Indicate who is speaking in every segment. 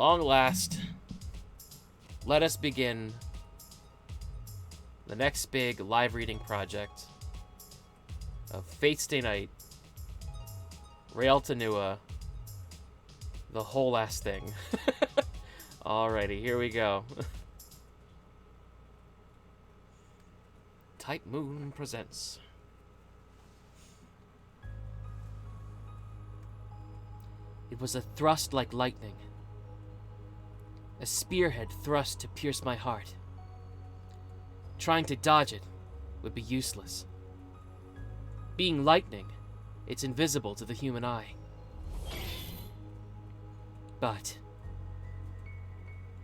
Speaker 1: long last, let us begin the next big live reading project of Fate's Day Night, Realta Nua, the whole ass thing. Alrighty, here we go. Type Moon presents. It was a thrust like lightning. A spearhead thrust to pierce my heart. Trying to dodge it would be useless. Being lightning, it's invisible to the human eye. But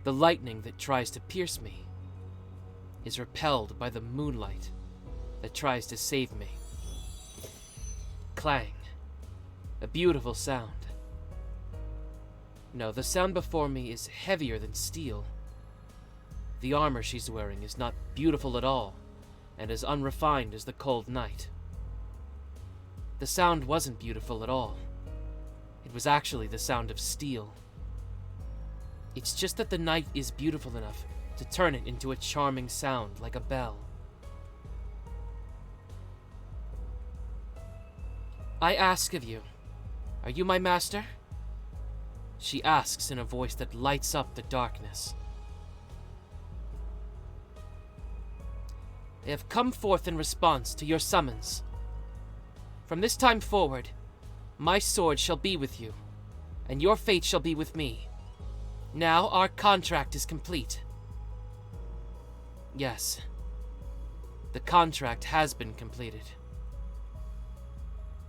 Speaker 1: the lightning that tries to pierce me is repelled by the moonlight that tries to save me. Clang. A beautiful sound. No, the sound before me is heavier than steel. The armor she's wearing is not beautiful at all, and as unrefined as the cold night. The sound wasn't beautiful at all. It was actually the sound of steel. It's just that the night is beautiful enough to turn it into a charming sound like a bell. I ask of you, are you my master? She asks in a voice that lights up the darkness. I have come forth in response to your summons. From this time forward, my sword shall be with you, and your fate shall be with me. Now our contract is complete. Yes, the contract has been completed.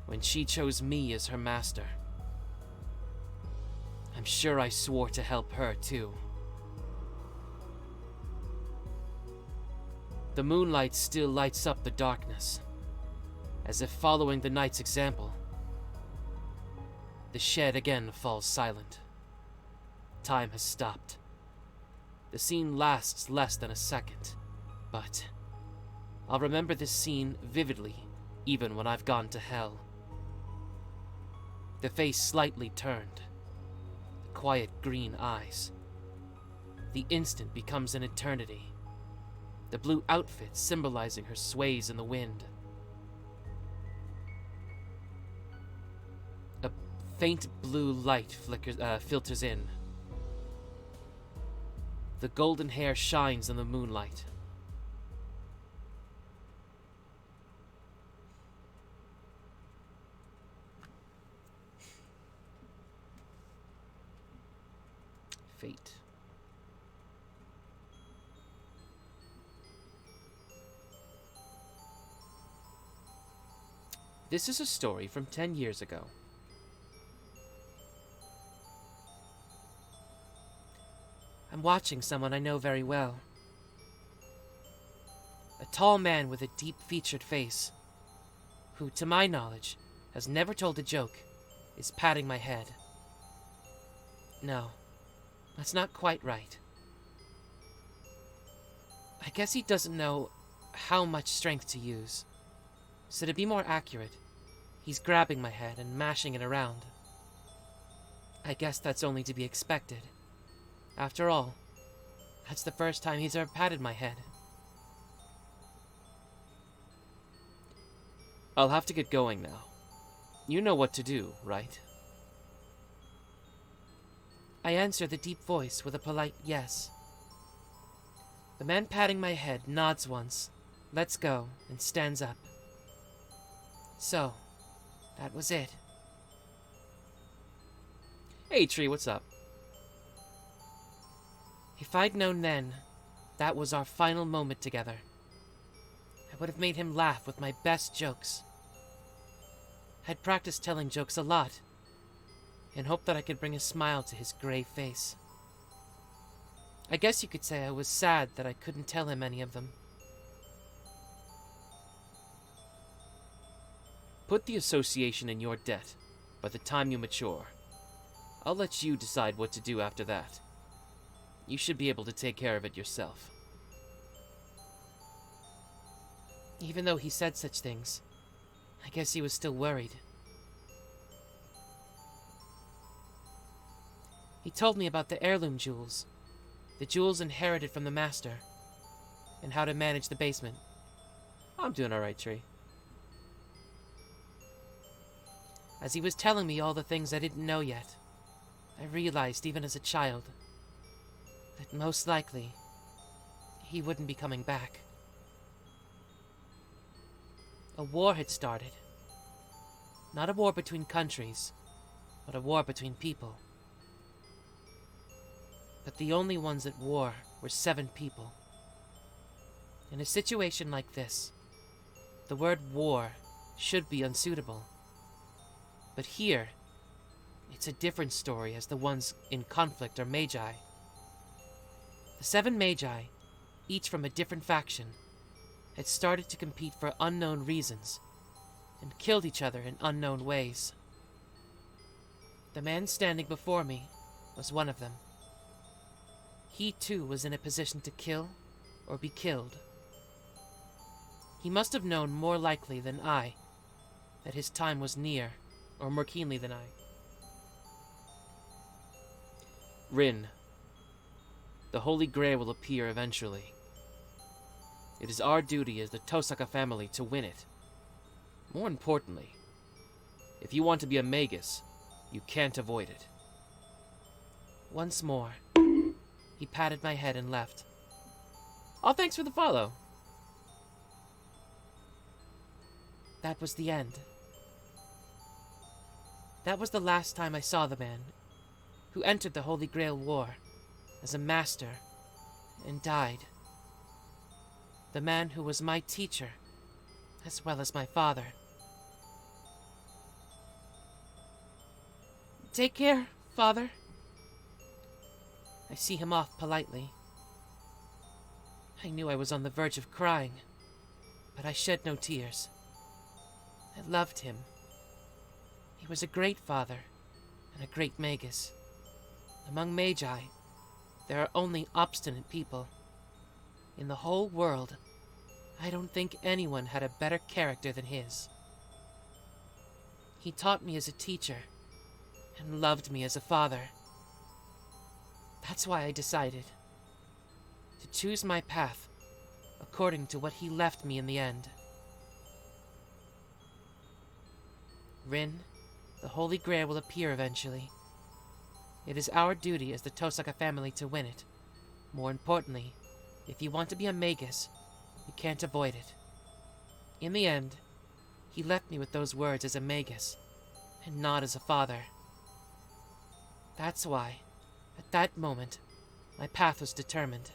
Speaker 1: When she chose me as her master, I'm sure I swore to help her too. The moonlight still lights up the darkness, as if following the night's example. The shed again falls silent. Time has stopped. The scene lasts less than a second, but I'll remember this scene vividly, even when I've gone to hell. The face slightly turned, the quiet green eyes. The instant becomes an eternity. The blue outfit symbolizing her sways in the wind. A faint blue light filters in. The golden hair shines in the moonlight. Fate. This is a story from 10 years ago. I'm watching someone I know very well. A tall man with a deep-featured face, who, to my knowledge, has never told a joke, is patting my head. No, that's not quite right. I guess he doesn't know how much strength to use. So to be more accurate, he's grabbing my head and mashing it around. I guess that's only to be expected. After all, that's the first time he's ever patted my head. I'll have to get going now. You know what to do, right? I answer the deep voice with a polite yes. The man patting my head nods once, lets go, and stands up. So, that was it. Hey, Tree, what's up? If I'd known then, that was our final moment together, I would have made him laugh with my best jokes. I'd practiced telling jokes a lot, and hoped that I could bring a smile to his gray face. I guess you could say I was sad that I couldn't tell him any of them. Put the association in your debt by the time you mature. I'll let you decide what to do after that. You should be able to take care of it yourself. Even though he said such things, I guess he was still worried. He told me about the heirloom jewels, the jewels inherited from the master, and how to manage the basement. I'm doing alright, Tree. As he was telling me all the things I didn't know yet, I realized, even as a child, that most likely he wouldn't be coming back. A war had started. Not a war between countries, but a war between people. But the only ones at war were 7 people. In a situation like this, the word war should be unsuitable. But here, it's a different story, as the ones in conflict are magi. The 7 magi, each from a different faction, had started to compete for unknown reasons, and killed each other in unknown ways. The man standing before me was one of them. He too was in a position to kill or be killed. He must have known more likely than I that his time was near, or more keenly than I. Rin, the Holy Grail will appear eventually. It is our duty as the Tosaka family to win it. More importantly, if you want to be a magus, you can't avoid it. Once more, he patted my head and left. Oh, thanks for the follow. That was the end. That was the last time I saw the man who entered the Holy Grail War as a master and died. The man who was my teacher, as well as my father. Take care, Father. I see him off politely. I knew I was on the verge of crying, but I shed no tears. I loved him. He was a great father and a great magus. Among magi, there are only obstinate people. In the whole world, I don't think anyone had a better character than his. He taught me as a teacher, and loved me as a father. That's why I decided to choose my path according to what he left me in the end. Rin, the Holy Grail will appear eventually. It is our duty as the Tosaka family to win it. More importantly, if you want to be a magus, you can't avoid it. In the end, he left me with those words as a magus, and not as a father. That's why, at that moment, my path was determined.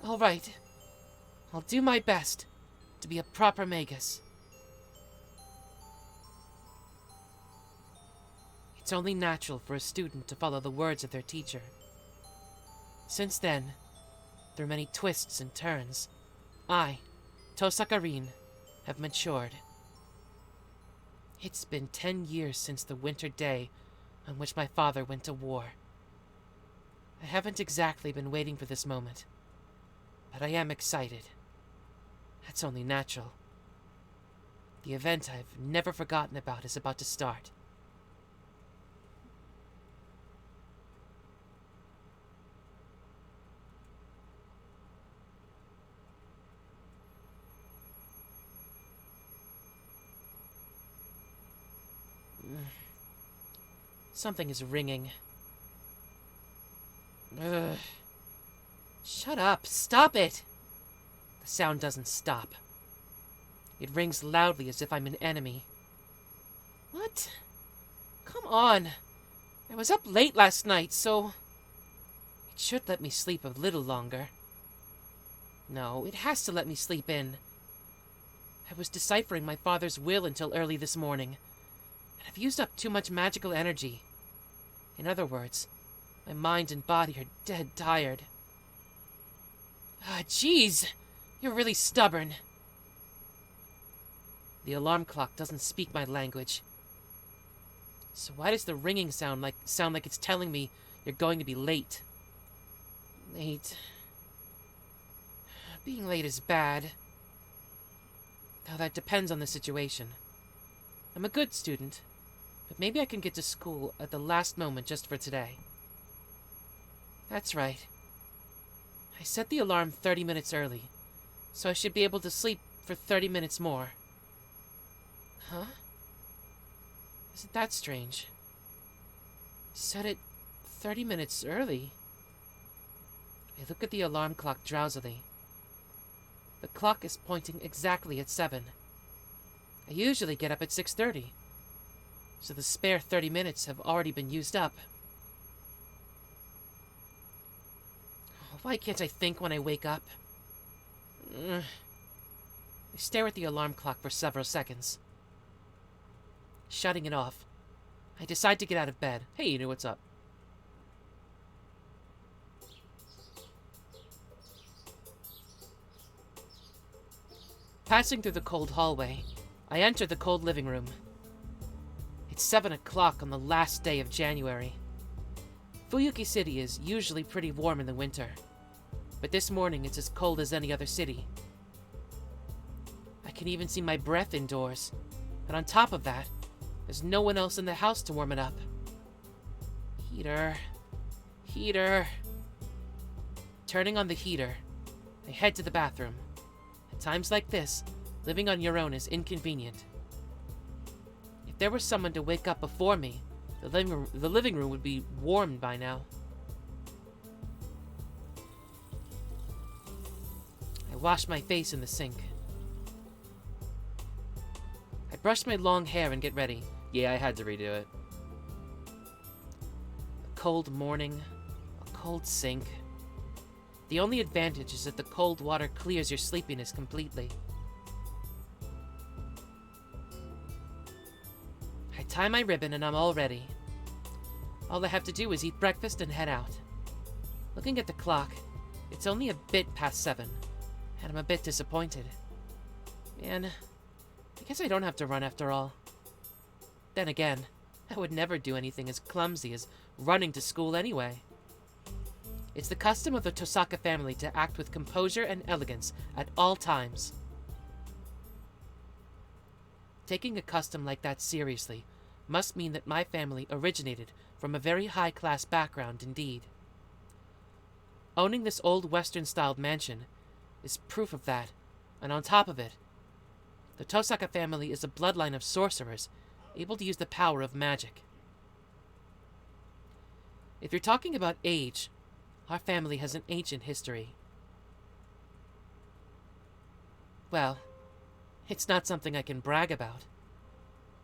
Speaker 1: All right, I'll do my best to be a proper magus. It's only natural for a student to follow the words of their teacher. Since then, through many twists and turns, I, Tosaka Rin, have matured. It's been 10 years since the winter day on which my father went to war. I haven't exactly been waiting for this moment, but I am excited. That's only natural. The event I've never forgotten about is about to start. Something is ringing. Ugh. Shut up! Stop it! The sound doesn't stop. It rings loudly as if I'm an enemy. What? Come on! I was up late last night, so it should let me sleep a little longer. No, it has to let me sleep in. I was deciphering my father's will until early this morning, and I've used up too much magical energy. In other words, my mind and body are dead tired. Ah, jeez! You're really stubborn. The alarm clock doesn't speak my language. So why does the ringing sound like it's telling me you're going to be late? Late. Being late is bad. Though that depends on the situation. I'm a good student, But maybe I can get to school at the last moment just for today. That's right. I set the alarm 30 minutes early, so I should be able to sleep for 30 minutes more. Huh? Isn't that strange? Set it 30 minutes early. I look at the alarm clock drowsily. The clock is pointing exactly at 7. I usually get up at 6:30, so the spare 30 minutes have already been used up. Why can't I think when I wake up? I stare at the alarm clock for several seconds. Shutting it off, I decide to get out of bed. Hey, you know what's up? Passing through the cold hallway, I enter the cold living room. It's 7 o'clock on the last day of January. Fuyuki City is usually pretty warm in the winter, but this morning it's as cold as any other city. I can even see my breath indoors, and on top of that, there's no one else in the house to warm it up. Heater. Heater. Turning on the heater, I head to the bathroom. At times like this, living on your own is inconvenient. If there was someone to wake up before me, the living room would be warm by now. I wash my face in the sink. I brush my long hair and get ready. Yeah, I had to redo it. A cold morning, a cold sink. The only advantage is that the cold water clears your sleepiness completely. I tie my ribbon and I'm all ready. All I have to do is eat breakfast and head out. Looking at the clock, it's only a bit past 7, and I'm a bit disappointed. Man, I guess I don't have to run after all. Then again, I would never do anything as clumsy as running to school anyway. It's the custom of the Tosaka family to act with composure and elegance at all times. Taking a custom like that seriously must mean that my family originated from a very high-class background indeed. Owning this old Western-styled mansion is proof of that, and on top of it, the Tosaka family is a bloodline of sorcerers able to use the power of magic. If you're talking about age, our family has an ancient history. Well, it's not something I can brag about.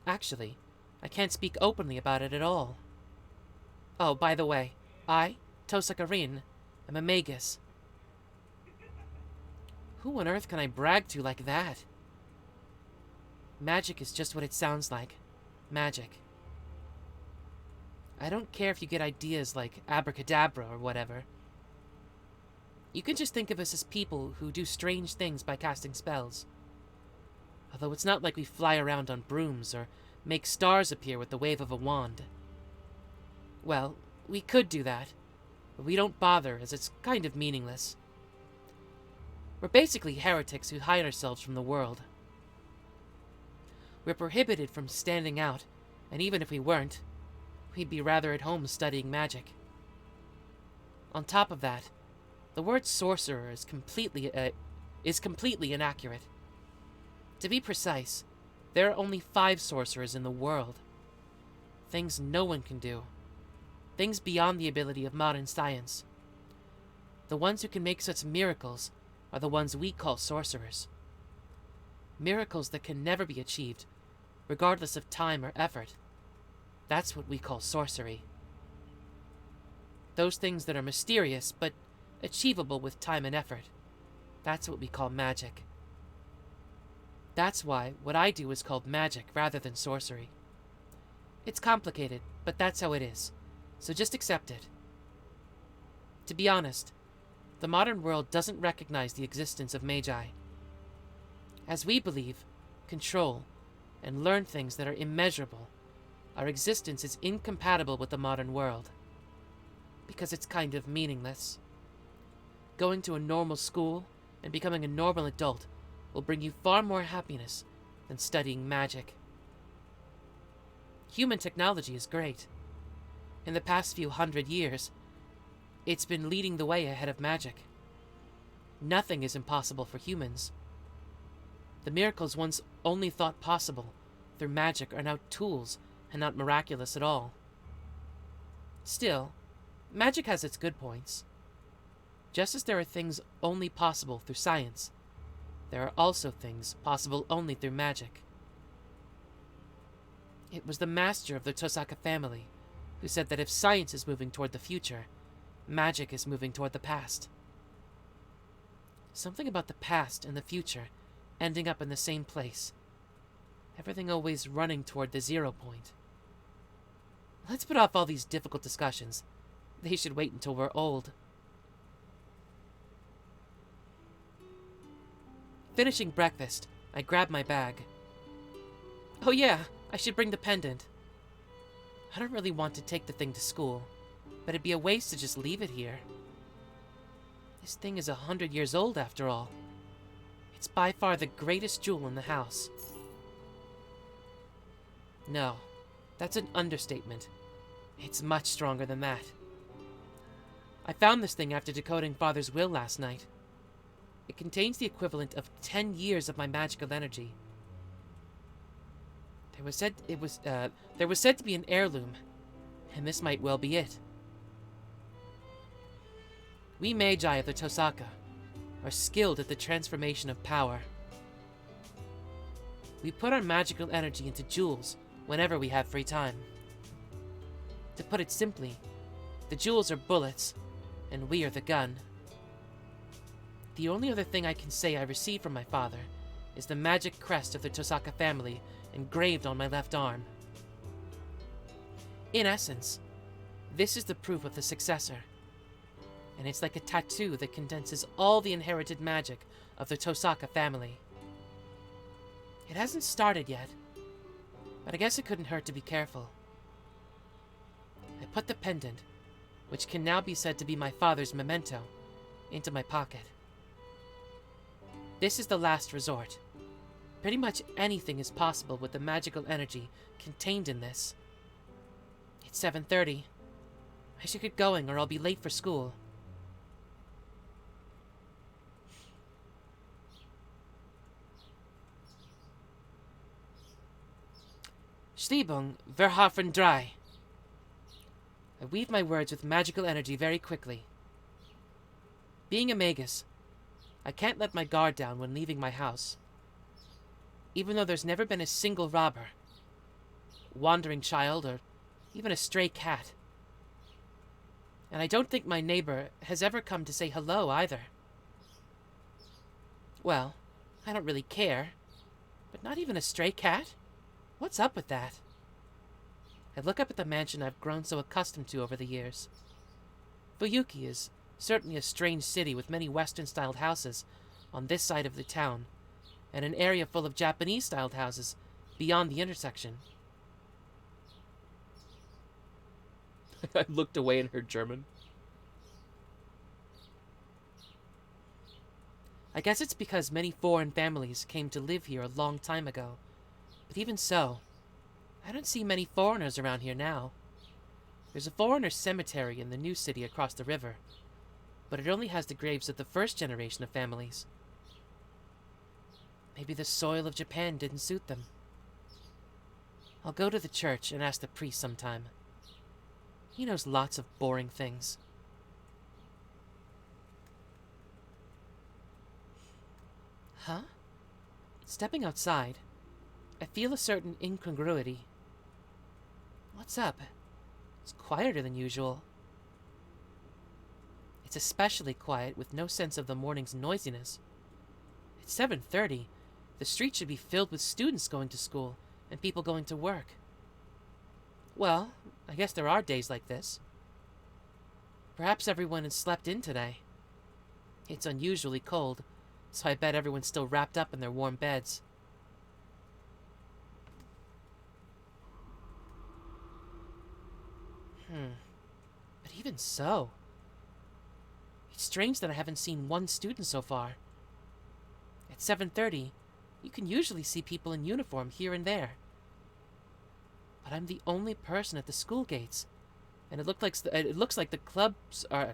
Speaker 1: Actually, I can't speak openly about it at all. Oh, by the way, I, Tosaka Rin, am a magus. Who on earth can I brag to like that? Magic is just what it sounds like. Magic. I don't care if you get ideas like abracadabra or whatever. You can just think of us as people who do strange things by casting spells. Although it's not like we fly around on brooms or make stars appear with the wave of a wand. Well, we could do that, but we don't bother as it's kind of meaningless. We're basically heretics who hide ourselves from the world. We're prohibited from standing out, and even if we weren't, we'd be rather at home studying magic. On top of that, the word sorcerer is completely inaccurate. To be precise, there are only 5 sorcerers in the world. Things no one can do. Things beyond the ability of modern science. The ones who can make such miracles are the ones we call sorcerers. Miracles that can never be achieved, regardless of time or effort. That's what we call sorcery. Those things that are mysterious, but achievable with time and effort. That's what we call magic. That's why what I do is called magic rather than sorcery. It's complicated, but that's how it is, so just accept it. To be honest, the modern world doesn't recognize the existence of magi. As we believe, control, and learn things that are immeasurable, our existence is incompatible with the modern world. Because it's kind of meaningless. Going to a normal school and becoming a normal adult will bring you far more happiness than studying magic. Human technology is great. In the past few hundred years, it's been leading the way ahead of magic. Nothing is impossible for humans. The miracles once only thought possible through magic are now tools and not miraculous at all. Still, magic has its good points. Just as there are things only possible through science, there are also things possible only through magic. It was the master of the Tosaka family who said that if science is moving toward the future, magic is moving toward the past. Something about the past and the future ending up in the same place. Everything always running toward the 0 point. Let's put off all these difficult discussions. They should wait until we're old. Finishing breakfast, I grab my bag. Oh yeah, I should bring the pendant. I don't really want to take the thing to school, but it'd be a waste to just leave it here. This thing is 100 years old after all. It's by far the greatest jewel in the house. No, that's an understatement. It's much stronger than that. I found this thing after decoding Father's will last night. It contains the equivalent of 10 years of my magical energy. There was said to be an heirloom, and this might well be it. We magi of the Tosaka are skilled at the transformation of power. We put our magical energy into jewels whenever we have free time. To put it simply, the jewels are bullets, and we are the gun. The only other thing I can say I received from my father is the magic crest of the Tosaka family engraved on my left arm. In essence, this is the proof of the successor, and it's like a tattoo that condenses all the inherited magic of the Tosaka family. It hasn't started yet, but I guess it couldn't hurt to be careful. I put the pendant, which can now be said to be my father's memento, into my pocket. This is the last resort. Pretty much anything is possible with the magical energy contained in this. It's 7:30. I should get going or I'll be late for school. Stiebung verhafen drei. I weave my words with magical energy very quickly. Being a magus, I can't let my guard down when leaving my house. Even though there's never been a single robber, wandering child, or even a stray cat. And I don't think my neighbor has ever come to say hello either. Well, I don't really care, but not even a stray cat? What's up with that? I look up at the mansion I've grown so accustomed to over the years. Fuyuki is certainly a strange city with many Western-styled houses on this side of the town, and an area full of Japanese-styled houses beyond the intersection. I looked away and heard German. I guess it's because many foreign families came to live here a long time ago. But even so, I don't see many foreigners around here now. There's a foreigner cemetery in the new city across the river, but it only has the graves of the first generation of families. Maybe the soil of Japan didn't suit them. I'll go to the church and ask the priest sometime. He knows lots of boring things. Huh? Stepping outside, I feel a certain incongruity. What's up? It's quieter than usual. It's especially quiet with no sense of the morning's noisiness. It's 7:30. The street should be filled with students going to school and people going to work. Well, I guess there are days like this. Perhaps everyone has slept in today. It's unusually cold, so I bet everyone's still wrapped up in their warm beds. But even so, it's strange that I haven't seen one student so far. At 7:30, you can usually see people in uniform here and there. But I'm the only person at the school gates. And it looks like the clubs are,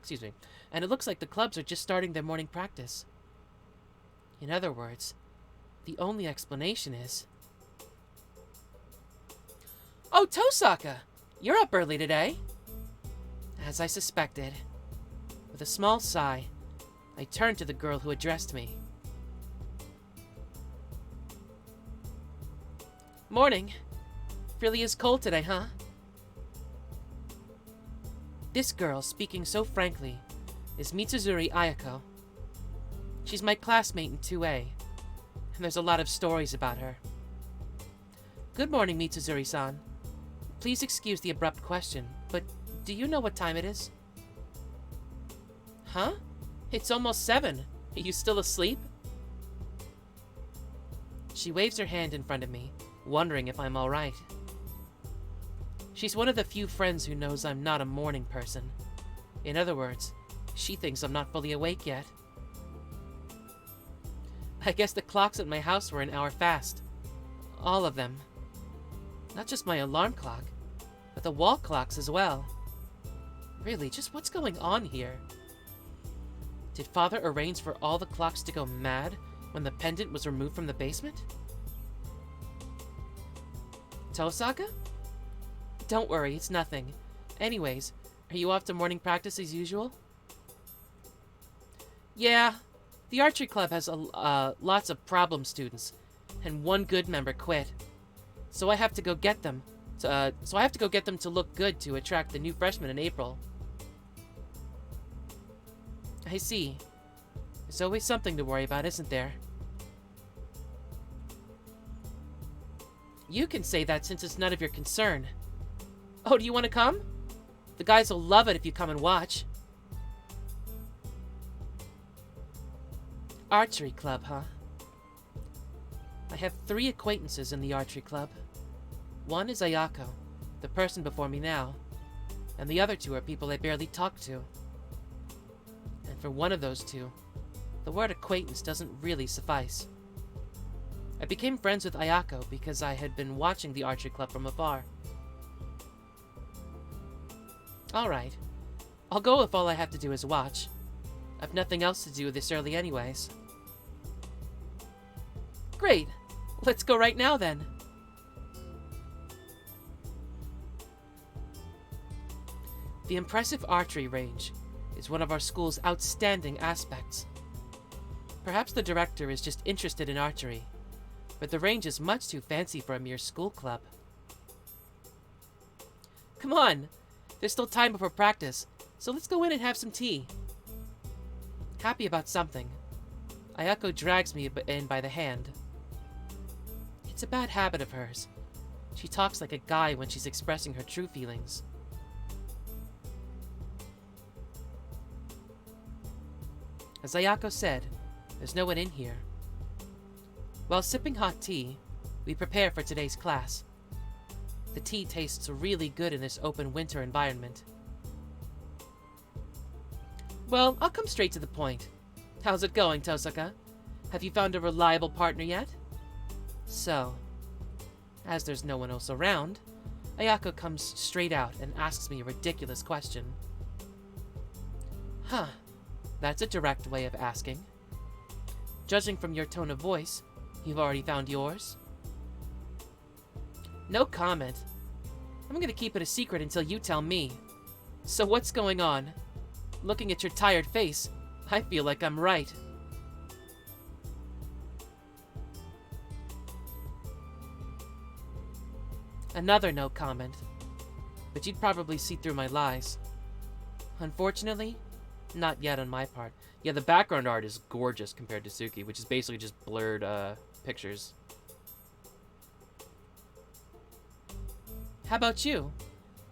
Speaker 1: and it looks like the clubs are just starting their morning practice. In other words, the only explanation is... Oh, Tosaka! You're up early today. As I suspected. With a small sigh, I turned to the girl who addressed me. Morning. Really is cold today, huh? This girl, speaking so frankly, is Mitsuzuri Ayako. She's my classmate in 2A, and there's a lot of stories about her. Good morning, Mitsuzuri-san. Please excuse the abrupt question, but do you know what time it is? Huh? It's almost 7. Are you still asleep? She waves her hand in front of me, wondering if I'm alright. She's one of the few friends who knows I'm not a morning person. In other words, she thinks I'm not fully awake yet. I guess the clocks at my house were an hour fast. All of them. Not just my alarm clock, but the wall clocks as well. Really, just what's going on here? Did Father arrange for all the clocks to go mad when the pendant was removed from the basement? Tosaka? Don't worry, it's nothing. Anyways, are you off to morning practice as usual? Yeah, the archery club has lots of problem students, and one good member quit. So I have to go get them. To look good to attract the new freshmen in April. I see. There's always something to worry about, isn't there? You can say that since it's none of your concern. Oh, do you want to come? The guys will love it if you come and watch. Archery club, huh? I have 3 acquaintances in the archery club. One is Ayako, the person before me now, and the other 2 are people I barely talk to. And for one of those 2, the word acquaintance doesn't really suffice. I became friends with Ayako because I had been watching the archery club from afar. Alright, I'll go if all I have to do is watch. I've nothing else to do this early anyways. Great, let's go right now then. The impressive archery range is one of our school's outstanding aspects. Perhaps the director is just interested in archery, but the range is much too fancy for a mere school club. Come on! There's still time before practice, so let's go in and have some tea. Happy about something, Ayako drags me in by the hand. It's a bad habit of hers. She talks like a guy when she's expressing her true feelings. As Ayako said, there's no one in here. While sipping hot tea, we prepare for today's class. The tea tastes really good in this open winter environment. Well, I'll come straight to the point. How's it going, Tosaka? Have you found a reliable partner yet? So, as there's no one else around, Ayako comes straight out and asks me a ridiculous question. Huh, that's a direct way of asking. Judging from your tone of voice, you've already found yours? No comment. I'm gonna keep it a secret until you tell me. So what's going on? Looking at your tired face, I feel like I'm right. Another no comment. But you'd probably see through my lies. Unfortunately, not yet on my part.
Speaker 2: Yeah, the background art is gorgeous compared to Suki, which is basically just blurred pictures.
Speaker 1: How about you?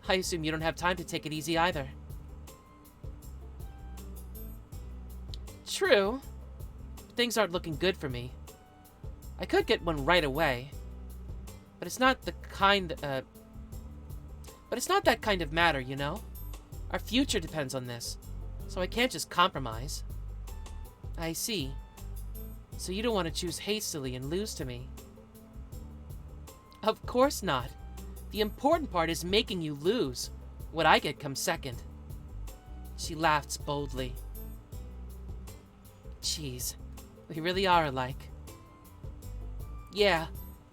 Speaker 1: I assume you don't have time to take it easy either. True. Things aren't looking good for me. I could get one right away. But it's not the kind, but it's not that kind of matter, you know? Our future depends on this, so I can't just compromise. I see. So you don't want to choose hastily and lose to me. Of course not. The important part is making you lose. What I get comes second. She laughed boldly. Jeez, we really are alike. Yeah,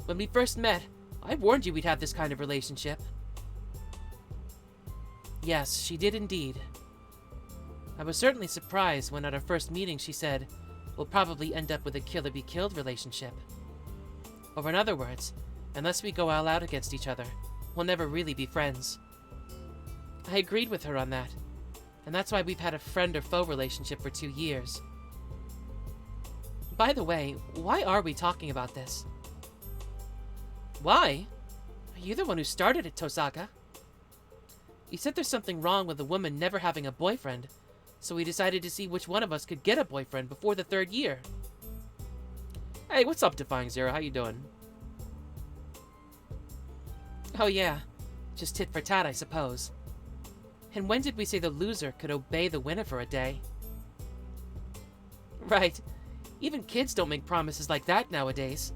Speaker 1: when we first met, I warned you we'd have this kind of relationship. Yes, she did indeed. I was certainly surprised when at our first meeting she said, we'll probably end up with a kill-or-be-killed relationship. Or in other words, unless we go all out against each other, we'll never really be friends. I agreed with her on that, and that's why we've had a friend or foe relationship for 2 years. By the way, why are we talking about this? Why? Are you the one who started it, Tosaka? You said there's something wrong with a woman never having a boyfriend, so we decided to see which one of us could get a boyfriend before the 3rd year. Hey, what's up, Defying Zero? How you doing? Oh yeah, just tit for tat, I suppose. And when did we say the loser could obey the winner for a day? Right. Even kids don't make promises like that nowadays.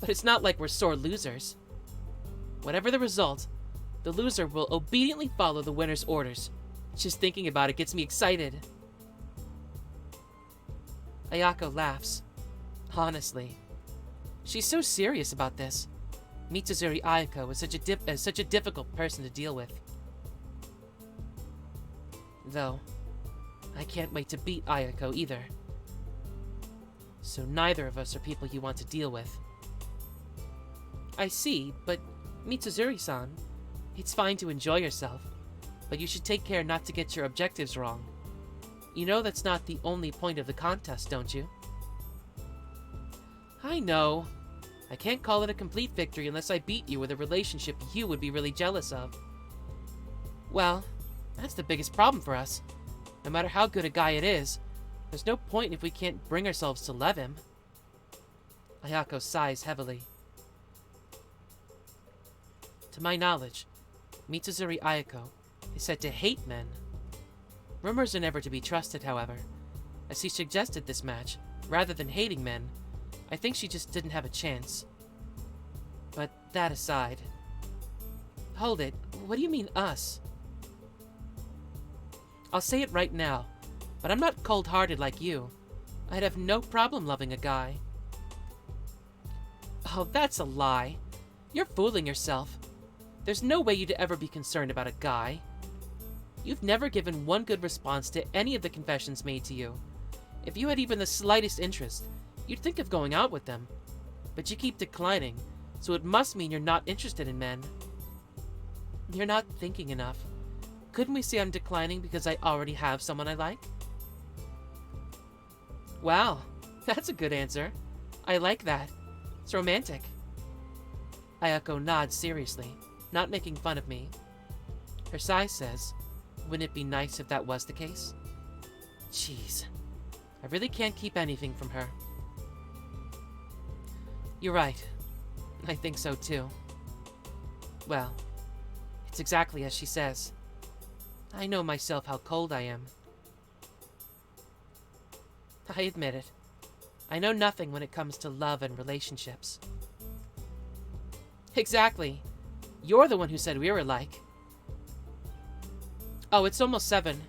Speaker 1: But it's not like we're sore losers. Whatever the result, the loser will obediently follow the winner's orders. Just thinking about it gets me excited. Ayako laughs. Honestly. She's so serious about this. Mitsuzuri Ayako is such a difficult person to deal with. Though, I can't wait to beat Ayako either. So neither of us are people you want to deal with. I see, but Mitsuzuri-san, it's fine to enjoy yourself, but you should take care not to get your objectives wrong. You know that's not the only point of the contest, don't you? I know. I can't call it a complete victory unless I beat you with a relationship you would be really jealous of. Well, that's the biggest problem for us. No matter how good a guy it is, there's no point if we can't bring ourselves to love him. Ayako sighs heavily. To my knowledge, Mitsuzuri Ayako is said to hate men. Rumors are never to be trusted, however. As she suggested this match, rather than hating men, I think she just didn't have a chance. But that aside... Hold it, what do you mean us? I'll say it right now, but I'm not cold-hearted like you. I'd have no problem loving a guy. Oh, that's a lie. You're fooling yourself. There's no way you'd ever be concerned about a guy. You've never given one good response to any of the confessions made to you. If you had even the slightest interest, you'd think of going out with them. But you keep declining, so it must mean you're not interested in men. You're not thinking enough. Couldn't we say I'm declining because I already have someone I like? Wow, that's a good answer. I like that. It's romantic. Ayako nods seriously, not making fun of me. Her sigh says, wouldn't it be nice if that was the case? Jeez, I really can't keep anything from her. You're right. I think so too. Well, it's exactly as she says. I know myself how cold I am. I admit it. I know nothing when it comes to love and relationships. Exactly. You're the one who said we were alike. Oh, it's almost 7.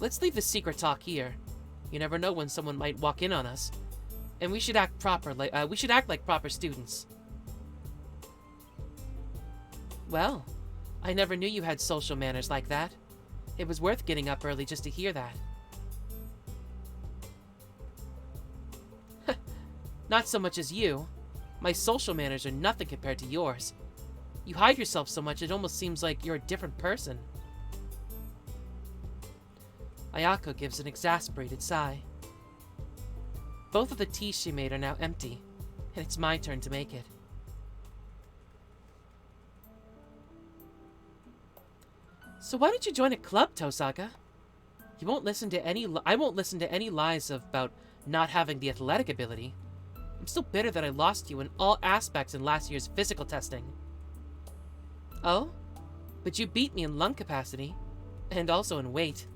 Speaker 1: Let's leave the secret talk here. You never know when someone might walk in on us. And we should act like proper students. Well, I never knew you had social manners like that. It was worth getting up early just to hear that. Not so much as you. My social manners are nothing compared to yours. You hide yourself so much it almost seems like you're a different person. Ayako gives an exasperated sigh. Both of the teas she made are now empty, and it's my turn to make it. So why don't you join a club, Tosaka? I won't listen to any lies about not having the athletic ability. I'm still bitter that I lost you in all aspects in last year's physical testing. Oh? But you beat me in lung capacity, and also in weight.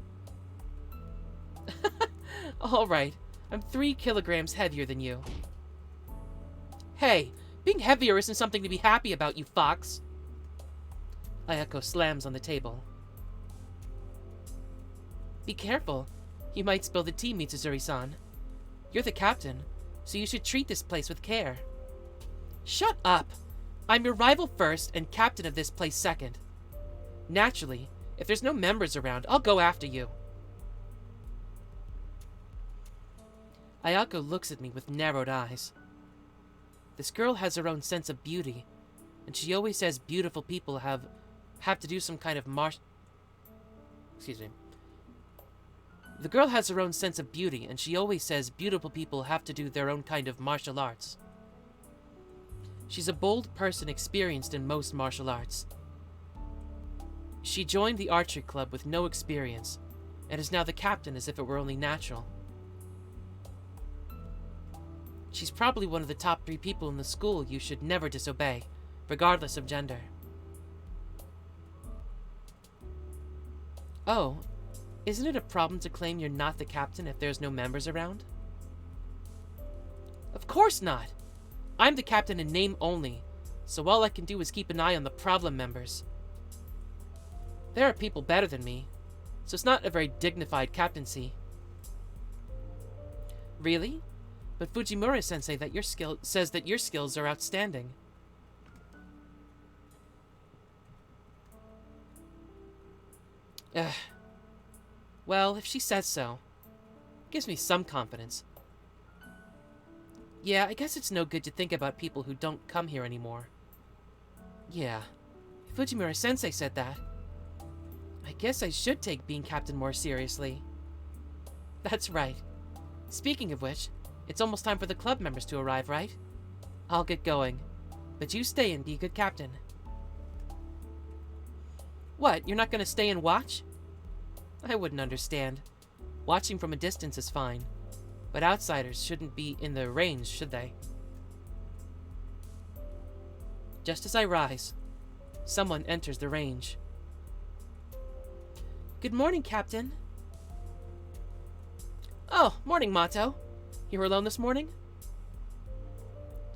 Speaker 1: Alright, I'm 3 kilograms heavier than you. Hey, being heavier isn't something to be happy about, you fox. Ayako slams on the table. Be careful. You might spill the tea, Mitsuzuri-san. You're the captain, so you should treat this place with care. Shut up! I'm your rival first and captain of this place second. Naturally, if there's no members around, I'll go after you. Ayako looks at me with narrowed eyes. This girl has her own sense of beauty, and she always says beautiful people have to do some kind of Excuse me. The girl has her own sense of beauty, and she always says beautiful people have to do their own kind of martial arts. She's a bold person experienced in most martial arts. She joined the archery club with no experience, and is now the captain as if it were only natural. She's probably one of the top 3 people in the school you should never disobey, regardless of gender. Oh, isn't it a problem to claim you're not the captain if there's no members around? Of course not! I'm the captain in name only, so all I can do is keep an eye on the problem members. There are people better than me, so it's not a very dignified captaincy. Really? But Fujimura-sensei says that your skills are outstanding. Well, if she says so, it gives me some confidence. Yeah, I guess it's no good to think about people who don't come here anymore. Yeah, if Fujimura-sensei said that, I guess I should take being captain more seriously. That's right. Speaking of which, it's almost time for the club members to arrive, right? I'll get going, but you stay and be a good captain. What, you're not going to stay and watch? I wouldn't understand. Watching from a distance is fine, but outsiders shouldn't be in the range, should they? Just as I rise, someone enters the range. Good morning, Captain. Oh, morning, Mato. You were alone this morning?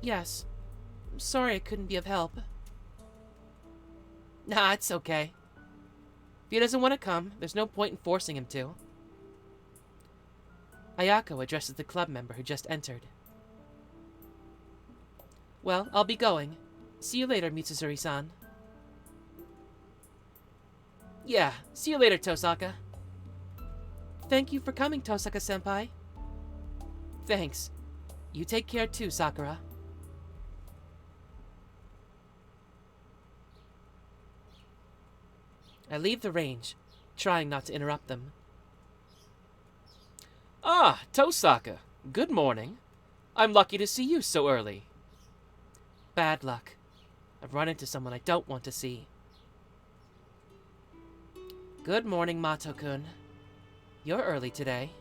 Speaker 1: Yes. I'm sorry I couldn't be of help. Nah, it's okay. If he doesn't want to come, there's no point in forcing him to. Ayako addresses the club member who just entered. Well, I'll be going. See you later, Mitsuzuri-san. Yeah, see you later, Tosaka. Thank you for coming, Tosaka-senpai. Thanks. You take care too, Sakura. I leave the range, trying not to interrupt them.
Speaker 2: Ah, Tosaka. Good morning. I'm lucky to see you so early.
Speaker 1: Bad luck. I've run into someone I don't want to see. Good morning, Mato-kun. You're early today.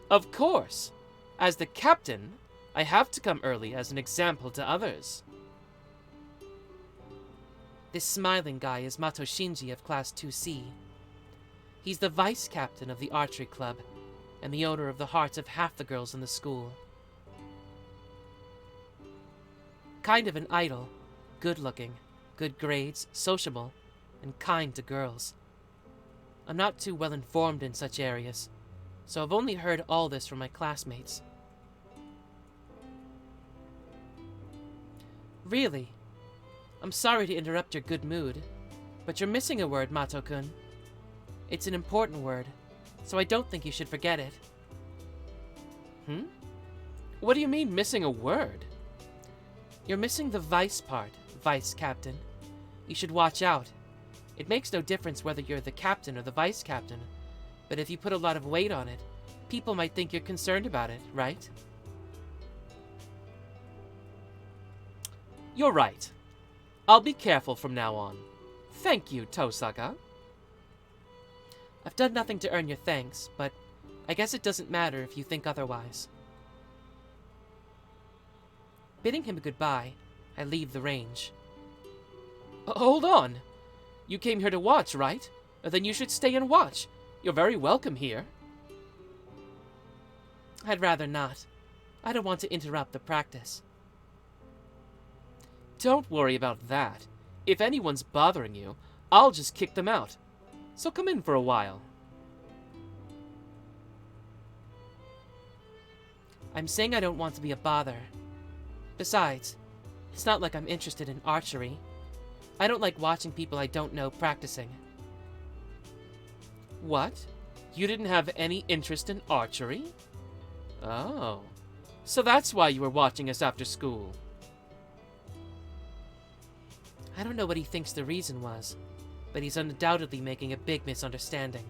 Speaker 2: Of course. As the captain, I have to come early as an example to others.
Speaker 1: This smiling guy is Mato Shinji of Class 2C. He's the vice captain of the archery club, and the owner of the hearts of half the girls in the school. Kind of an idol, good-looking, good grades, sociable, and kind to girls. I'm not too well informed in such areas, so I've only heard all this from my classmates. Really? I'm sorry to interrupt your good mood, but you're missing a word, Mato-kun. It's an important word, so I don't think you should forget it.
Speaker 2: What do you mean, missing a word?
Speaker 1: You're missing the vice part, vice captain. You should watch out. It makes no difference whether you're the captain or the vice captain, but if you put a lot of weight on it, people might think you're concerned about it, right?
Speaker 2: You're right. I'll be careful from now on. Thank you, Tosaka.
Speaker 1: I've done nothing to earn your thanks, but I guess it doesn't matter if you think otherwise. Bidding him goodbye, I leave the range.
Speaker 2: Hold on. You came here to watch, right? Then you should stay and watch. You're very welcome here.
Speaker 1: I'd rather not. I don't want to interrupt the practice.
Speaker 2: Don't worry about that.
Speaker 1: If anyone's bothering you, I'll just kick them out. So come in for a while.
Speaker 2: I'm saying I don't want to be a bother. Besides, it's not like I'm interested in archery. I don't like watching people I don't know practicing.
Speaker 1: What? You didn't have any interest in archery? Oh. So that's why you were watching us after school.
Speaker 2: I don't know what he thinks the reason was, but he's undoubtedly making a big misunderstanding.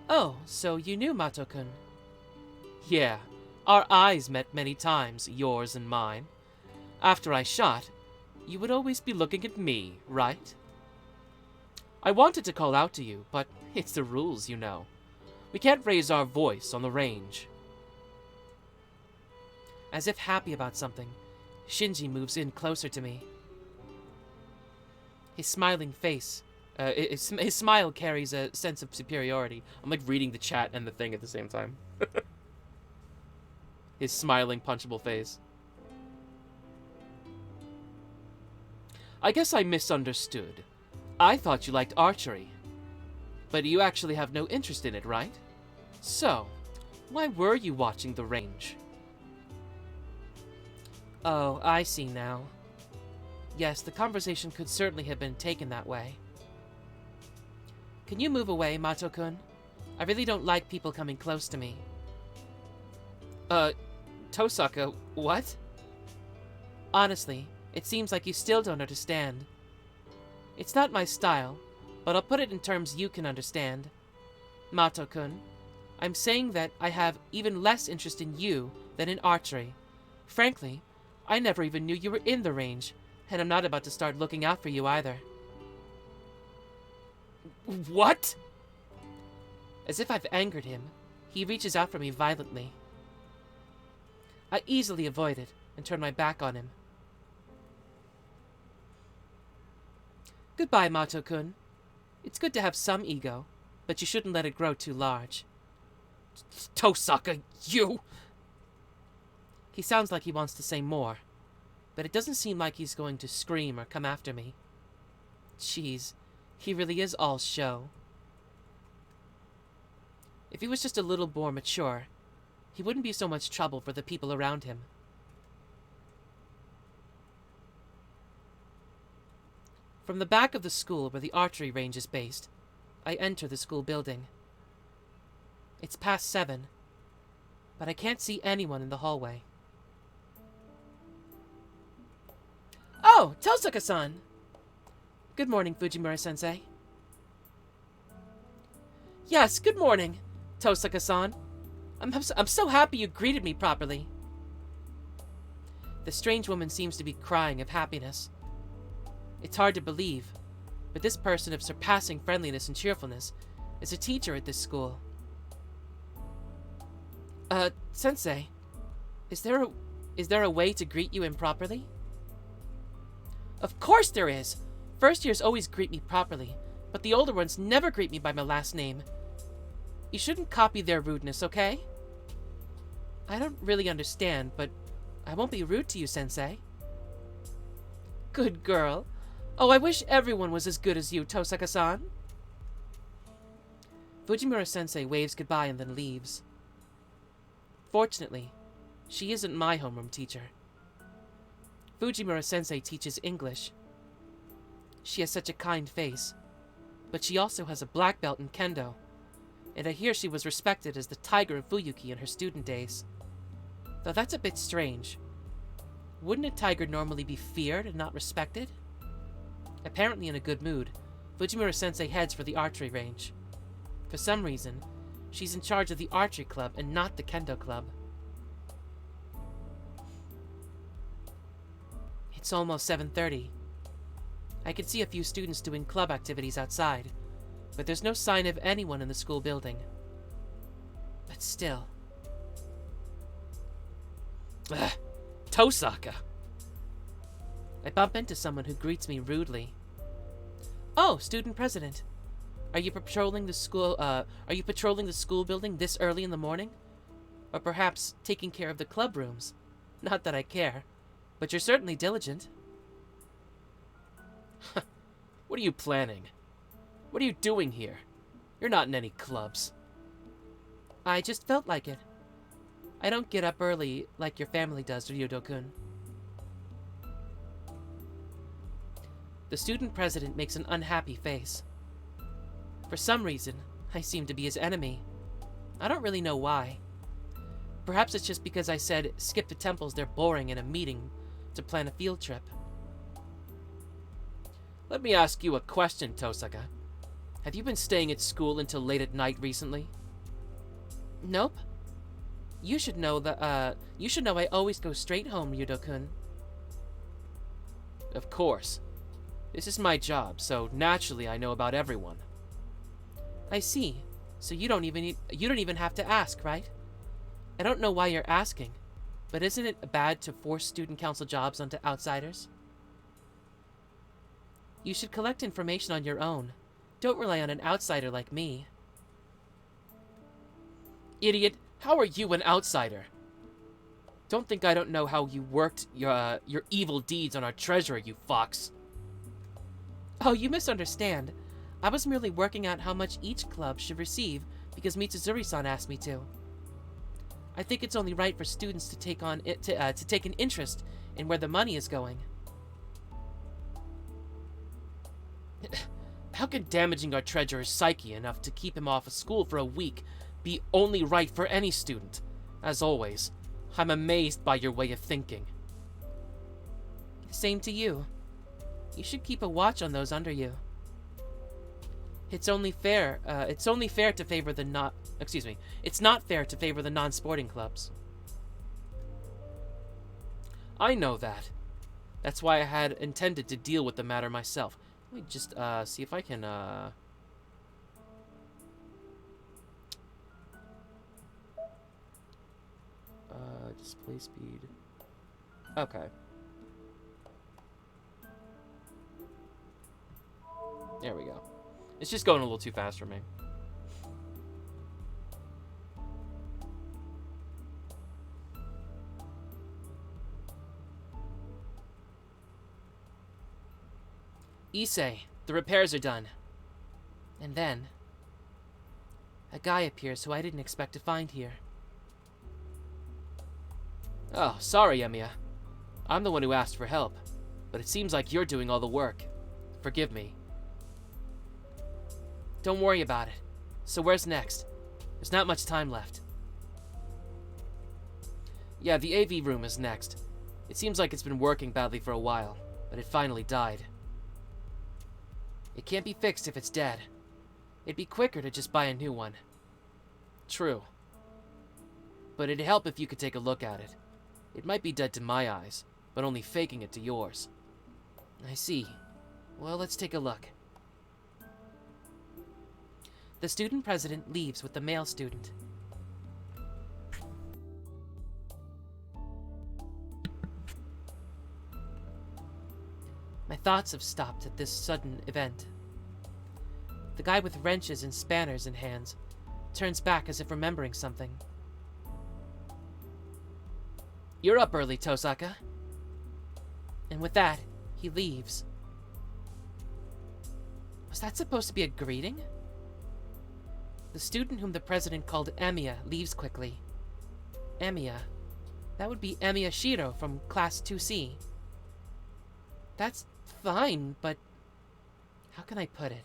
Speaker 2: Oh, so you knew Mato-kun?
Speaker 1: Yeah, our eyes met many times, yours and mine. After I shot, you would always be looking at me, right? I wanted to call out to you, but it's the rules, you know. We can't raise our voice on the range.
Speaker 2: As if happy about something, Shinji moves in closer to me. His smiling face, his smile carries a sense of superiority.
Speaker 1: I'm like reading the chat and the thing at the same time. His smiling, punchable face. I guess I misunderstood. I thought you liked archery. But you actually have no interest in it, right? So, why were you watching the range?
Speaker 2: Oh, I see now. Yes, the conversation could certainly have been taken that way. Can you move away, Mato-kun? I really don't like people coming close to me.
Speaker 1: Tosaka, what?
Speaker 2: Honestly, it seems like you still don't understand. It's not my style, but I'll put it in terms you can understand. Mato-kun, I'm saying that I have even less interest in you than in archery. Frankly, I never even knew you were in the range, and I'm not about to start looking out for you either.
Speaker 1: What?
Speaker 2: As if I've angered him, he reaches out for me violently. I easily avoid it and turn my back on him. Goodbye, Mato-kun. It's good to have some ego, but you shouldn't let it grow too large.
Speaker 1: Tosaka, you...
Speaker 2: He sounds like he wants to say more, but it doesn't seem like he's going to scream or come after me. Jeez, he really is all show. If he was just a little more mature, he wouldn't be so much trouble for the people around him. From the back of the school where the archery range is based, I enter the school building. It's past 7, but I can't see anyone in the hallway. Oh, Tosaka-san! Good morning, Fujimura-sensei. Yes, good morning, Tosaka-san. I'm so happy you greeted me properly. The strange woman seems to be crying of happiness. It's hard to believe, but this person of surpassing friendliness and cheerfulness is a teacher at this school. Sensei, is there a way to greet you improperly? Of course there is! First years always greet me properly, but the older ones never greet me by my last name. You shouldn't copy their rudeness, okay? I don't really understand, but I won't be rude to you, Sensei. Good girl. Oh, I wish everyone was as good as you, Tosaka-san. Fujimura-sensei waves goodbye and then leaves. Fortunately, she isn't my homeroom teacher. Fujimura-sensei teaches English. She has such a kind face, but she also has a black belt in kendo, and I hear she was respected as the Tiger of Fuyuki in her student days. Though that's a bit strange. Wouldn't a tiger normally be feared and not respected? Apparently in a good mood, Fujimura-sensei heads for the archery range. For some reason, she's in charge of the archery club and not the kendo club. It's almost 7:30. I can see a few students doing club activities outside, but there's no sign of anyone in the school building. But still...
Speaker 1: Ugh, Tosaka!
Speaker 2: I bump into someone who greets me rudely. Oh, student president. Are you patrolling the school building this early in the morning? Or perhaps taking care of the club rooms? Not that I care, but you're certainly diligent.
Speaker 1: What are you planning? What are you doing here? You're not in any clubs.
Speaker 2: I just felt like it. I don't get up early like your family does, Ryudo-kun. The student president makes an unhappy face. For some reason, I seem to be his enemy. I don't really know why. Perhaps it's just because I said skip the temples, they're boring, in a meeting to plan a field trip.
Speaker 1: Let me ask you a question, Tosaka. Have you been staying at school until late at night recently?
Speaker 2: Nope. You should know I always go straight home, Ryudo-kun.
Speaker 1: Of course. This is my job, so naturally I know about everyone.
Speaker 2: I see. So you don't even have to ask, right? I don't know why you're asking, but isn't it bad to force student council jobs onto outsiders? You should collect information on your own. Don't rely on an outsider like me.
Speaker 1: Idiot, how are you an outsider? Don't think I don't know how you worked your evil deeds on our treasurer, you fox.
Speaker 2: Oh, you misunderstand. I was merely working out how much each club should receive because Mitsuzuri-san asked me to. I think it's only right for students to take an interest in where the money is going.
Speaker 1: How can damaging our treasurer's psyche enough to keep him off of school for a week be only right for any student? As always, I'm amazed by your way of thinking.
Speaker 2: Same to you. You should keep a watch on those under you. It's only fair. It's not fair to favor the non-sporting clubs.
Speaker 1: I know that. That's why I had intended to deal with the matter myself. Let me just see if I can display speed. Okay. There we go. It's just going a little too fast for me.
Speaker 2: Issei, the repairs are done. And then, a guy appears who I didn't expect to find here.
Speaker 1: Oh, sorry, Emiya. I'm the one who asked for help, but it seems like you're doing all the work. Forgive me.
Speaker 2: Don't worry about it. So where's next? There's not much time left.
Speaker 1: Yeah, the AV room is next. It seems like it's been working badly for a while, but it finally died.
Speaker 2: It can't be fixed if it's dead. It'd be quicker to just buy a new one.
Speaker 1: True. But it'd help if you could take a look at it. It might be dead to my eyes, but only faking it to yours.
Speaker 2: I see. Well, let's take a look. The student president leaves with the male student. My thoughts have stopped at this sudden event. The guy with wrenches and spanners in hands turns back as if remembering something.
Speaker 1: You're up early, Tosaka.
Speaker 2: And with that, he leaves. Was that supposed to be a greeting? The student whom the president called Emiya leaves quickly. Emiya. That would be Emiya Shiro from Class 2C. That's fine, but how can I put it?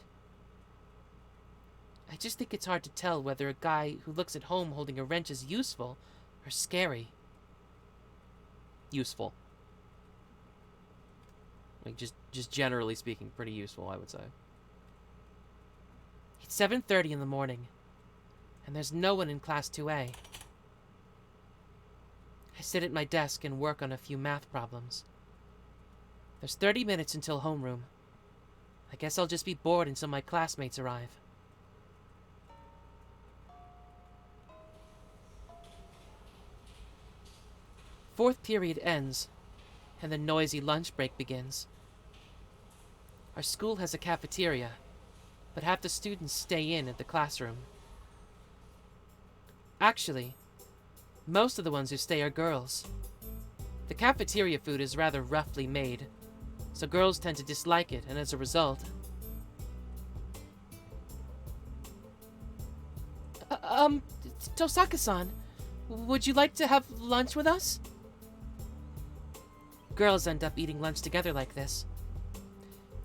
Speaker 2: I just think it's hard to tell whether a guy who looks at home holding a wrench is useful or scary.
Speaker 1: Useful. Like, just generally speaking, pretty useful, I would say.
Speaker 2: It's 7:30 in the morning, and there's no one in Class 2A. I sit at my desk and work on a few math problems. There's 30 minutes until homeroom. I guess I'll just be bored until my classmates arrive. Fourth period ends, and the noisy lunch break begins. Our school has a cafeteria, but half the students stay in at the classroom. Actually, most of the ones who stay are girls. The cafeteria food is rather roughly made. so girls tend to dislike it, and as a result... Tosaka-san, would you like to have lunch with us? Girls end up eating lunch together like this.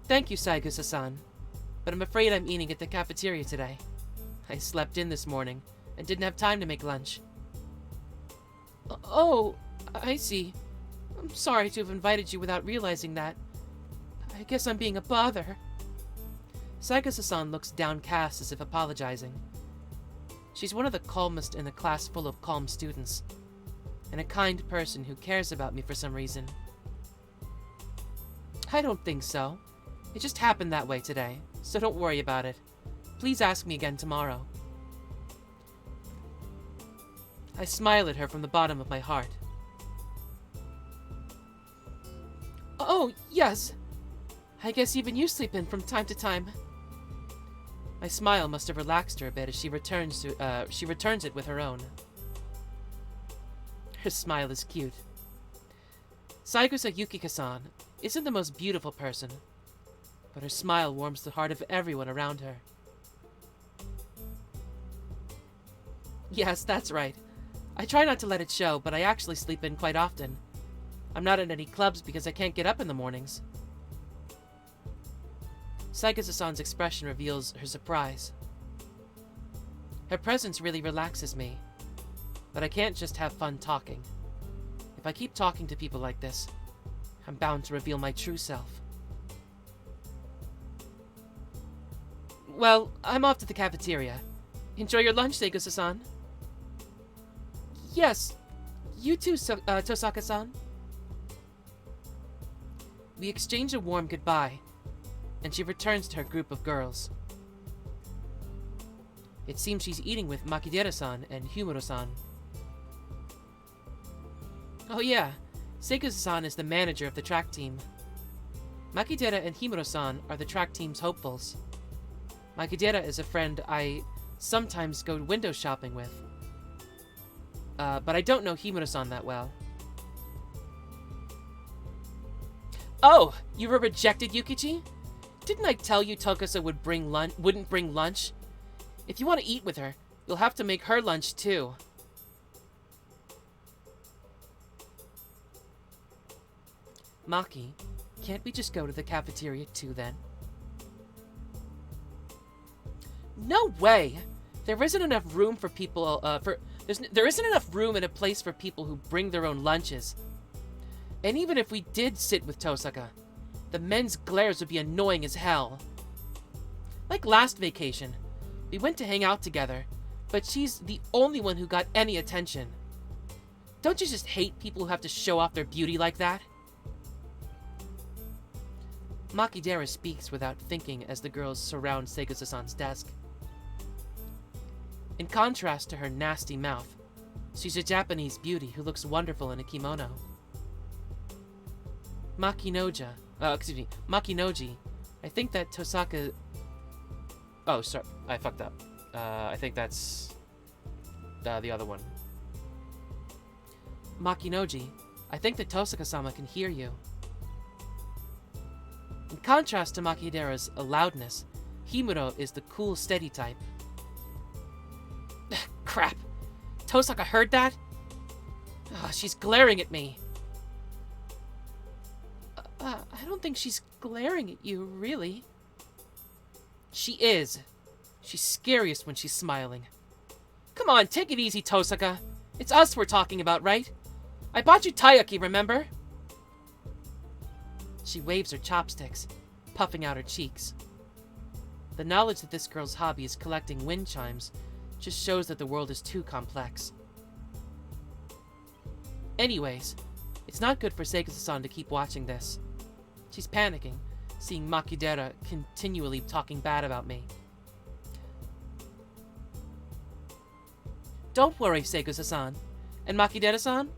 Speaker 2: Thank you, Saigusa-san, but I'm afraid I'm eating at the cafeteria today. I slept in this morning and didn't have time to make lunch. Oh, I see. I'm sorry to have invited you without realizing that. I guess I'm being a bother. Saigusa-san looks downcast as if apologizing. She's one of the calmest in a class full of calm students, and a kind person who cares about me for some reason. I don't think so. It just happened that way today, so don't worry about it. Please ask me again tomorrow. I smile at her from the bottom of my heart. Oh, yes. I guess even you sleep in from time to time. My smile must have relaxed her a bit as she returns it with her own. Her smile is cute. Saigusa Yukika-san isn't the most beautiful person, but her smile warms the heart of everyone around her. Yes, that's right. I try not to let it show, but I actually sleep in quite often. I'm not in any clubs because I can't get up in the mornings. Saigusa-san's expression reveals her surprise. Her presence really relaxes me, but I can't just have fun talking. If I keep talking to people like this, I'm bound to reveal my true self. Well, I'm off to the cafeteria. Enjoy your lunch, Saigusa-san. Yes, you too, Tosaka-san. We exchange a warm goodbye, and she returns to her group of girls. It seems she's eating with Makidera-san and Humuro-san. Oh yeah, Saigusa-san is the manager of the track team. Makidera and Himuro-san are the track team's hopefuls. Makidera is a friend I sometimes go window shopping with. But I don't know Himuro-san that well. Oh, you were rejected, Yukichi? Didn't I tell you Tokusa wouldn't bring lunch? If you want to eat with her, you'll have to make her lunch too. Maki, can't we just go to the cafeteria too then? No way! There isn't enough room for people, there isn't enough room in a place for people who bring their own lunches. And even if we did sit with Tosaka, the men's glares would be annoying as hell. Like last vacation, we went to hang out together, but she's the only one who got any attention. Don't you just hate people who have to show off their beauty like that? Makidera speaks without thinking as the girls surround Saigusa-san's desk. In contrast to her nasty mouth, she's a Japanese beauty who looks wonderful in a kimono. Makinoji, I think that Tosaka... Oh, sorry, I fucked up. I think that's... the other one. Makinoji, I think that Tosaka-sama can hear you. In contrast to Makidera's loudness, Himuro is the cool, steady type. Crap! Tosaka heard that? She's glaring at me. I don't think she's glaring at you, really. She is. She's scariest when she's smiling. Come on, take it easy, Tosaka. It's us we're talking about, right? I bought you taiyaki, remember? She waves her chopsticks, puffing out her cheeks. The knowledge that this girl's hobby is collecting wind chimes just shows that the world is too complex. Anyways, it's not good for Saigusa-san to keep watching this. She's panicking, seeing Makidera continually talking bad about me. Don't worry, Saigusa-san. And Makidera-san?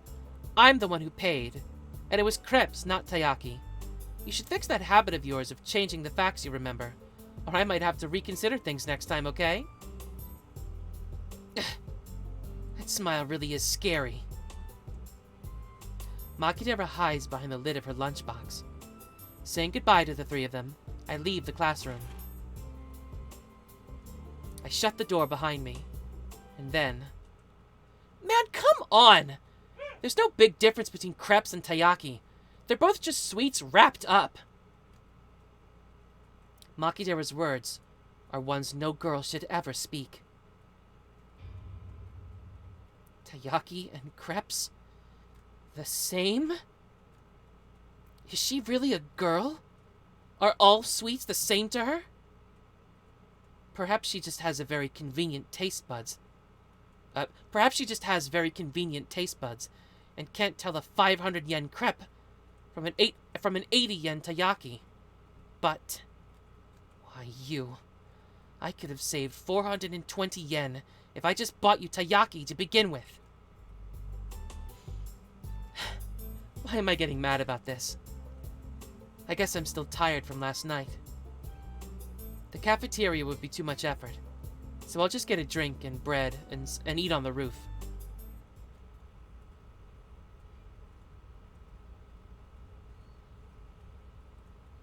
Speaker 2: I'm the one who paid. And it was crepes, not taiyaki. You should fix that habit of yours of changing the facts you remember, or I might have to reconsider things next time, okay? That smile really is scary. Makidera hides behind the lid of her lunchbox. Saying goodbye to the three of them, I leave the classroom. I shut the door behind me, and then... Man, come on! There's no big difference between crepes and taiyaki. They're both just sweets wrapped up. Makidera's words are ones no girl should ever speak. Taiyaki and crepes? The same? Is she really a girl? Are all sweets the same to her? Perhaps she just has very convenient taste buds. And can't tell a 500 yen crepe from an 80 yen taiyaki. But, why you? I could have saved 420 yen if I just bought you taiyaki to begin with. Why am I getting mad about this? I guess I'm still tired from last night. The cafeteria would be too much effort, so I'll just get a drink and bread and eat on the roof.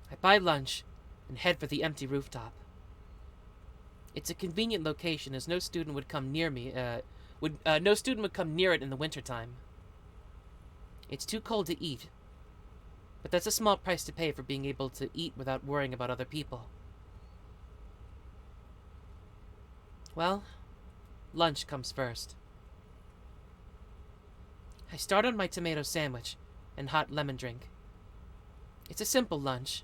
Speaker 2: I buy lunch and head for the empty rooftop. It's a convenient location, as no student would come near it in the wintertime. It's too cold to eat, but that's a small price to pay for being able to eat without worrying about other people. Well, lunch comes first. I start on my tomato sandwich and hot lemon drink. It's a simple lunch,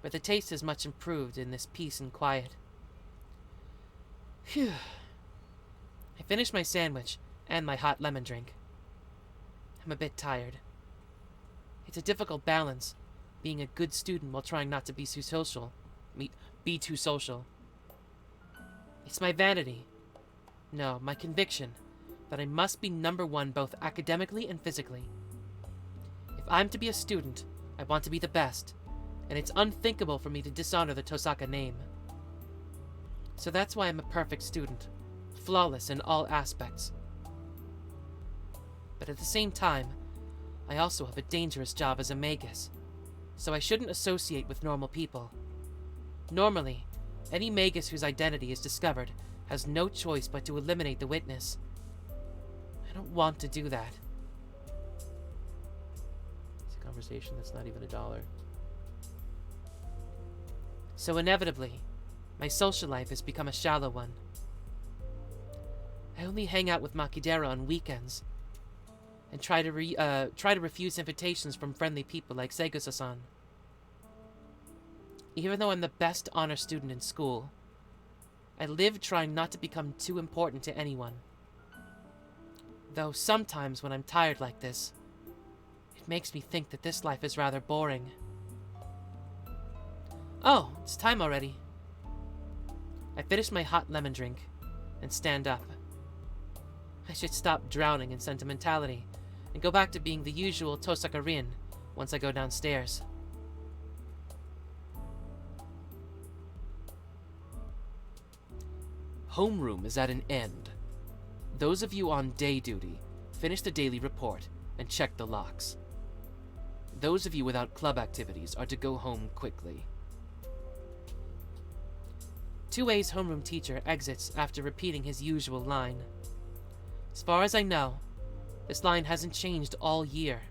Speaker 2: but the taste is much improved in this peace and quiet. Phew. I finish my sandwich and my hot lemon drink. I'm a bit tired. It's a difficult balance, being a good student while trying not to be too social. It's my vanity. No, my conviction that I must be number one both academically and physically. If I'm to be a student, I want to be the best, and it's unthinkable for me to dishonor the Tosaka name. So that's why I'm a perfect student, flawless in all aspects. But at the same time, I also have a dangerous job as a magus, so I shouldn't associate with normal people. Normally, any magus whose identity is discovered has no choice but to eliminate the witness. I don't want to do that. It's a conversation that's not even $1. So inevitably, my social life has become a shallow one. I only hang out with Makidera on weekends, and try to refuse invitations from friendly people like Segusa-san. Even though I'm the best honor student in school, I live trying not to become too important to anyone. Though sometimes when I'm tired like this, it makes me think that this life is rather boring. Oh, it's time already. I finish my hot lemon drink and stand up. I should stop drowning in sentimentality and go back to being the usual Tosaka Rin once I go downstairs.
Speaker 1: Homeroom is at an end. Those of you on day duty, finish the daily report and check the locks. Those of you without club activities are to go home quickly.
Speaker 2: 2A's homeroom teacher exits after repeating his usual line. As far as I know, this line hasn't changed all year.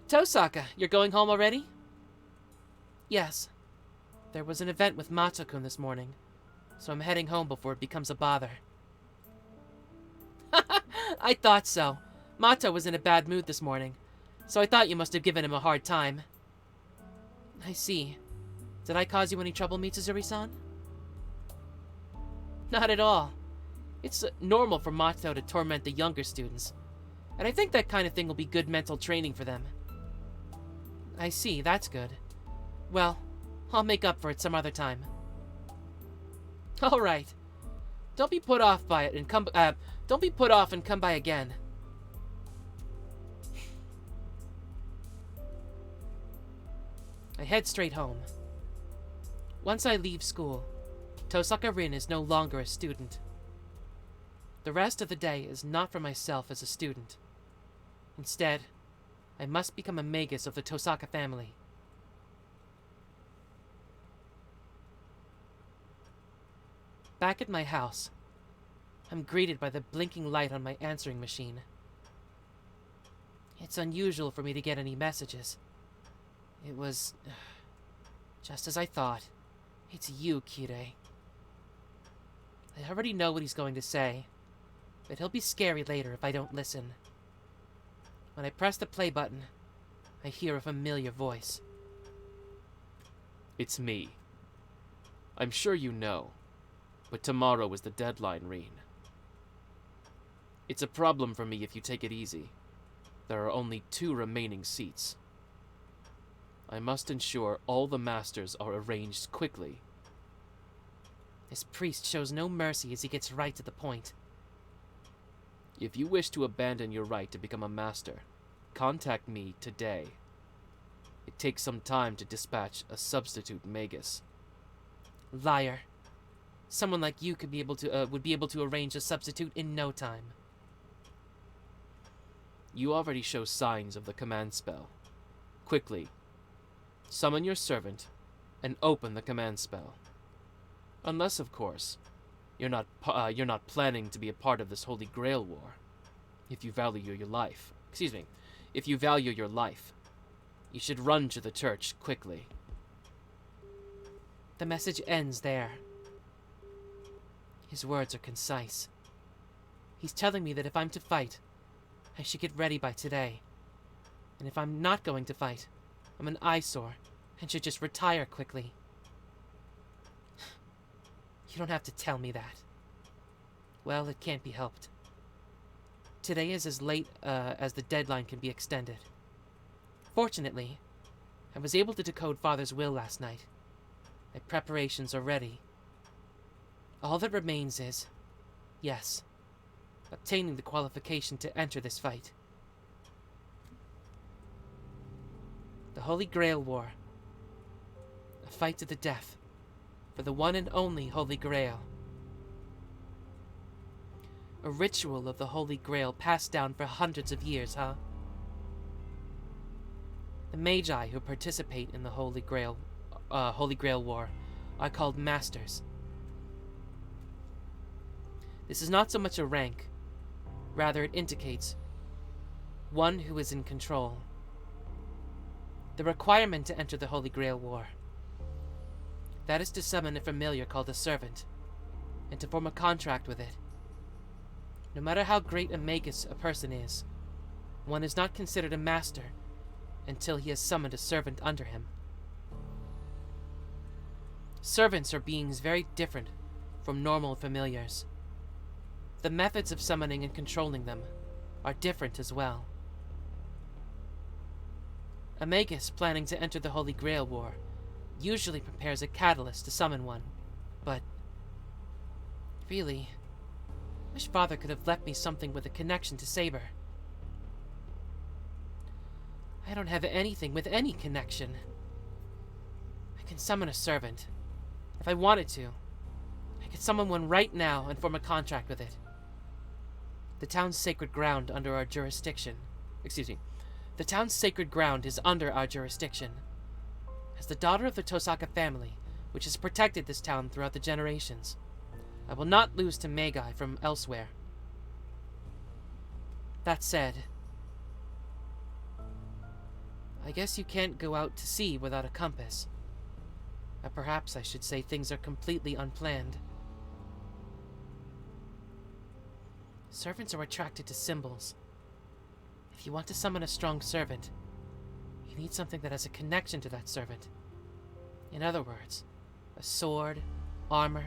Speaker 2: Tosaka, you're going home already? Yes. There was an event with Mato-kun this morning, so I'm heading home before it becomes a bother. I thought so. Mato was in a bad mood this morning, so I thought you must have given him a hard time. I see. Did I cause you any trouble, Mitsuzuri-san? Not at all. It's normal for Mato to torment the younger students, and I think that kind of thing will be good mental training for them. I see, that's good. Well, I'll make up for it some other time. All right. Don't be put off by it and come by again. I head straight home. Once I leave school, Tosaka Rin is no longer a student. The rest of the day is not for myself as a student. Instead, I must become a magus of the Tosaka family. Back at my house, I'm greeted by the blinking light on my answering machine. It's unusual for me to get any messages. It was just as I thought. It's you, Kirei. I already know what he's going to say, but he'll be scary later if I don't listen. When I press the play button, I hear a familiar voice.
Speaker 1: It's me. I'm sure you know, but tomorrow is the deadline, Reen. It's a problem for me if you take it easy. There are only 2 remaining seats. I must ensure all the masters are arranged quickly.
Speaker 2: This priest shows no mercy as he gets right to the point.
Speaker 1: If you wish to abandon your right to become a master, contact me today. It takes some time to dispatch a substitute magus.
Speaker 2: Liar. Someone like you would be able to arrange a substitute in no time.
Speaker 1: You already show signs of the command spell. Quickly, summon your servant and open the command spell. Unless, of course, you're not planning to be a part of this Holy Grail War. If you value your life, you should run to the church quickly.
Speaker 2: The message ends there. His words are concise. He's telling me that if I'm to fight, I should get ready by today. And if I'm not going to fight, I'm an eyesore and should just retire quickly. You don't have to tell me that. Well, it can't be helped. Today is as late as the deadline can be extended. Fortunately, I was able to decode Father's will last night. My preparations are ready. All that remains is, yes, obtaining the qualification to enter this fight. The Holy Grail War. A fight to the death for the one and only Holy Grail. A ritual of the Holy Grail passed down for hundreds of years, huh? The Magi who participate in the Holy Grail War are called Masters. This is not so much a rank, rather it indicates one who is in control. The requirement to enter the Holy Grail War. That is to summon a familiar called a servant, and to form a contract with it. No matter how great a magus a person is, one is not considered a master until he has summoned a servant under him. Servants are beings very different from normal familiars. The methods of summoning and controlling them are different as well. A magus planning to enter the Holy Grail War usually prepares a catalyst to summon one, but really, I wish Father could have left me something with a connection to Saber. I don't have anything with any connection. I can summon a servant. If I wanted to, I could summon one right now and form a contract with it. The town's sacred ground under our jurisdiction. The town's sacred ground is under our jurisdiction. As the daughter of the Tosaka family, which has protected this town throughout the generations, I will not lose to Magi from elsewhere. That said, I guess you can't go out to sea without a compass. Or perhaps I should say things are completely unplanned. Servants are attracted to symbols. If you want to summon a strong servant, you need something that has a connection to that servant. In other words, a sword, armor,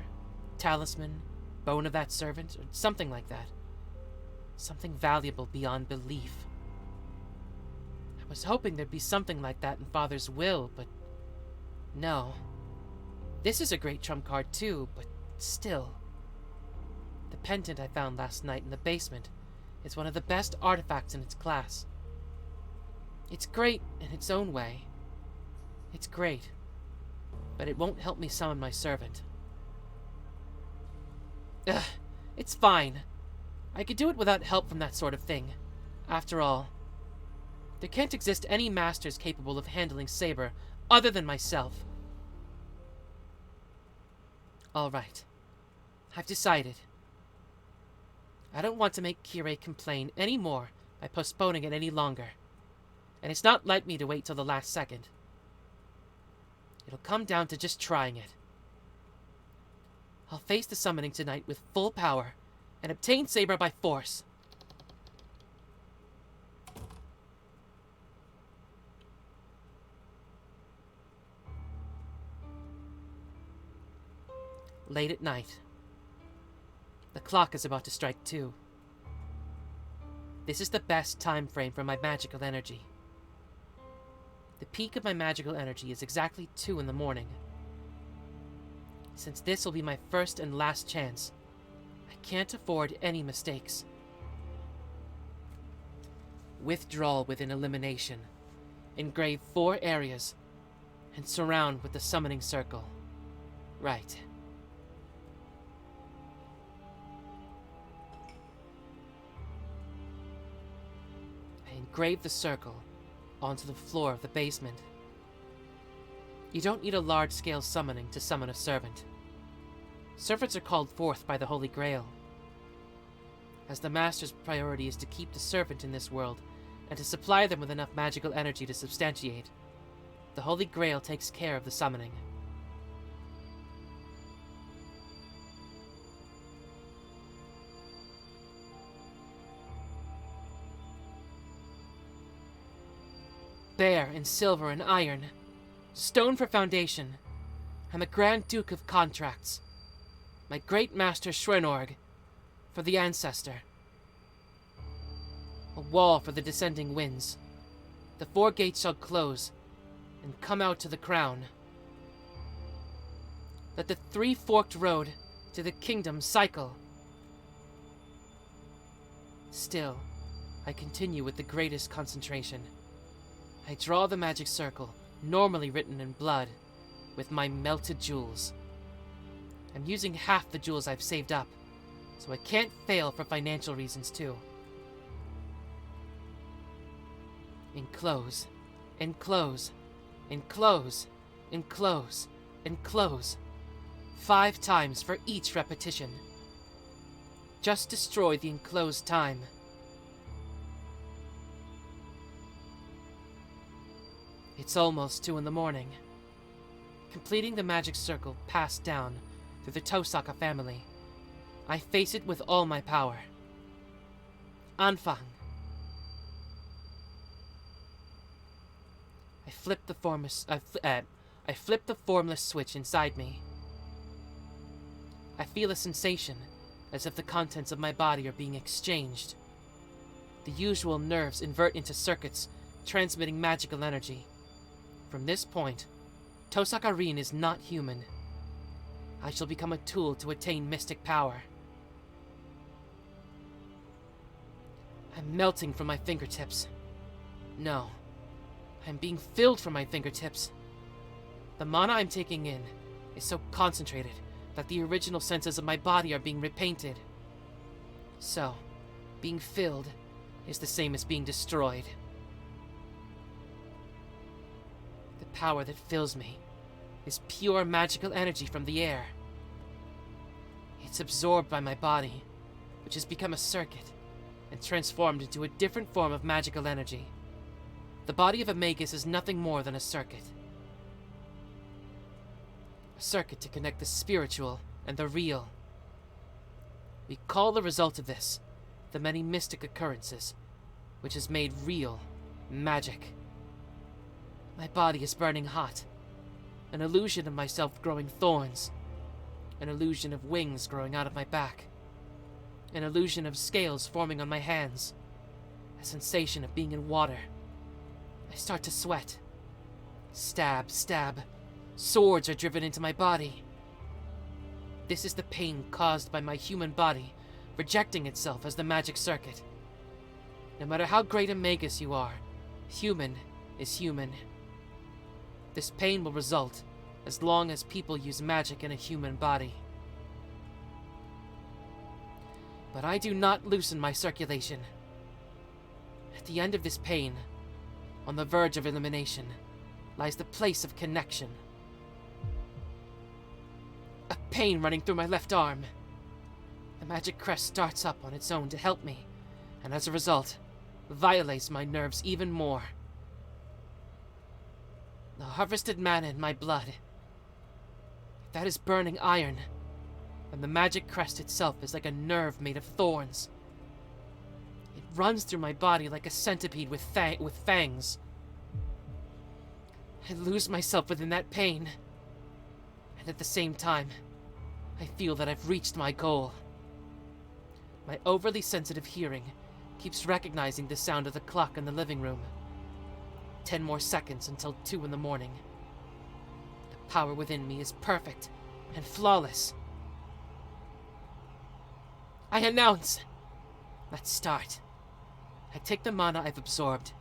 Speaker 2: talisman, bone of that servant, or something like that. Something valuable beyond belief. I was hoping there'd be something like that in Father's will, but no. This is a great trump card too, but still. The pendant I found last night in the basement is one of the best artifacts in its class. It's great in its own way. It's great, but it won't help me summon my servant. Ugh, it's fine. I could do it without help from that sort of thing. After all, There can't exist any masters capable of handling Saber other than myself. Alright. I've decided. I don't want to make Kirei complain any more by postponing it any longer. And it's not like me to wait till the last second. It'll come down to just trying it. I'll face the summoning tonight with full power and obtain Saber by force. Late at night. The clock is about to strike 2. This is the best time frame for my magical energy. The peak of my magical energy is exactly 2 in the morning. Since this will be my first and last chance, I can't afford any mistakes. Withdrawal within elimination. Engrave 4 areas and surround with the summoning circle. Right. I engrave the circle onto the floor of the basement. You don't need a large-scale summoning to summon a servant. Servants are called forth by the Holy Grail. As the Master's priority is to keep the servant in this world, and to supply them with enough magical energy to substantiate, the Holy Grail takes care of the summoning. Bear in silver and iron, stone for foundation. I'm a Grand Duke of contracts. My great master Shrenorg, for the ancestor. A wall for the descending winds. The 4 gates shall close, and come out to the crown. Let the 3-forked road to the kingdom cycle. Still, I continue with the greatest concentration. I draw the magic circle, normally written in blood, with my melted jewels. I'm using half the jewels I've saved up, so I can't fail for financial reasons too. Enclose, enclose, enclose, enclose, enclose. 5 times for each repetition. Just destroy the enclosed time. It's almost 2 in the morning. Completing the magic circle passed down through the Tosaka family, I face it with all my power. Anfang. I flip the formless switch inside me. I feel a sensation as if the contents of my body are being exchanged. The usual nerves invert into circuits transmitting magical energy. From this point, Tosaka Rin is not human. I shall become a tool to attain mystic power. I'm melting from my fingertips. No, I'm being filled from my fingertips. The mana I'm taking in is so concentrated that the original senses of my body are being repainted. So, being filled is the same as being destroyed. The power that fills me is pure magical energy from the air. It's absorbed by my body, which has become a circuit, and transformed into a different form of magical energy. The body of a magus is nothing more than a circuit. A circuit to connect the spiritual and the real. We call the result of this the many mystic occurrences, which has made real magic. My body is burning hot. An illusion of myself growing thorns. An illusion of wings growing out of my back. An illusion of scales forming on my hands. A sensation of being in water. I start to sweat. Stab, stab. Swords are driven into my body. This is the pain caused by my human body rejecting itself as the magic circuit. No matter how great a magus you are, human is human. This pain will result as long as people use magic in a human body. But I do not loosen my circulation. At the end of this pain, On the verge of elimination lies the place of connection. A pain running through my left arm. The magic crest starts up on its own to help me, and as a result, violates my nerves even more. The harvested mana in my blood. If that is burning iron, then the magic crest itself is like a nerve made of thorns. It runs through my body like a centipede with fangs. I lose myself within that pain, and at the same time, I feel that I've reached my goal. My overly sensitive hearing keeps recognizing the sound of the clock in the living room. 10 more seconds until 2 in the morning. The power within me is perfect and flawless. I announce! Let's start. I take the mana I've absorbed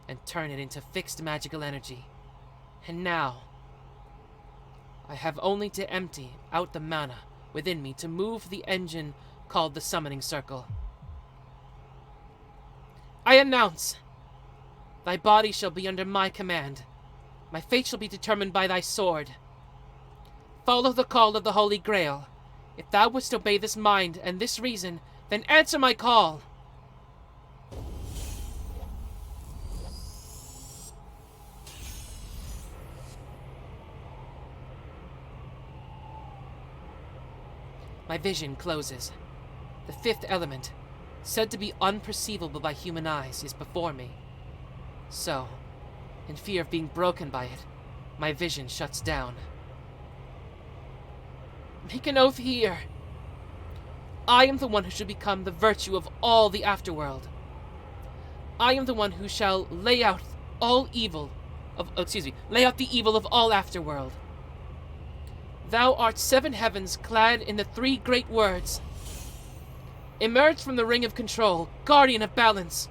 Speaker 2: and turn it into fixed magical energy. And now, I have only to empty out the mana within me to move the engine called the Summoning Circle. I announce! Thy body shall be under my command. My fate shall be determined by thy sword. Follow the call of the Holy Grail. If thou wouldst obey this mind and this reason, then answer my call. My vision closes. The fifth element, said to be unperceivable by human eyes, is before me. So, in fear of being broken by it, my vision shuts down. Make an oath here. I am the one who should become the virtue of all the afterworld. I am the one who shall lay out the evil of all afterworld. Thou art 7 heavens clad in the 3 great words. Emerge from the ring of control, guardian of balance.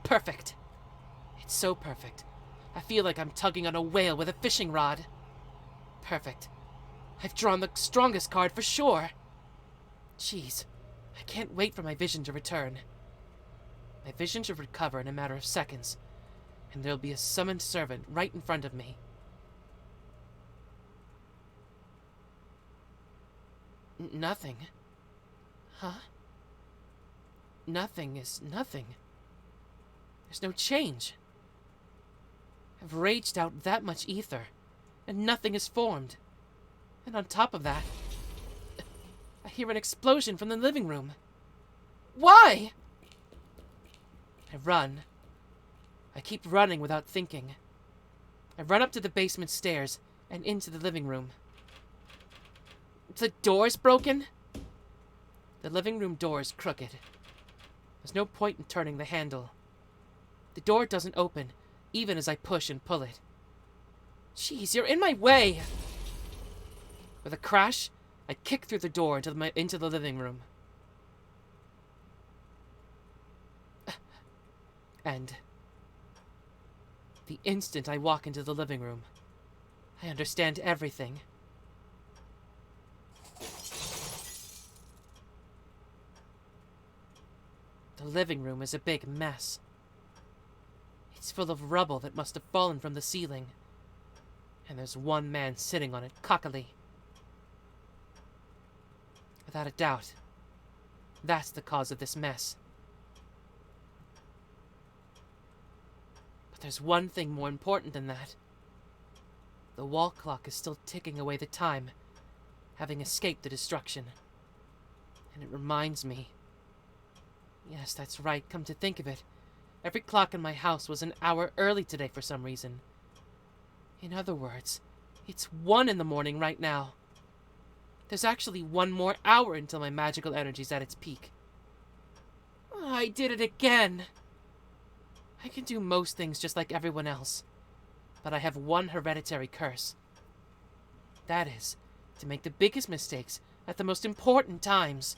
Speaker 2: Perfect. It's so perfect. I feel like I'm tugging on a whale with a fishing rod. Perfect. I've drawn the strongest card for sure. Jeez, I can't wait for my vision to return. My vision should recover in a matter of seconds, and there'll be a summoned servant right in front of me. Nothing. Huh? Nothing is nothing. There's no change. I've raged out that much ether, and nothing is formed. And on top of that, I hear an explosion from the living room. Why? I run. I keep running without thinking. I run up to the basement stairs and into the living room. The door's broken? The living room door is crooked. There's no point in turning the handle. The door doesn't open, even as I push and pull it. Jeez, you're in my way! With a crash, I kick through the door into the living room. And the instant I walk into the living room, I understand everything. The living room is a big mess. It's full of rubble that must have fallen from the ceiling, and there's one man sitting on it cockily. Without a doubt, that's the cause of this mess. But there's one thing more important than that. The wall clock is still ticking away the time, having escaped the destruction. And it reminds me... Yes, that's right, come to think of it. Every clock in my house was an hour early today for some reason. In other words, it's 1 in the morning right now. There's actually 1 more hour until my magical energy's at its peak. I did it again! I can do most things just like everyone else, but I have one hereditary curse. That is, to make the biggest mistakes at the most important times.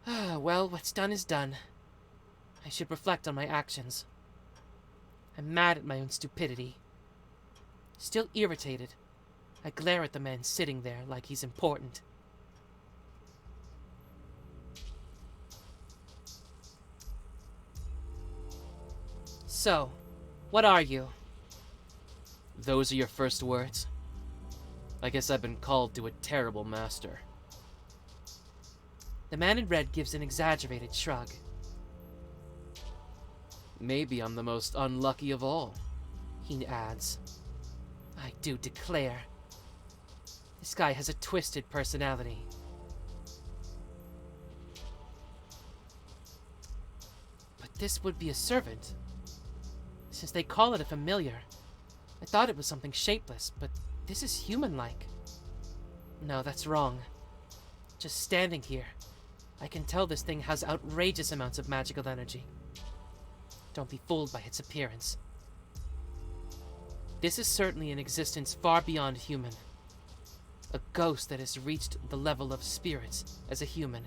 Speaker 2: Well, what's done is done. I should reflect on my actions. I'm mad at my own stupidity. Still irritated, I glare at the man sitting there like he's important. So, what are you?
Speaker 1: Those are your first words? I guess I've been called to a terrible master.
Speaker 2: The man in red gives an exaggerated shrug.
Speaker 1: Maybe I'm the most unlucky of all.
Speaker 2: He adds, I do declare. This guy has a twisted personality. But this would be a servant. Since they call it a familiar, I thought it was something shapeless, but this is human-like. No, that's wrong. Just standing here, I can tell this thing has outrageous amounts of magical energy. Don't be fooled by its appearance. This is certainly an existence far beyond human. A ghost that has reached the level of spirits as a human.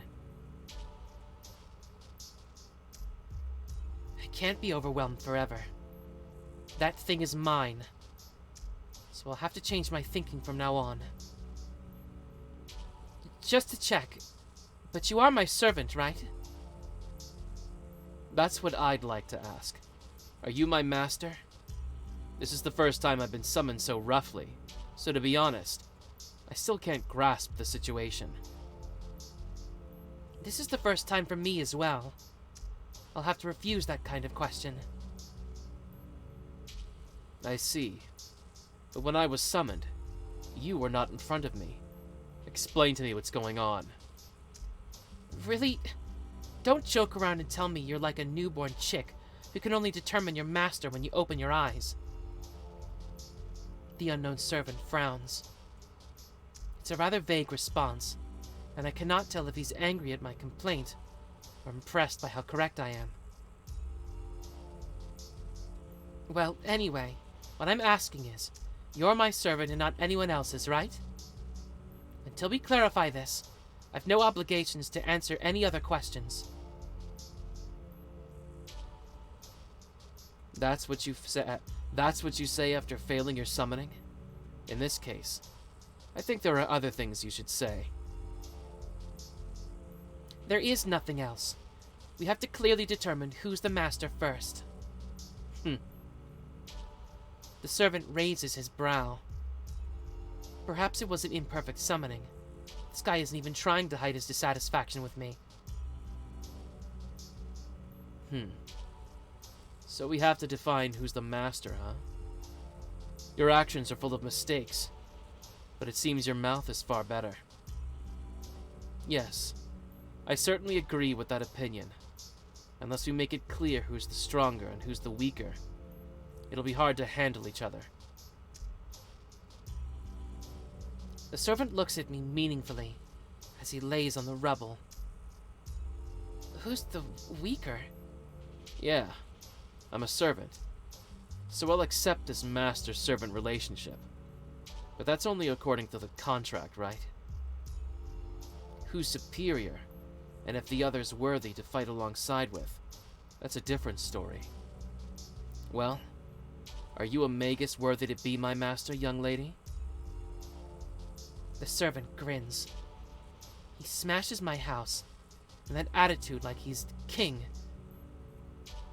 Speaker 2: I can't be overwhelmed forever. That thing is mine. So I'll have to change my thinking from now on. Just to check, but you are my servant, right?
Speaker 1: That's what I'd like to ask. Are you my master? This is the first time I've been summoned so roughly, so to be honest, I still can't grasp the situation.
Speaker 2: This is the first time for me as well. I'll have to refuse that kind of question.
Speaker 1: I see. But when I was summoned, you were not in front of me. Explain to me what's going on.
Speaker 2: Really? Don't joke around and tell me you're like a newborn chick who can only determine your master when you open your eyes. The unknown servant frowns. It's a rather vague response, and I cannot tell if he's angry at my complaint or impressed by how correct I am. Well, anyway, what I'm asking is, you're my servant and not anyone else's, right? Until we clarify this, I've no obligations to answer any other questions.
Speaker 1: That's what you say after failing your summoning? In this case, I think there are other things you should say.
Speaker 2: There is nothing else. We have to clearly determine who's the master first. The servant raises his brow. Perhaps it was an imperfect summoning. This guy isn't even trying to hide his dissatisfaction with me.
Speaker 1: So we have to define who's the master, huh? Your actions are full of mistakes, but it seems your mouth is far better. Yes, I certainly agree with that opinion. Unless we make it clear who's the stronger and who's the weaker, it'll be hard to handle each other.
Speaker 2: The servant looks at me meaningfully as he lays on the rubble. Who's the weaker?
Speaker 1: Yeah, I'm a servant, so I'll accept this master-servant relationship. But that's only according to the contract, right? Who's superior, and if the other's worthy to fight alongside with, that's a different story. Well, are you a magus worthy to be my master, young lady?
Speaker 2: The servant grins. He smashes my house, and that attitude like he's king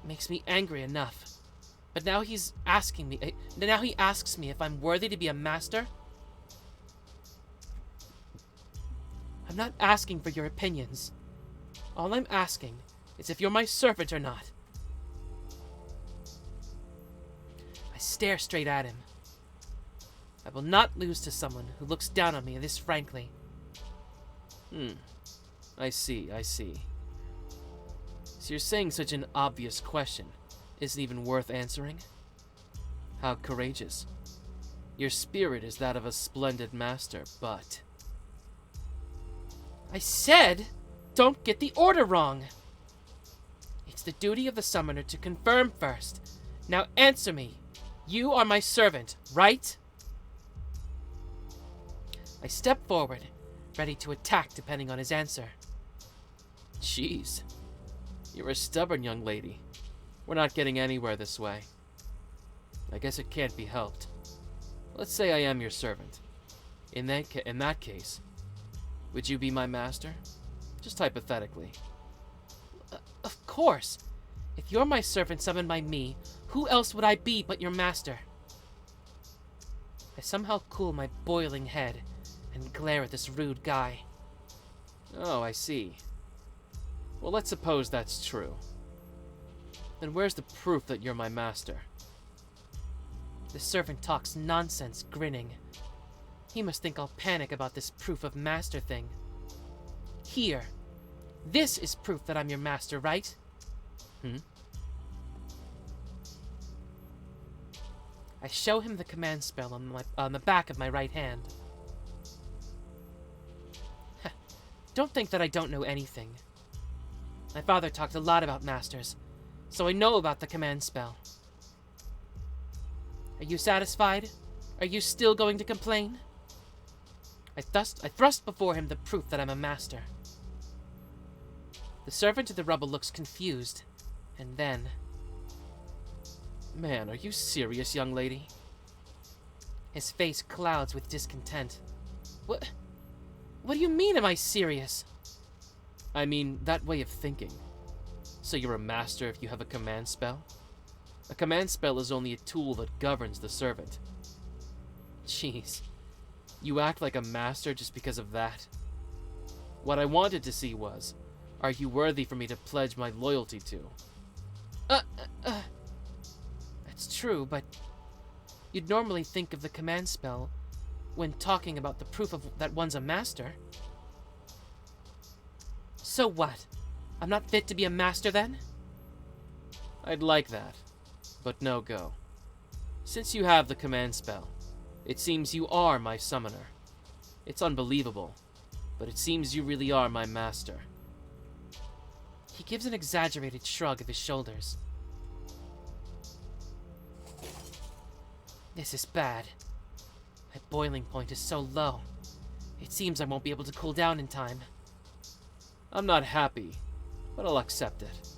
Speaker 2: makes me angry enough. But now he asks me if I'm worthy to be a master? I'm not asking for your opinions. All I'm asking is if you're my servant or not. I stare straight at him. I will not lose to someone who looks down on me this frankly.
Speaker 1: I see. So you're saying such an obvious question isn't even worth answering? How courageous. Your spirit is that of a splendid master, but...
Speaker 2: I said, don't get the order wrong. It's the duty of the summoner to confirm first. Now answer me. You are my servant, right? I step forward, ready to attack depending on his answer.
Speaker 1: Jeez. You're a stubborn young lady. We're not getting anywhere this way. I guess it can't be helped. Let's say I am your servant. In that case, would you be my master? Just hypothetically.
Speaker 2: Of course. If You're my servant summoned by me. Who else would I be but your master? I somehow cool my boiling head and glare at this rude guy.
Speaker 1: Oh, I see. Well, let's suppose that's true. Then where's the proof that you're my master?
Speaker 2: The servant talks nonsense, grinning. He must think I'll panic about this proof of master thing. Here. This is proof that I'm your master, right? I show him the command spell on the back of my right hand. Don't think that I don't know anything. My father talked a lot about masters, so I know about the command spell. Are you satisfied? Are you still going to complain? I thrust before him the proof that I'm a master. The servant of the rubble looks confused, and then...
Speaker 1: Man, are you serious, young lady?
Speaker 2: His face clouds with discontent. What do you mean, am I serious?
Speaker 1: I mean, that way of thinking. So you're a master if you have a command spell? A command spell is only a tool that governs the servant. Jeez. You act like a master just because of that? What I wanted to see was, are you worthy for me to pledge my loyalty to?
Speaker 2: That's true, but you'd normally think of the command spell when talking about the proof of that one's a master. So what? I'm not fit to be a master then?
Speaker 1: I'd like that, but no go. Since you have the command spell, it seems you are my summoner. It's unbelievable, but it seems you really are my master.
Speaker 2: He gives an exaggerated shrug of his shoulders. This is bad. My boiling point is so low. It seems I won't be able to cool down in time.
Speaker 1: I'm not happy, but I'll accept it.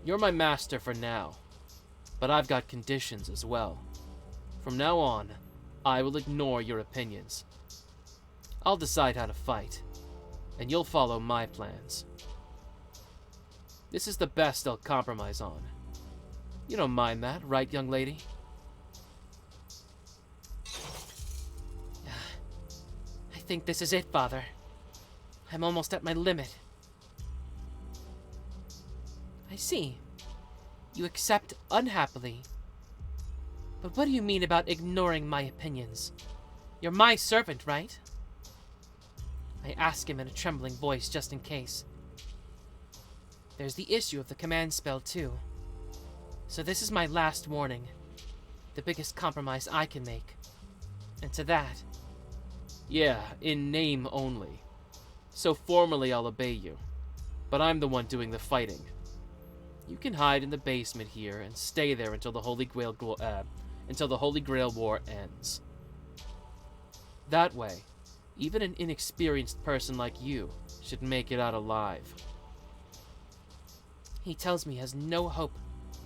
Speaker 1: You're my master for now, but I've got conditions as well. From now on, I will ignore your opinions. I'll decide how to fight, and you'll follow my plans. This is the best I'll compromise on. You don't mind that, right, young lady?
Speaker 2: I think this is it, Father. I'm almost at my limit. I see. You accept unhappily. But what do you mean about ignoring my opinions? You're my servant, right? I ask him in a trembling voice just in case. There's the issue of the command spell, too. So this is my last warning. The biggest compromise I can make. And to that...
Speaker 1: Yeah, in name only. So formally I'll obey you. But I'm the one doing the fighting. You can hide in the basement here and stay there until the Holy Grail War ends. That way, even an inexperienced person like you should make it out alive.
Speaker 2: He tells me he has no hope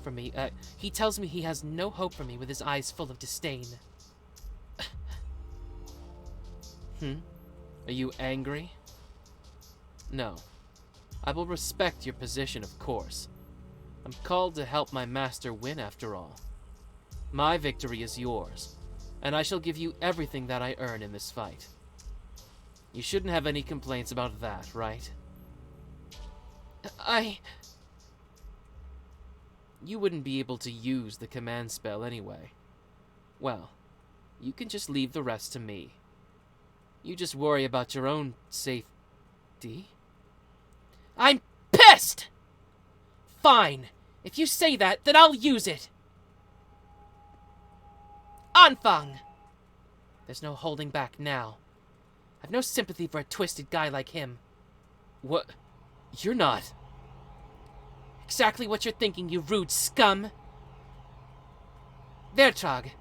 Speaker 2: for me. He tells me he has no hope for me with his eyes full of disdain.
Speaker 1: Are you angry? No. I will respect your position, of course. I'm called to help my master win, after all. My victory is yours, and I shall give you everything that I earn in this fight. You shouldn't have any complaints about that, right? You wouldn't be able to use the command spell anyway. Well, you can just leave the rest to me. You just worry about your own safety.
Speaker 2: I'm pissed! Fine. If you say that, then I'll use it. Anfang! There's no holding back now. I've no sympathy for a twisted guy like him.
Speaker 1: What? You're not...
Speaker 2: Exactly what you're thinking, you rude scum. Vertrag.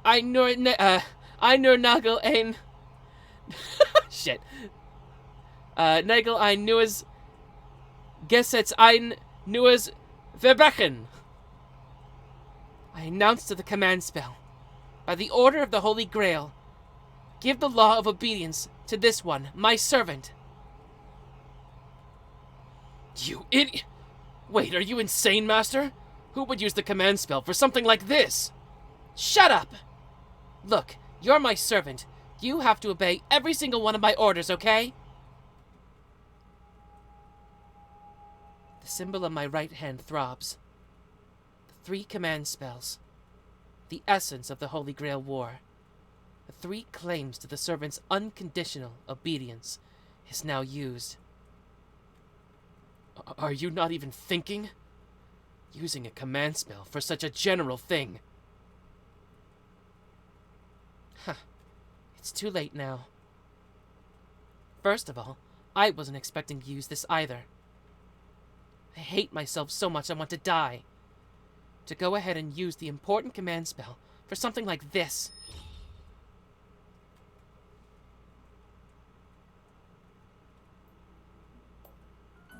Speaker 2: I nur nagel ein...
Speaker 1: Shit.
Speaker 2: Nagel ein nuas... Gesetz ein nuas Verbrechen. I announce to the command spell, by the order of the Holy Grail, give the law of obedience to this one, my servant.
Speaker 1: You idiot! Wait, are you insane, Master? Who would use the command spell for something like this?
Speaker 2: Shut up! Look, you're my servant. You have to obey every single one of my orders, okay? The symbol on my right hand throbs. The 3 command spells. The essence of the Holy Grail War. The 3 claims to the servant's unconditional obedience is now used.
Speaker 1: Are you not even thinking? Using a command spell for such a general thing.
Speaker 2: Huh. It's too late now. First of all, I wasn't expecting to use this either. I hate myself so much I want to die. To go ahead and use the important command spell for something like this.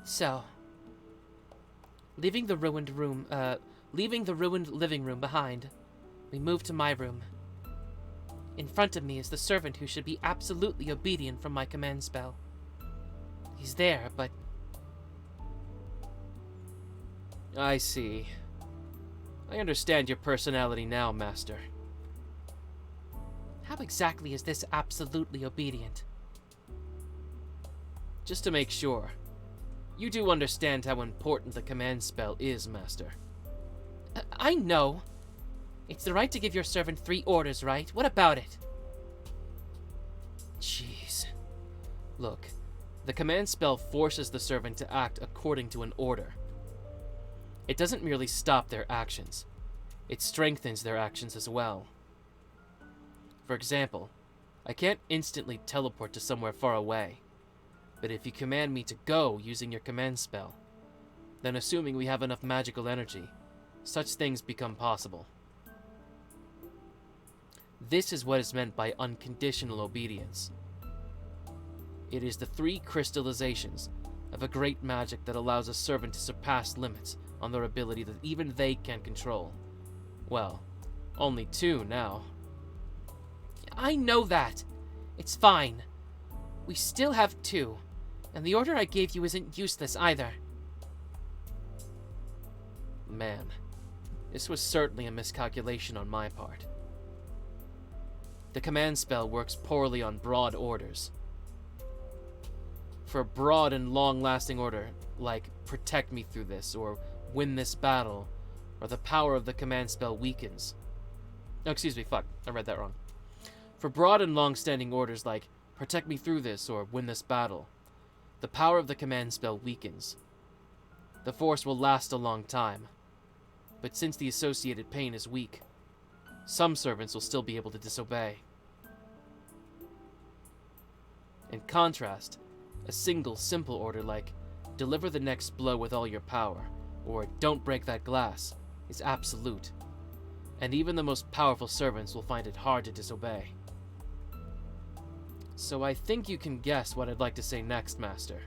Speaker 2: So, leaving the ruined living room behind, we move to my room. In front of me is the servant who should be absolutely obedient from my command spell. He's there, but...
Speaker 1: I see. I understand your personality now, Master.
Speaker 2: How exactly is this absolutely obedient?
Speaker 1: Just to make sure, you do understand how important the command spell is, Master.
Speaker 2: I know. It's the right to give your servant 3 orders, right? What about it?
Speaker 1: Jeez. Look, the command spell forces the servant to act according to an order. It doesn't merely stop their actions. It strengthens their actions as well. For example, I can't instantly teleport to somewhere far away. But if you command me to go using your command spell, then assuming we have enough magical energy, such things become possible. This is what is meant by unconditional obedience. It is the 3 crystallizations of a great magic that allows a servant to surpass limits on their ability that even they can control. Well, only 2 now.
Speaker 2: I know that. It's fine. We still have 2, and the order I gave you isn't useless either.
Speaker 1: Man, this was certainly a miscalculation on my part. The command spell works poorly on broad orders. For a broad and long-lasting order, like protect me through this, or win this battle, or the power of the command spell weakens. Oh, excuse me, fuck, I read that wrong. For broad and long-standing orders like protect me through this, or win this battle, the power of the command spell weakens. The force will last a long time, but since the associated pain is weak, some servants will still be able to disobey. In contrast, a single, simple order like, deliver the next blow with all your power, or don't break that glass, is absolute, and even the most powerful servants will find it hard to disobey. So I think you can guess what I'd like to say next, Master.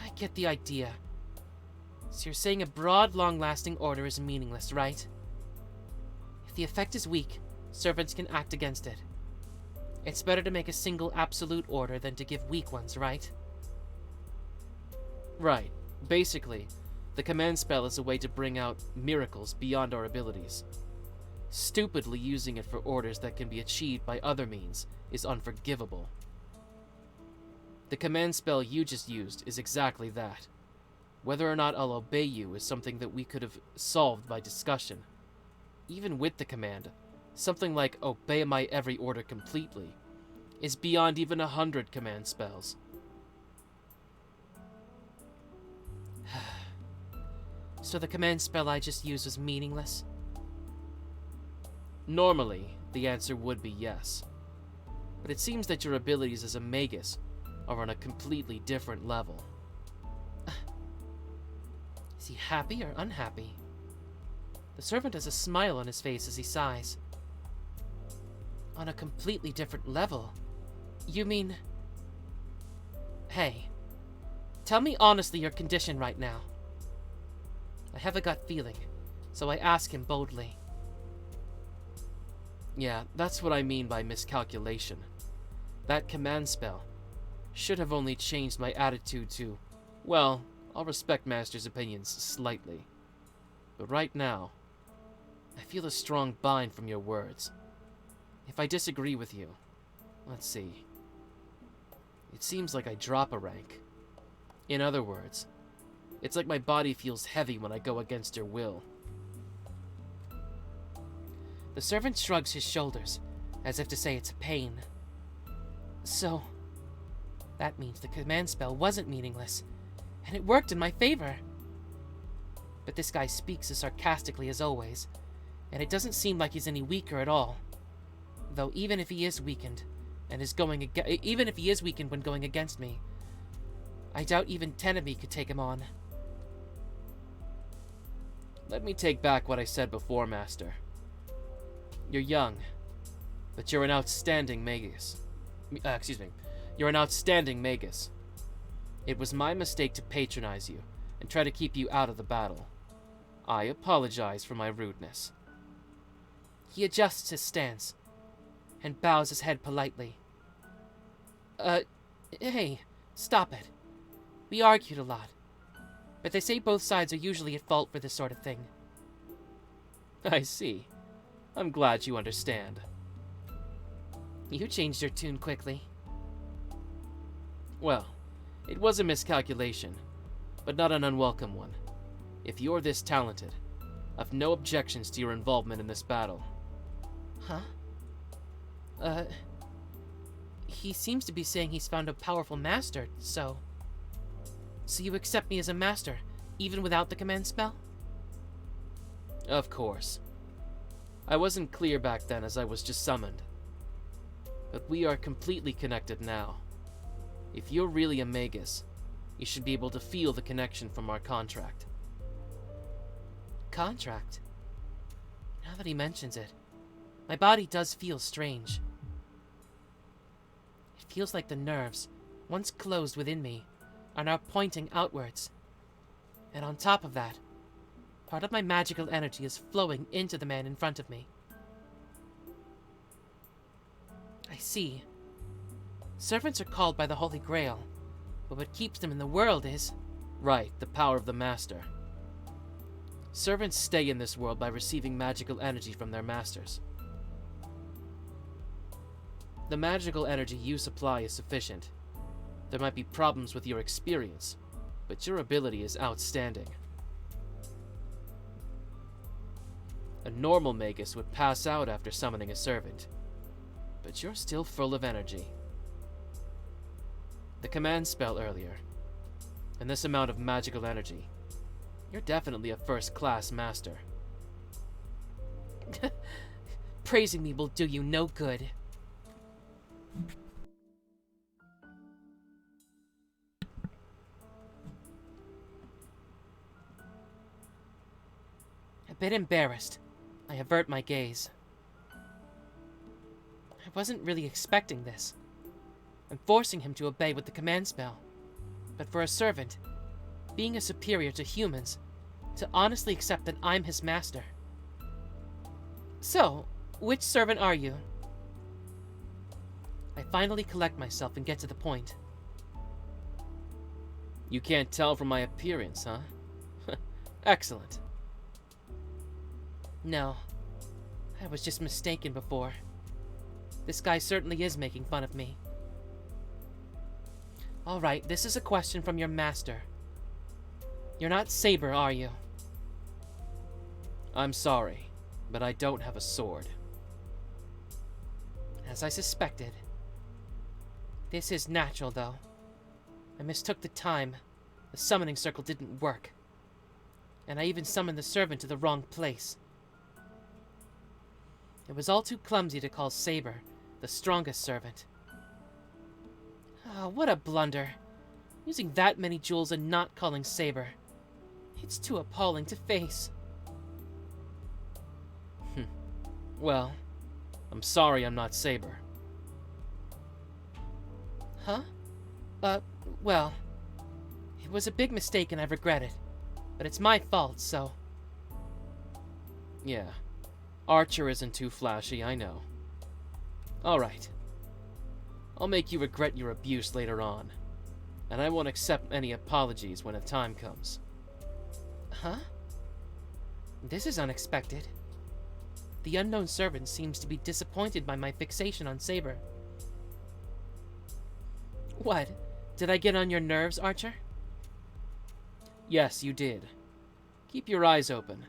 Speaker 2: I get the idea. So you're saying a broad, long-lasting order is meaningless, right? If the effect is weak, servants can act against it. It's better to make a single absolute order than to give weak ones, right?
Speaker 1: Right. Basically, the command spell is a way to bring out miracles beyond our abilities. Stupidly using it for orders that can be achieved by other means is unforgivable. The command spell you just used is exactly that. Whether or not I'll obey you is something that we could have solved by discussion. Even with the command, something like obey my every order completely is beyond even 100 command spells.
Speaker 2: So the command spell I just used was meaningless?
Speaker 1: Normally, the answer would be yes. But it seems that your abilities as a magus are on a completely different level.
Speaker 2: Is he happy or unhappy? The servant has a smile on his face as he sighs. On a completely different level? You mean... Hey, tell me honestly your condition right now. I have a gut feeling, so I ask him boldly.
Speaker 1: Yeah, that's what I mean by miscalculation. That command spell should have only changed my attitude to, well, I'll respect Master's opinions slightly. But right now, I feel a strong bind from your words. If I disagree with you, let's see. It seems like I drop a rank. In other words, it's like my body feels heavy when I go against your will.
Speaker 2: The servant shrugs his shoulders, as if to say it's a pain. So, that means the command spell wasn't meaningless, and it worked in my favor. But this guy speaks as sarcastically as always, and it doesn't seem like he's any weaker at all. Though even if he is weakened, when going against me, I doubt even 10 of me could take him on.
Speaker 1: Let me take back what I said before, Master. You're young, but you're an outstanding magus. You're an outstanding magus. It was my mistake to patronize you and try to keep you out of the battle. I apologize for my rudeness.
Speaker 2: He adjusts his stance and bows his head politely. Hey, stop it. We argued a lot, but they say both sides are usually at fault for this sort of thing.
Speaker 1: I see. I'm glad you understand.
Speaker 2: You changed your tune quickly.
Speaker 1: Well, it was a miscalculation, but not an unwelcome one. If you're this talented, I've no objections to your involvement in this battle.
Speaker 2: Huh? He seems to be saying he's found a powerful master, so... So you accept me as a master, even without the command spell?
Speaker 1: Of course. I wasn't clear back then as I was just summoned. But we are completely connected now. If you're really a magus, you should be able to feel the connection from our contract.
Speaker 2: Contract? Now that he mentions it, my body does feel strange. It feels like the nerves, once closed within me, are now pointing outwards. And on top of that, part of my magical energy is flowing into the man in front of me. I see. Servants are called by the Holy Grail, but what keeps them in the world is...
Speaker 1: Right, the power of the Master. Servants stay in this world by receiving magical energy from their masters. The magical energy you supply is sufficient. There might be problems with your experience, but your ability is outstanding. A normal magus would pass out after summoning a servant, but you're still full of energy. The command spell earlier, and this amount of magical energy, you're definitely a first-class master.
Speaker 2: Praising me will do you no good. A bit embarrassed, I avert my gaze. I wasn't really expecting this. I'm forcing him to obey with the command spell. But for a servant, being a superior to humans, to honestly accept that I'm his master. So, which servant are you? I finally collect myself and get to the point.
Speaker 1: You can't tell from my appearance, huh? Excellent.
Speaker 2: No, I was just mistaken before. This guy certainly is making fun of me. Alright, this is a question from your master. You're not Saber, are you?
Speaker 1: I'm sorry, but I don't have a sword.
Speaker 2: As I suspected. This is natural, though. I mistook the time. The summoning circle didn't work. And I even summoned the servant to the wrong place. It was all too clumsy to call Saber the strongest servant. Oh, what a blunder. Using that many jewels and not calling Saber. It's too appalling to face.
Speaker 1: Well, I'm sorry I'm not Saber.
Speaker 2: Huh? Well, it was a big mistake and I regret it. But it's my fault, so...
Speaker 1: Yeah. Archer isn't too flashy, I know. Alright. I'll make you regret your abuse later on. and I won't accept any apologies when the time comes.
Speaker 2: Huh? This is unexpected. The unknown servant seems to be disappointed by my fixation on Saber. What? Did I get on your nerves, Archer?
Speaker 1: Yes, you did. Keep your eyes open,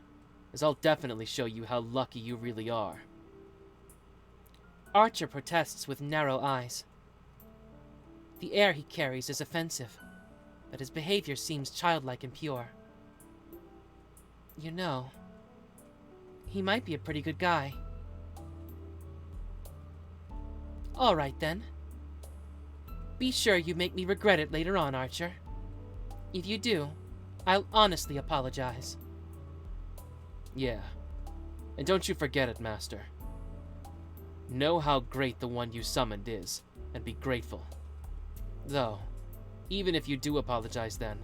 Speaker 1: as I'll definitely show you how lucky you really are.
Speaker 2: Archer protests with narrow eyes. The air he carries is offensive, but his behavior seems childlike and pure. You know, he might be a pretty good guy. All right, then. Be sure you make me regret it later on, Archer. If you do, I'll honestly apologize.
Speaker 1: Yeah. And don't you forget it, Master. Know how great the one you summoned is, and be grateful. Though, even if you do apologize then,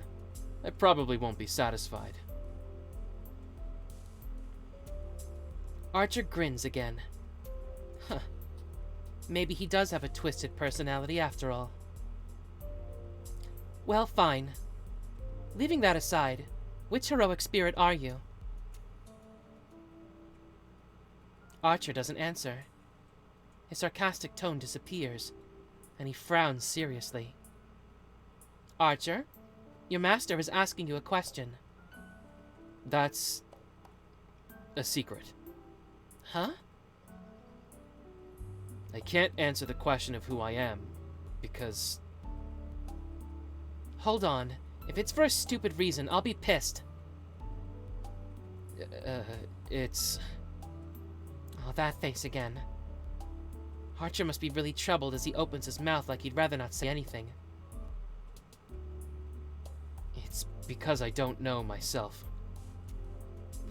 Speaker 1: I probably won't be satisfied.
Speaker 2: Archer grins again. Huh. Maybe he does have a twisted personality after all. Well, fine. Leaving that aside, which heroic spirit are you? Archer doesn't answer. His sarcastic tone disappears, and he frowns seriously. Archer, your master is asking you a question.
Speaker 1: That's a secret.
Speaker 2: Huh?
Speaker 1: I can't answer the question of who I am, because...
Speaker 2: Hold on. If it's for a stupid reason, I'll be pissed.
Speaker 1: It's...
Speaker 2: Oh, that face again. Archer must be really troubled as he opens his mouth like he'd rather not say anything.
Speaker 1: It's because I don't know myself.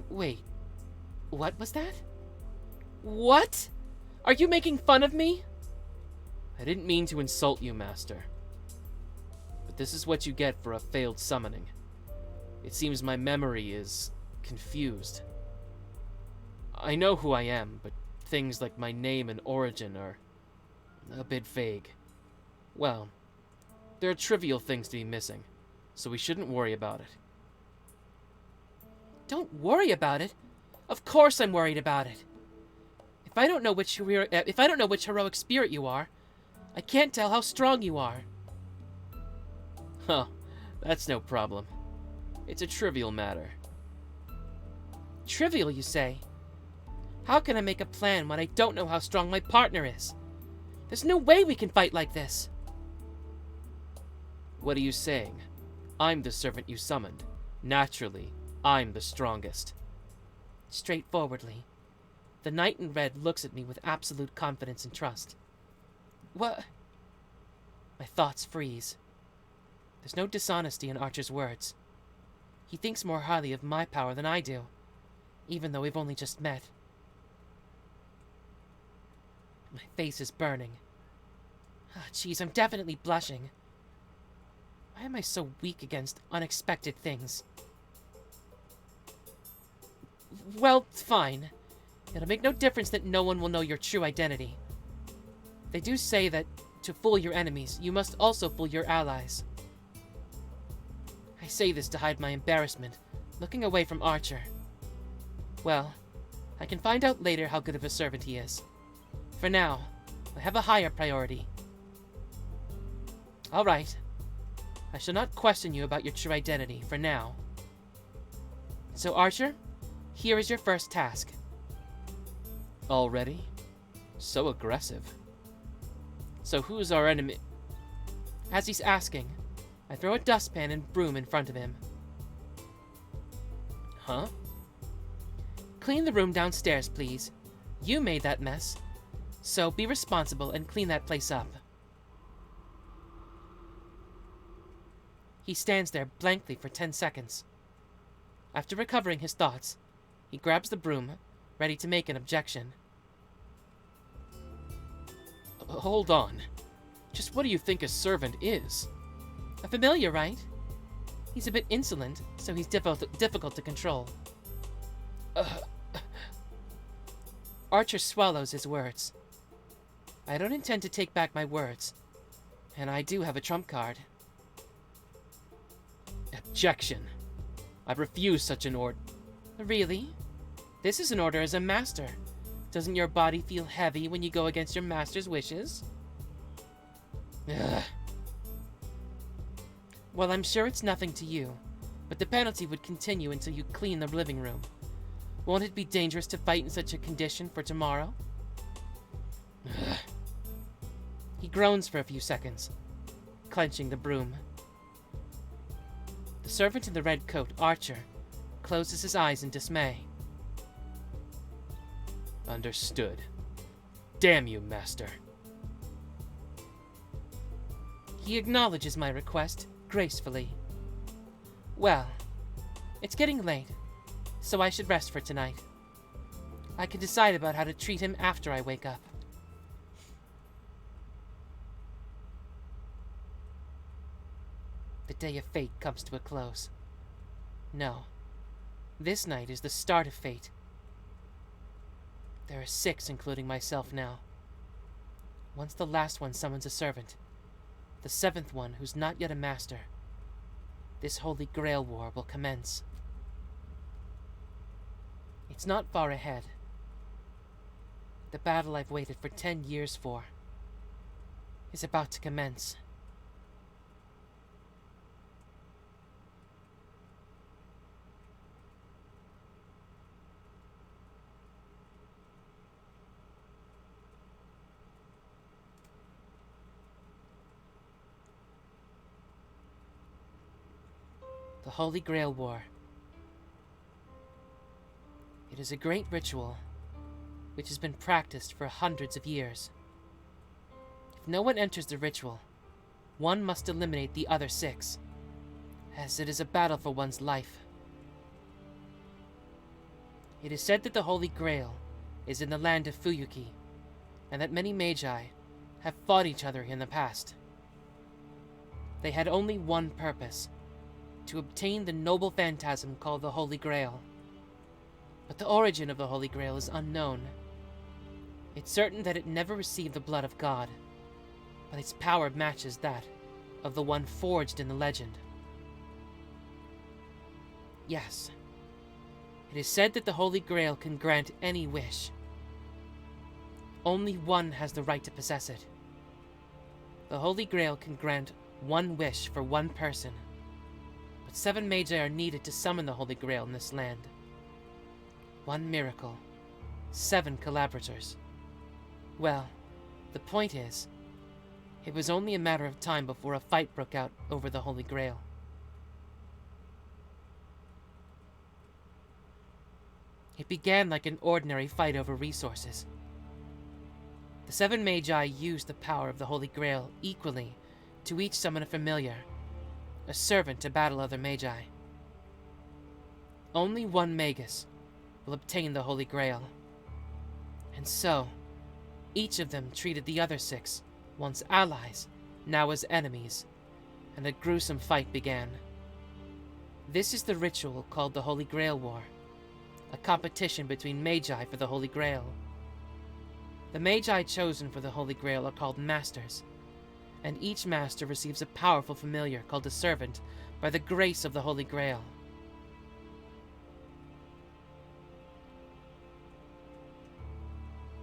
Speaker 2: Wait. What was that? What? Are you making fun of me?
Speaker 1: I didn't mean to insult you, Master. But this is what you get for a failed summoning. It seems my memory is confused. I know who I am, but things like my name and origin are a bit vague. Well, there are trivial things to be missing, so we shouldn't worry about it.
Speaker 2: Don't worry about it? Of course I'm worried about it. If I don't know which heroic spirit you are, I can't tell how strong you are.
Speaker 1: Huh, that's no problem. It's a trivial matter.
Speaker 2: Trivial, you say? How can I make a plan when I don't know how strong my partner is? There's no way we can fight like this.
Speaker 1: What are you saying? I'm the servant you summoned. Naturally, I'm the strongest.
Speaker 2: Straightforwardly. The knight in red looks at me with absolute confidence and trust. What? My thoughts freeze. There's no dishonesty in Archer's words. He thinks more highly of my power than I do, even though we've only just met. My face is burning. Ah, jeez, I'm definitely blushing. Why am I so weak against unexpected things? Well, fine. It'll make no difference that no one will know your true identity. They do say that to fool your enemies, you must also fool your allies. I say this to hide my embarrassment, looking away from Archer. Well, I can find out later how good of a servant he is. For now, I have a higher priority. All right. I shall not question you about your true identity, for now. So, Archer, here is your first task.
Speaker 1: Already? So aggressive. So who's our enemy?
Speaker 2: As he's asking, I throw a dustpan and broom in front of him.
Speaker 1: Huh?
Speaker 2: Clean the room downstairs, please. You made that mess. So be responsible and clean that place up. He stands there blankly for 10 seconds. After recovering his thoughts, he grabs the broom, ready to make an objection.
Speaker 1: Hold on. Just what do you think a servant is?
Speaker 2: A familiar, right? He's a bit insolent, so he's difficult to control. Archer swallows his words. I don't intend to take back my words, and I do have a trump card.
Speaker 1: Objection. I refuse such an order.
Speaker 2: Really? This is an order as a master. Doesn't your body feel heavy when you go against your master's wishes?
Speaker 1: Ugh.
Speaker 2: Well, I'm sure it's nothing to you, but the penalty would continue until you clean the living room. Won't it be dangerous to fight in such a condition for tomorrow?
Speaker 1: Ugh.
Speaker 2: He groans for a few seconds, clenching the broom. The servant in the red coat, Archer, closes his eyes in dismay.
Speaker 1: Understood. Damn you, master.
Speaker 2: He acknowledges my request gracefully. Well, it's getting late, so I should rest for tonight. I can decide about how to treat him after I wake up. The day of fate comes to a close. No, this night is the start of fate. There are 6, including myself now. Once the last one summons a servant, the 7th one who's not yet a master, this Holy Grail War will commence. It's not far ahead. The battle I've waited for 10 years for is about to commence. The Holy Grail War. It is a great ritual which has been practiced for hundreds of years. If no one enters the ritual, one must eliminate the other 6, as it is a battle for one's life. It is said that the Holy Grail is in the land of Fuyuki, and that many magi have fought each other in the past. They had only one purpose: to obtain the noble phantasm called the Holy Grail. But the origin of the Holy Grail is unknown. It's certain that it never received the blood of God, but its power matches that of the one forged in the legend. Yes, it is said that the Holy Grail can grant any wish. Only one has the right to possess it. The Holy Grail can grant one wish for one person, but 7 magi are needed to summon the Holy Grail in this land. 1 miracle, 7 collaborators. Well, the point is, it was only a matter of time before a fight broke out over the Holy Grail. It began like an ordinary fight over resources. The 7 magi used the power of the Holy Grail equally to each summon a familiar, a servant to battle other magi. Only one magus will obtain the Holy Grail. And so, each of them treated the other 6, once allies, now as enemies, and a gruesome fight began. This is the ritual called the Holy Grail War, a competition between magi for the Holy Grail. The magi chosen for the Holy Grail are called masters, and each master receives a powerful familiar called a servant by the grace of the Holy Grail.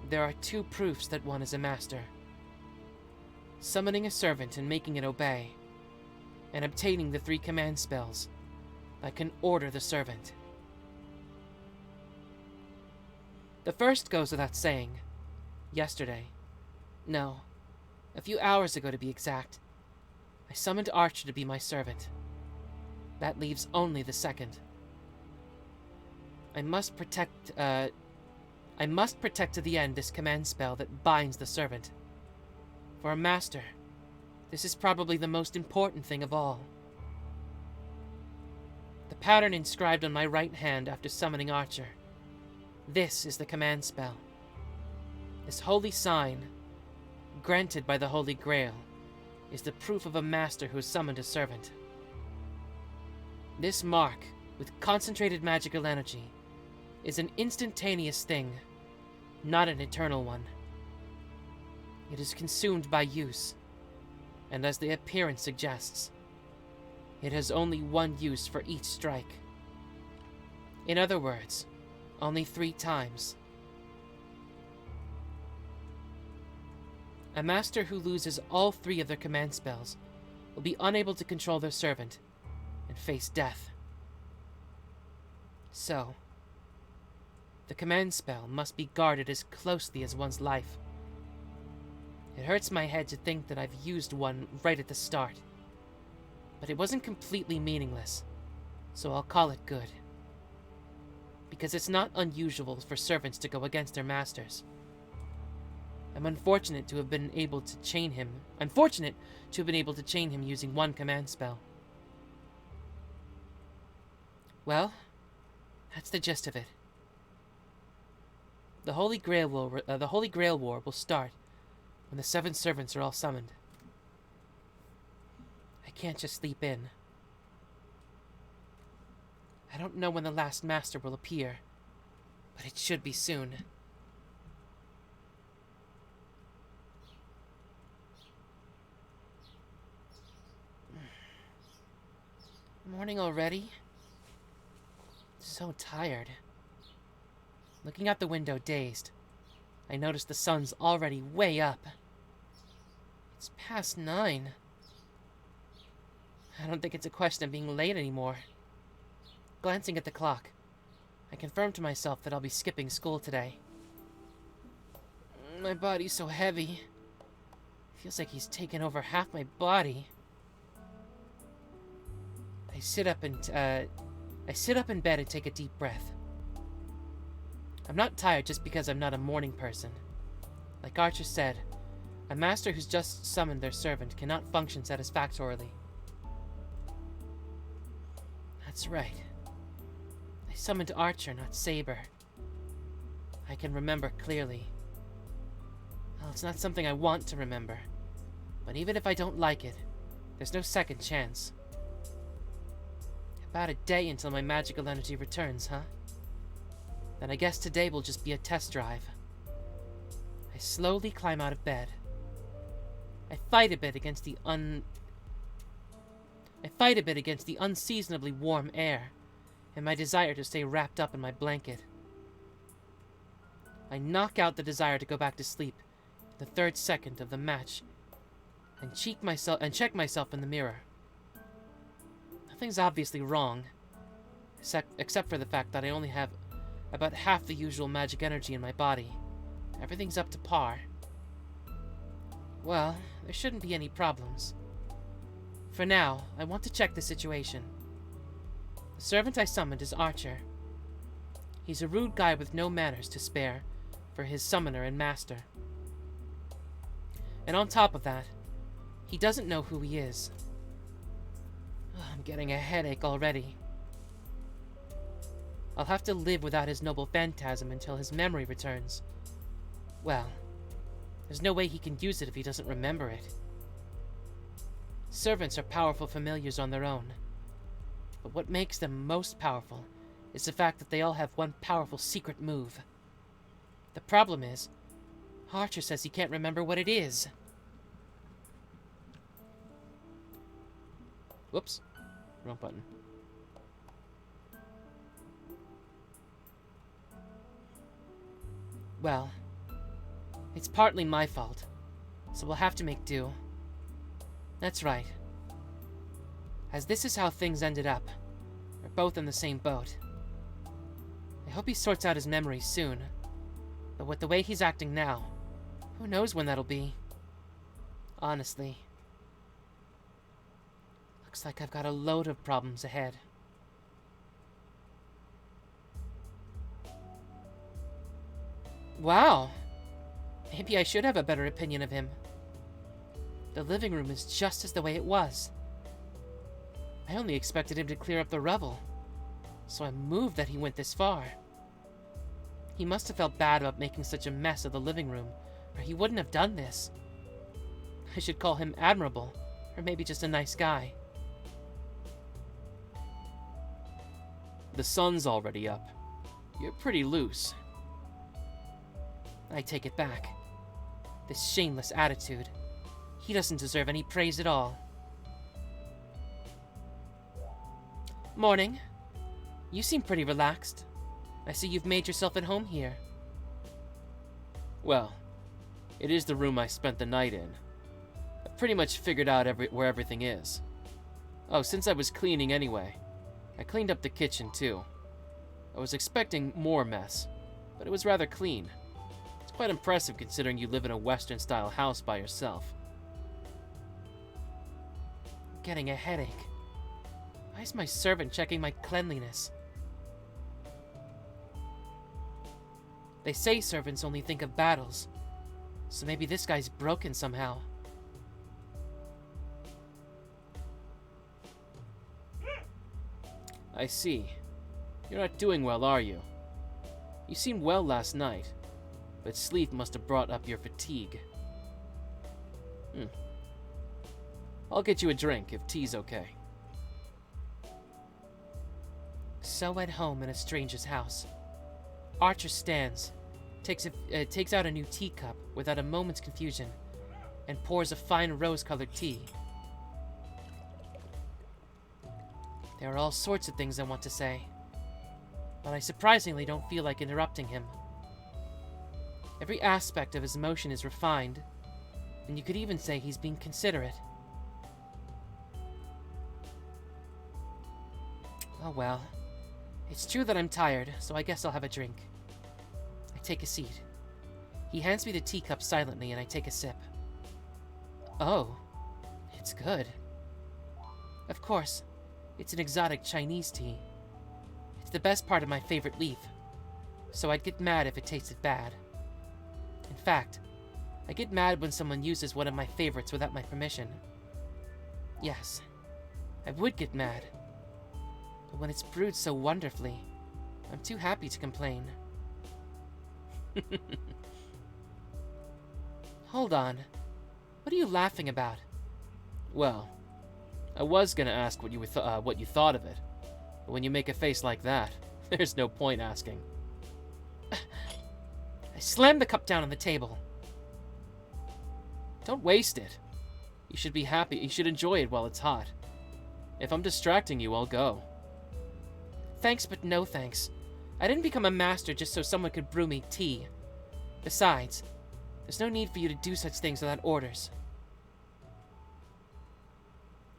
Speaker 2: There are 2 proofs that one is a master: summoning a servant and making it obey, and obtaining the 3 command spells that can order the servant. The first goes without saying. Yesterday, no, a few hours ago to be exact, I summoned Archer to be my servant. That leaves only the second. I must protect to the end this command spell that binds the servant. For a master, this is probably the most important thing of all. The pattern inscribed on my right hand after summoning Archer. This is the command spell. This holy sign, granted by the Holy Grail, is the proof of a master who has summoned a servant. This mark, with concentrated magical energy, is an instantaneous thing, not an eternal one. It is consumed by use, and as the appearance suggests, It has only one use for each strike. In other words, only 3 times. A master who loses all 3 of their command spells will be unable to control their servant and face death. So, the command spell must be guarded as closely as one's life. It hurts my head to think that I've used one right at the start. But it wasn't completely meaningless, so I'll call it good. Because it's not unusual for servants to go against their masters. I'm unfortunate to have been able to chain him using 1 command spell. Well, that's the gist of it. The Holy Grail War will start when the 7 servants are all summoned. I can't just sleep in. I don't know when the last master will appear, but it should be soon. Morning already? So tired. Looking out the window, dazed, I noticed the sun's already way up. It's past 9. I don't think it's a question of being late anymore. Glancing at the clock, I confirmed to myself that I'll be skipping school today. My body's so heavy. Feels like he's taken over half my body. I sit up in bed and take a deep breath. I'm not tired just because I'm not a morning person. Like Archer said, a master who's just summoned their servant cannot function satisfactorily. That's right. I summoned Archer, not Saber. I can remember clearly. Well, it's not something I want to remember. But even if I don't like it, there's no second chance. About a day until my magical energy returns, huh? Then I guess today will just be a test drive. I slowly climb out of bed. I fight a bit against the unseasonably warm air and my desire to stay wrapped up in my blanket. I knock out the desire to go back to sleep in the 3rd second of the match and check myself in the mirror. Nothing's obviously wrong, except for the fact that I only have about half the usual magic energy in my body. Everything's up to par. Well, there shouldn't be any problems. For now, I want to check the situation. The servant I summoned is Archer. He's a rude guy with no manners to spare for his summoner and master. And on top of that, he doesn't know who he is. I'm getting a headache already. I'll have to live without his noble phantasm until his memory returns. Well, there's no way he can use it if he doesn't remember it. Servants are powerful familiars on their own, but what makes them most powerful is the fact that they all have one powerful secret move. The problem is, Archer says he can't remember what it is. Whoops, wrong button. Well, it's partly my fault, so we'll have to make do. That's right. As this is how things ended up, we're both in the same boat. I hope he sorts out his memories soon, but with the way he's acting now, who knows when that'll be? Honestly. Looks like I've got a load of problems ahead. Wow! Maybe I should have a better opinion of him. The living room is just as the way it was. I only expected him to clear up the rubble, so I'm moved that he went this far. He must have felt bad about making such a mess of the living room, or he wouldn't have done this. I should call him admirable, or maybe just a nice guy. The sun's already up. You're pretty loose. I take it back. This shameless attitude. He doesn't deserve any praise at all. Morning. You seem pretty relaxed. I see you've made yourself at home here.
Speaker 1: Well, it is the room I spent the night in. I've pretty much figured out where everything is. Oh, since I was cleaning anyway, I cleaned up the kitchen too. I was expecting more mess, but it was rather clean. It's quite impressive considering you live in a Western-style house by yourself.
Speaker 2: Getting a headache. Why is my servant checking my cleanliness? They say servants only think of battles, so maybe this guy's broken somehow.
Speaker 1: I see. You're not doing well, are you? You seemed well last night, but sleep must have brought up your fatigue. I'll get you a drink if tea's okay.
Speaker 2: So at home in a stranger's house. Archer stands, takes out a new teacup without a moment's confusion, and pours a fine rose-colored tea. There are all sorts of things I want to say, but I surprisingly don't feel like interrupting him. Every aspect of his motion is refined, and you could even say he's being considerate. Oh well. It's true that I'm tired, so I guess I'll have a drink. I take a seat. He hands me the teacup silently, and I take a sip. Oh, it's good. Of course, it's an exotic Chinese tea. It's the best part of my favorite leaf, so I'd get mad if it tasted bad. In fact, I get mad when someone uses one of my favorites without my permission. Yes, I would get mad. But when it's brewed so wonderfully, I'm too happy to complain. Hold on. What are you laughing about?
Speaker 1: Well, I was gonna ask what you thought of it, but when you make a face like that, there's no point asking.
Speaker 2: I slammed the cup down on the table.
Speaker 1: Don't waste it. You should be happy. You should enjoy it while it's hot. If I'm distracting you, I'll go.
Speaker 2: Thanks, but no thanks. I didn't become a master just so someone could brew me tea. Besides, there's no need for you to do such things without orders.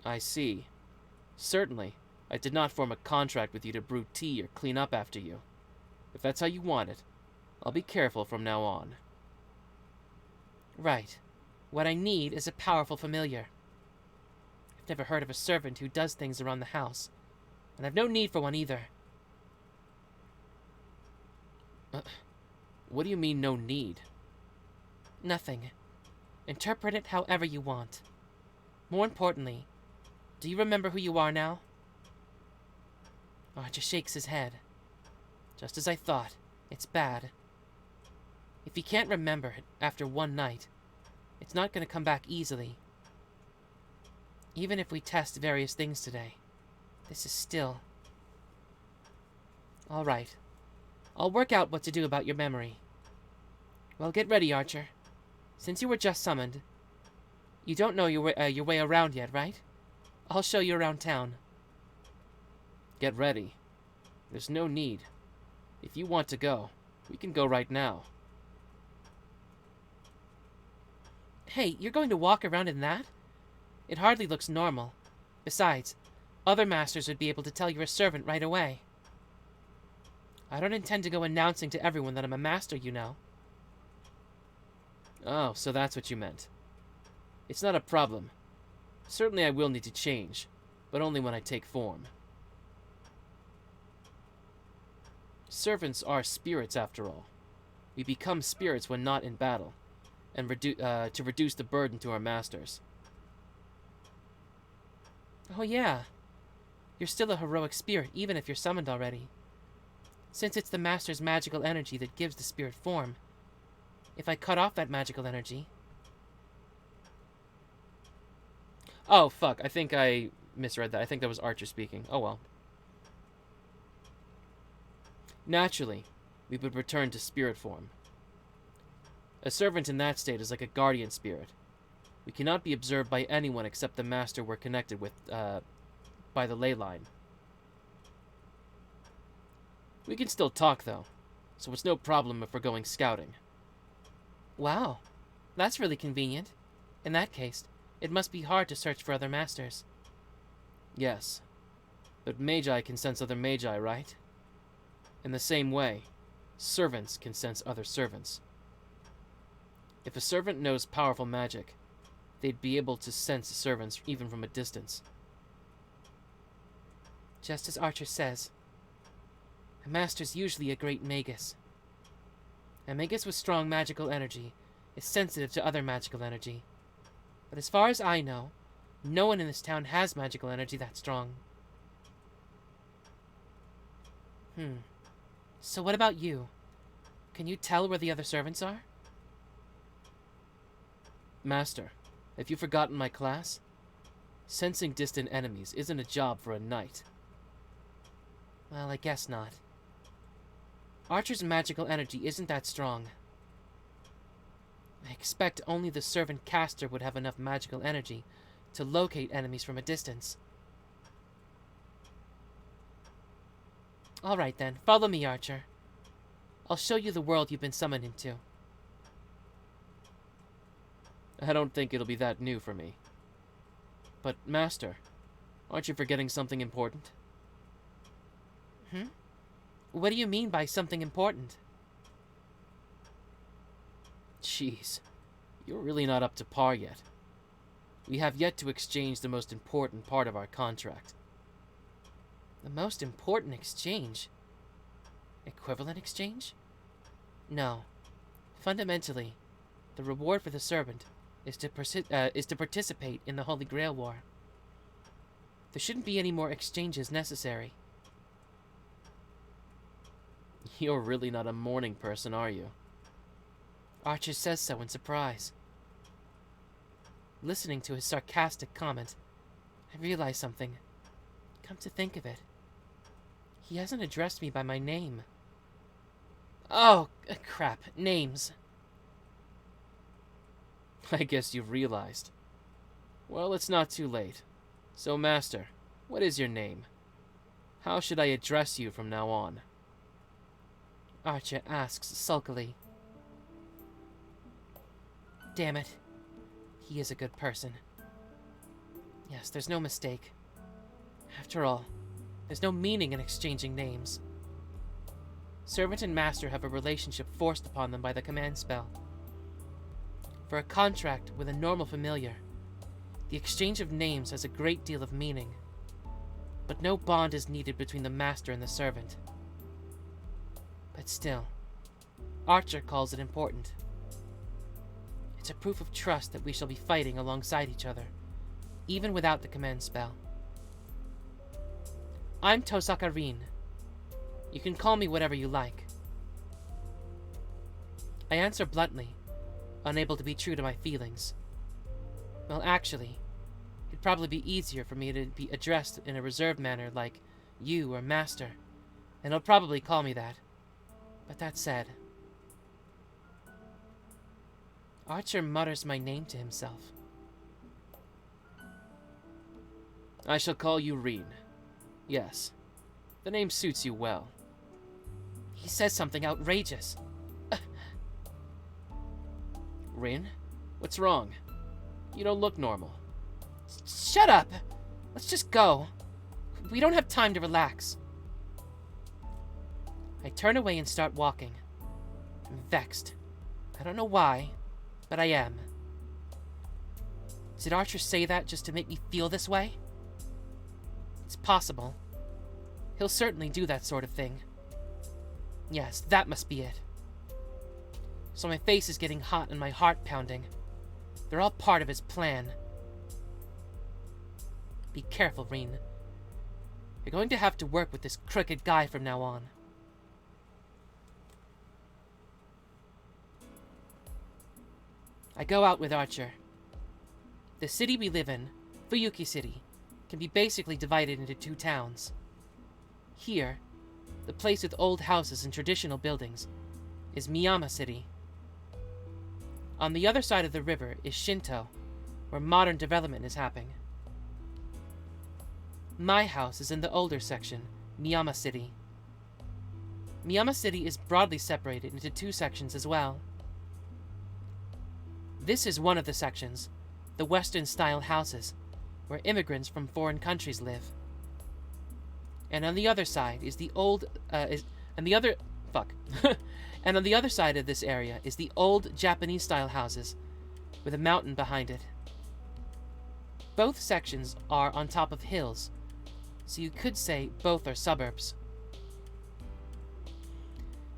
Speaker 1: I see. Certainly, I did not form a contract with you to brew tea or clean up after you. If that's how you want it, I'll be careful from now on.
Speaker 2: Right. What I need is a powerful familiar. I've never heard of a servant who does things around the house, and I've no need for one either.
Speaker 1: What do you mean, no need?
Speaker 2: Nothing. Interpret it however you want. More importantly, do you remember who you are now? Archer shakes his head. Just as I thought. It's bad. If he can't remember it after one night, it's not going to come back easily. Even if we test various things today, this is still... All right. I'll work out what to do about your memory. Well, get ready, Archer. Since you were just summoned, you don't know your way around yet, right? I'll show you around town.
Speaker 1: Get ready. There's no need. If you want to go, we can go right now.
Speaker 2: Hey, you're going to walk around in that? It hardly looks normal. Besides, other masters would be able to tell you're a servant right away. I don't intend to go announcing to everyone that I'm a master, you know.
Speaker 1: Oh, so that's what you meant. It's not a problem. Certainly I will need to change, but only when I take form. Servants are spirits, after all. We become spirits when not in battle, and to reduce the burden to our masters.
Speaker 2: Oh yeah. You're still a heroic spirit, even if you're summoned already. Since it's the master's magical energy that gives the spirit form. If I cut off that magical energy...
Speaker 1: Oh, fuck. I think I misread that. I think that was Archer speaking. Oh well. Naturally, we would return to spirit form. A servant in that state is like a guardian spirit. We cannot be observed by anyone except the master we're connected with by the ley line. We can still talk, though, so it's no problem if we're going scouting.
Speaker 2: Wow, that's really convenient. In that case, it must be hard to search for other masters.
Speaker 1: Yes, but magi can sense other magi, right? In the same way, servants can sense other servants. If a servant knows powerful magic, they'd be able to sense servants even from a distance.
Speaker 2: Just as Archer says, a master's usually a great magus. A magus with strong magical energy is sensitive to other magical energy. But as far as I know, no one in this town has magical energy that strong. So what about you? Can you tell where the other servants are?
Speaker 1: Master, have you forgotten my class? Sensing distant enemies isn't a job for a knight.
Speaker 2: Well, I guess not. Archer's magical energy isn't that strong. I expect only the servant caster would have enough magical energy to locate enemies from a distance. Alright then, follow me, Archer. I'll show you the world you've been summoned into.
Speaker 1: I don't think it'll be that new for me. But, Master, aren't you forgetting something important?
Speaker 2: What do you mean by something important?
Speaker 1: Jeez, you're really not up to par yet. We have yet to exchange the most important part of our contract.
Speaker 2: The most important exchange? Equivalent exchange? No. Fundamentally, the reward for the servant is to participate in the Holy Grail War. There shouldn't be any more exchanges necessary.
Speaker 1: You're really not a morning person, are you?
Speaker 2: Archer says so in surprise. Listening to his sarcastic comment, I realized something. Come to think of it, he hasn't addressed me by my name. Oh, crap, names.
Speaker 1: I guess you've realized. Well, it's not too late. So, Master, what is your name? How should I address you from now on?
Speaker 2: Archer asks sulkily. Damn it. He is a good person. Yes, there's no mistake. After all, there's no meaning in exchanging names. Servant and master have a relationship forced upon them by the command spell. For a contract with a normal familiar, the exchange of names has a great deal of meaning. But no bond is needed between the master and the servant. But still, Archer calls it important. It's a proof of trust that we shall be fighting alongside each other, even without the command spell. I'm Tosaka Rin. You can call me whatever you like. I answer bluntly, unable to be true to my feelings. Well, actually, it'd probably be easier for me to be addressed in a reserved manner like you or master, and he'll probably call me that. But that said, Archer mutters my name to himself.
Speaker 1: I shall call you Rin. Yes, the name suits you well.
Speaker 2: He says something outrageous.
Speaker 1: Rin? What's wrong? You don't look normal.
Speaker 2: Shut up! Let's just go. We don't have time to relax. I turn away and start walking. I'm vexed. I don't know why, but I am. Did Archer say that just to make me feel this way? It's possible. He'll certainly do that sort of thing. Yes, that must be it. So my face is getting hot and my heart pounding. They're all part of his plan. Be careful, Rin. You're going to have to work with this crooked guy from now on. I go out with Archer. The city we live in, Fuyuki City, can be basically divided into two towns. Here, the place with old houses and traditional buildings, is Miyama City. On the other side of the river is Shinto, where modern development is happening. My house is in the older section, Miyama City. Miyama City is broadly separated into two sections as well. This is one of the sections, the Western-style houses, where immigrants from foreign countries live. And on the other side is the old, and on the other side of this area is the old Japanese-style houses, with a mountain behind it. Both sections are on top of hills, so you could say both are suburbs.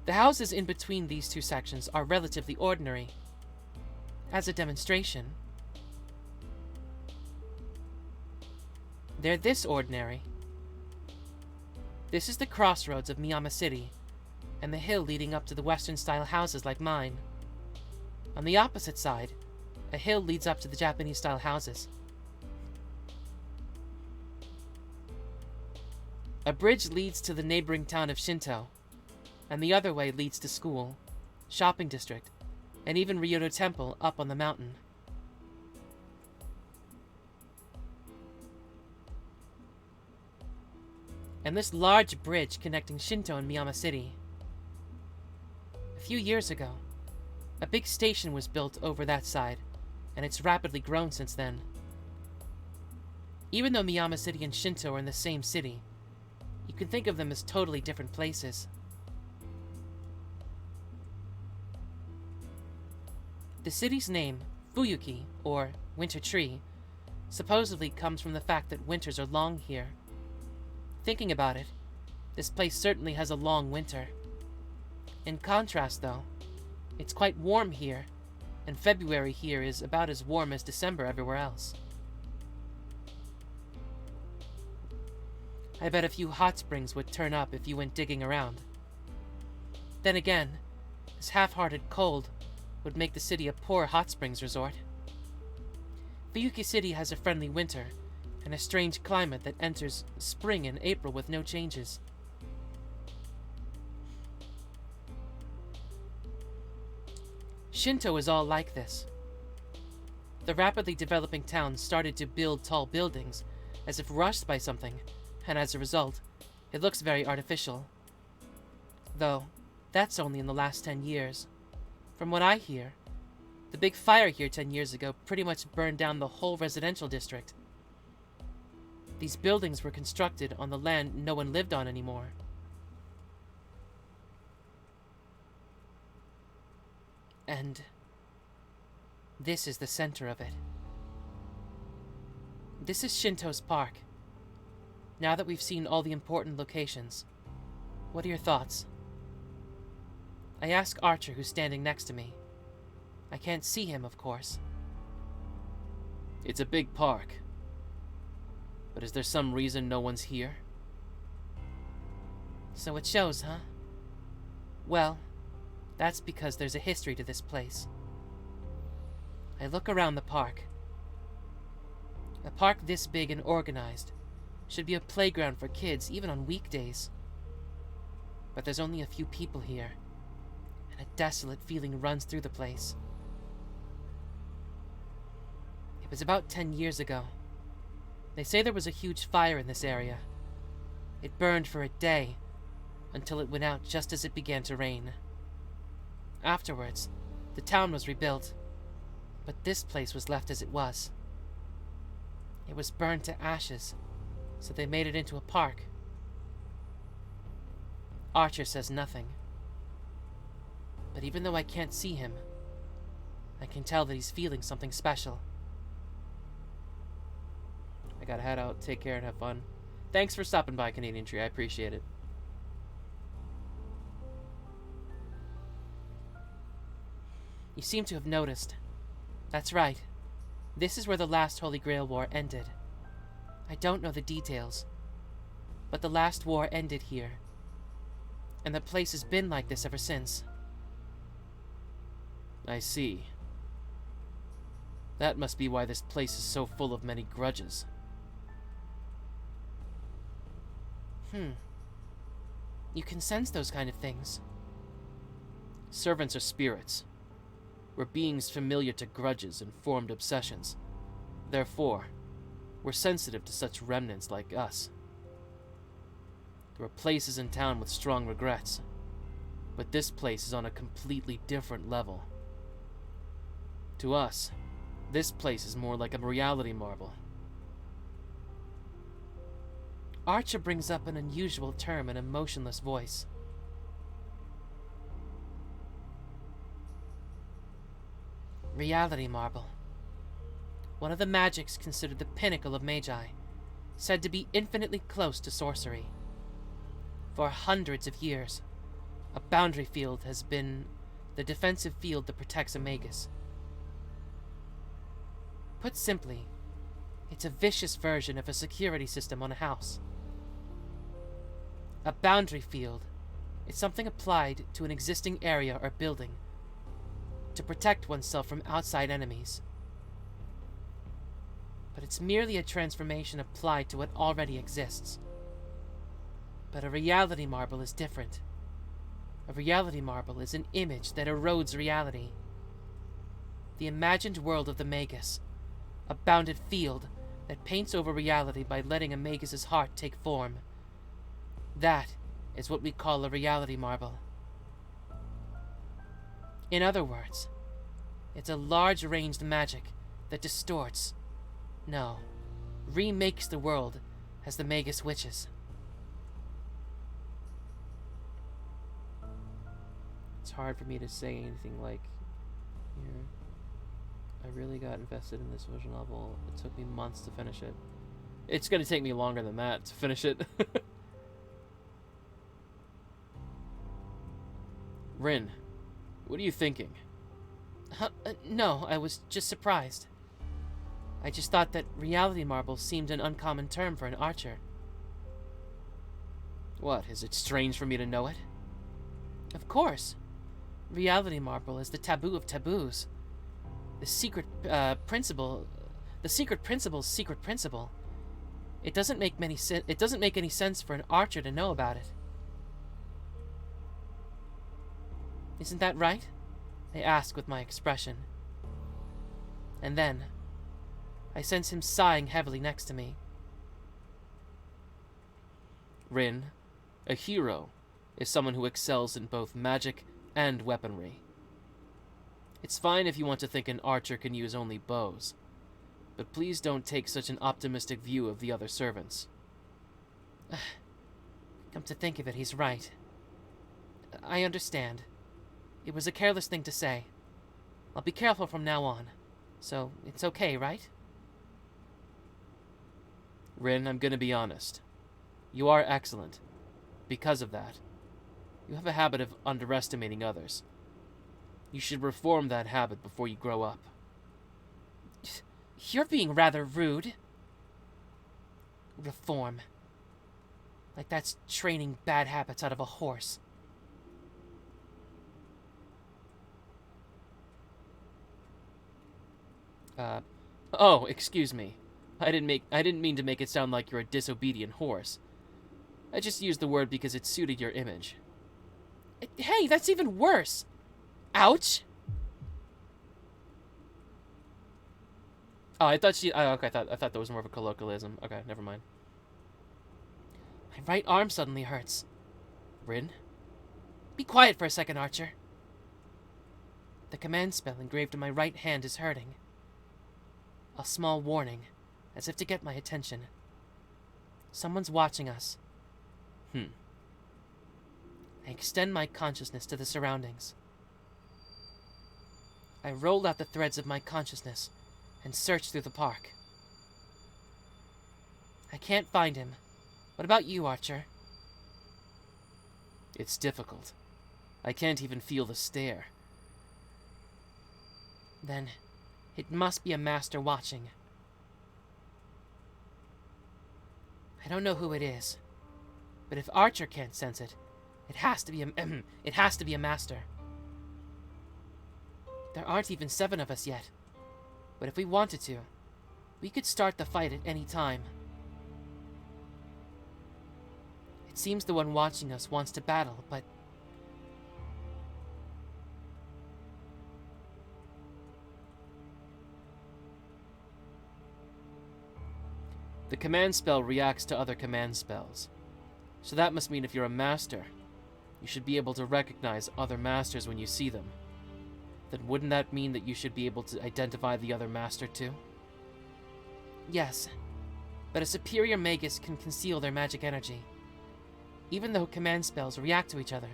Speaker 2: The houses in between these two sections are relatively ordinary. As a demonstration, they're this ordinary. This is the crossroads of Miyama City, and the hill leading up to the Western-style houses like mine. On the opposite side, a hill leads up to the Japanese-style houses. A bridge leads to the neighboring town of Shinto, and the other way leads to school, shopping district, and even Ryoto Temple up on the mountain. And this large bridge connecting Shinto and Miyama City. A few years ago, a big station was built over that side, and it's rapidly grown since then. Even though Miyama City and Shinto are in the same city, you can think of them as totally different places. The city's name, Fuyuki, or Winter Tree, supposedly comes from the fact that winters are long here. Thinking about it, this place certainly has a long winter. In contrast, though, it's quite warm here, and February here is about as warm as December everywhere else. I bet a few hot springs would turn up if you went digging around. Then again, this half-hearted cold would make the city a poor hot springs resort. Fuyuki City has a friendly winter, and a strange climate that enters spring in April with no changes. Shinto is all like this. The rapidly developing town started to build tall buildings, as if rushed by something, and as a result, it looks very artificial. Though, that's only in the last 10 years. From what I hear, the big fire here 10 years ago pretty much burned down the whole residential district. These buildings were constructed on the land no one lived on anymore. And this is the center of it. This is Shinto's park. Now that we've seen all the important locations, what are your thoughts? I ask Archer, who's standing next to me. I can't see him, of course.
Speaker 1: It's a big park. But is there some reason no one's here?
Speaker 2: So it shows, huh? Well, that's because there's a history to this place. I look around the park. A park this big and organized should be a playground for kids, even on weekdays. But there's only a few people here, and a desolate feeling runs through the place. It was about 10 years ago. They say there was a huge fire in this area. It burned for a day, until it went out just as it began to rain. Afterwards, the town was rebuilt, but this place was left as it was. It was burned to ashes, so they made it into a park. Archer says nothing. But even though I can't see him, I can tell that he's feeling something special.
Speaker 1: I gotta head out, take care, and have fun. Thanks for stopping by, Canadian Tree. I appreciate it.
Speaker 2: You seem to have noticed. That's right. This is where the last Holy Grail War ended. I don't know the details, but the last war ended here. And the place has been like this ever since.
Speaker 1: I see. That must be why this place is so full of many grudges.
Speaker 2: You can sense those kind of things.
Speaker 1: Servants are spirits. We're beings familiar to grudges and formed obsessions. Therefore, we're sensitive to such remnants like us. There are places in town with strong regrets, But this place is on a completely different level. To us, this place is more like a reality marble.
Speaker 2: Archer brings up an unusual term in a motionless voice. Reality marble. One of the magics considered the pinnacle of magi, said to be infinitely close to sorcery. For hundreds of years, a boundary field has been the defensive field that protects a magus. Put simply, it's a vicious version of a security system on a house. A boundary field is something applied to an existing area or building to protect oneself from outside enemies. But it's merely a transformation applied to what already exists. But a reality marble is different. A reality marble is an image that erodes reality. The imagined world of the magus, a bounded field that paints over reality by letting a magus's heart take form. That is what we call a reality marble. In other words, it's a large-ranged magic that distorts, no, remakes the world as the magus wishes.
Speaker 1: It's hard for me to say anything like, I really got invested in this visual novel. It took me months to finish it. It's going to take me longer than that to finish it. Rin, what are you thinking?
Speaker 2: No, I was just surprised. I just thought that reality marble seemed an uncommon term for an archer.
Speaker 1: What, is it strange for me to know it?
Speaker 2: Of course. Reality marble is the taboo of taboos. The secret principle's secret principle. It doesn't make any sense for an archer to know about it. Isn't that right? I ask with my expression. And then, I sense him sighing heavily next to me.
Speaker 1: Rin, a hero is someone who excels in both magic and weaponry. It's fine if you want to think an archer can use only bows, but please don't take such an optimistic view of the other servants.
Speaker 2: Come to think of it, he's right. I understand. It was a careless thing to say. I'll be careful from now on. So, it's okay, right?
Speaker 1: Rin, I'm gonna be honest. You are excellent. Because of that, you have a habit of underestimating others. You should reform that habit before you grow up.
Speaker 2: You're being rather rude. Reform. Like that's training bad habits out of a horse.
Speaker 1: Oh, excuse me. I didn't mean to make it sound like you're a disobedient horse. I just used the word because it suited your image.
Speaker 2: Hey, that's even worse. Ouch.
Speaker 1: Oh, I thought okay, I thought that was more of a colloquialism. Okay, never mind.
Speaker 2: My right arm suddenly hurts.
Speaker 1: Rin?
Speaker 2: Be quiet for a second, Archer. The command spell engraved in my right hand is hurting. A small warning, as if to get my attention. Someone's watching us. I extend my consciousness to the surroundings. I roll out the threads of my consciousness and search through the park. I can't find him. What about you, Archer?
Speaker 1: It's difficult. I can't even feel the stare.
Speaker 2: Then, it must be a master watching. I don't know who it is, but if Archer can't sense it, it has to be a master. There aren't even 7 of us yet, but if we wanted to, we could start the fight at any time. It seems the one watching us wants to battle, but
Speaker 1: the command spell reacts to other command spells. So that must mean if you're a master, You should be able to recognize other masters when you see them. Then wouldn't that mean that you should be able to identify the other master too?
Speaker 2: Yes, but a superior magus can conceal their magic energy. Even though command spells react to each other,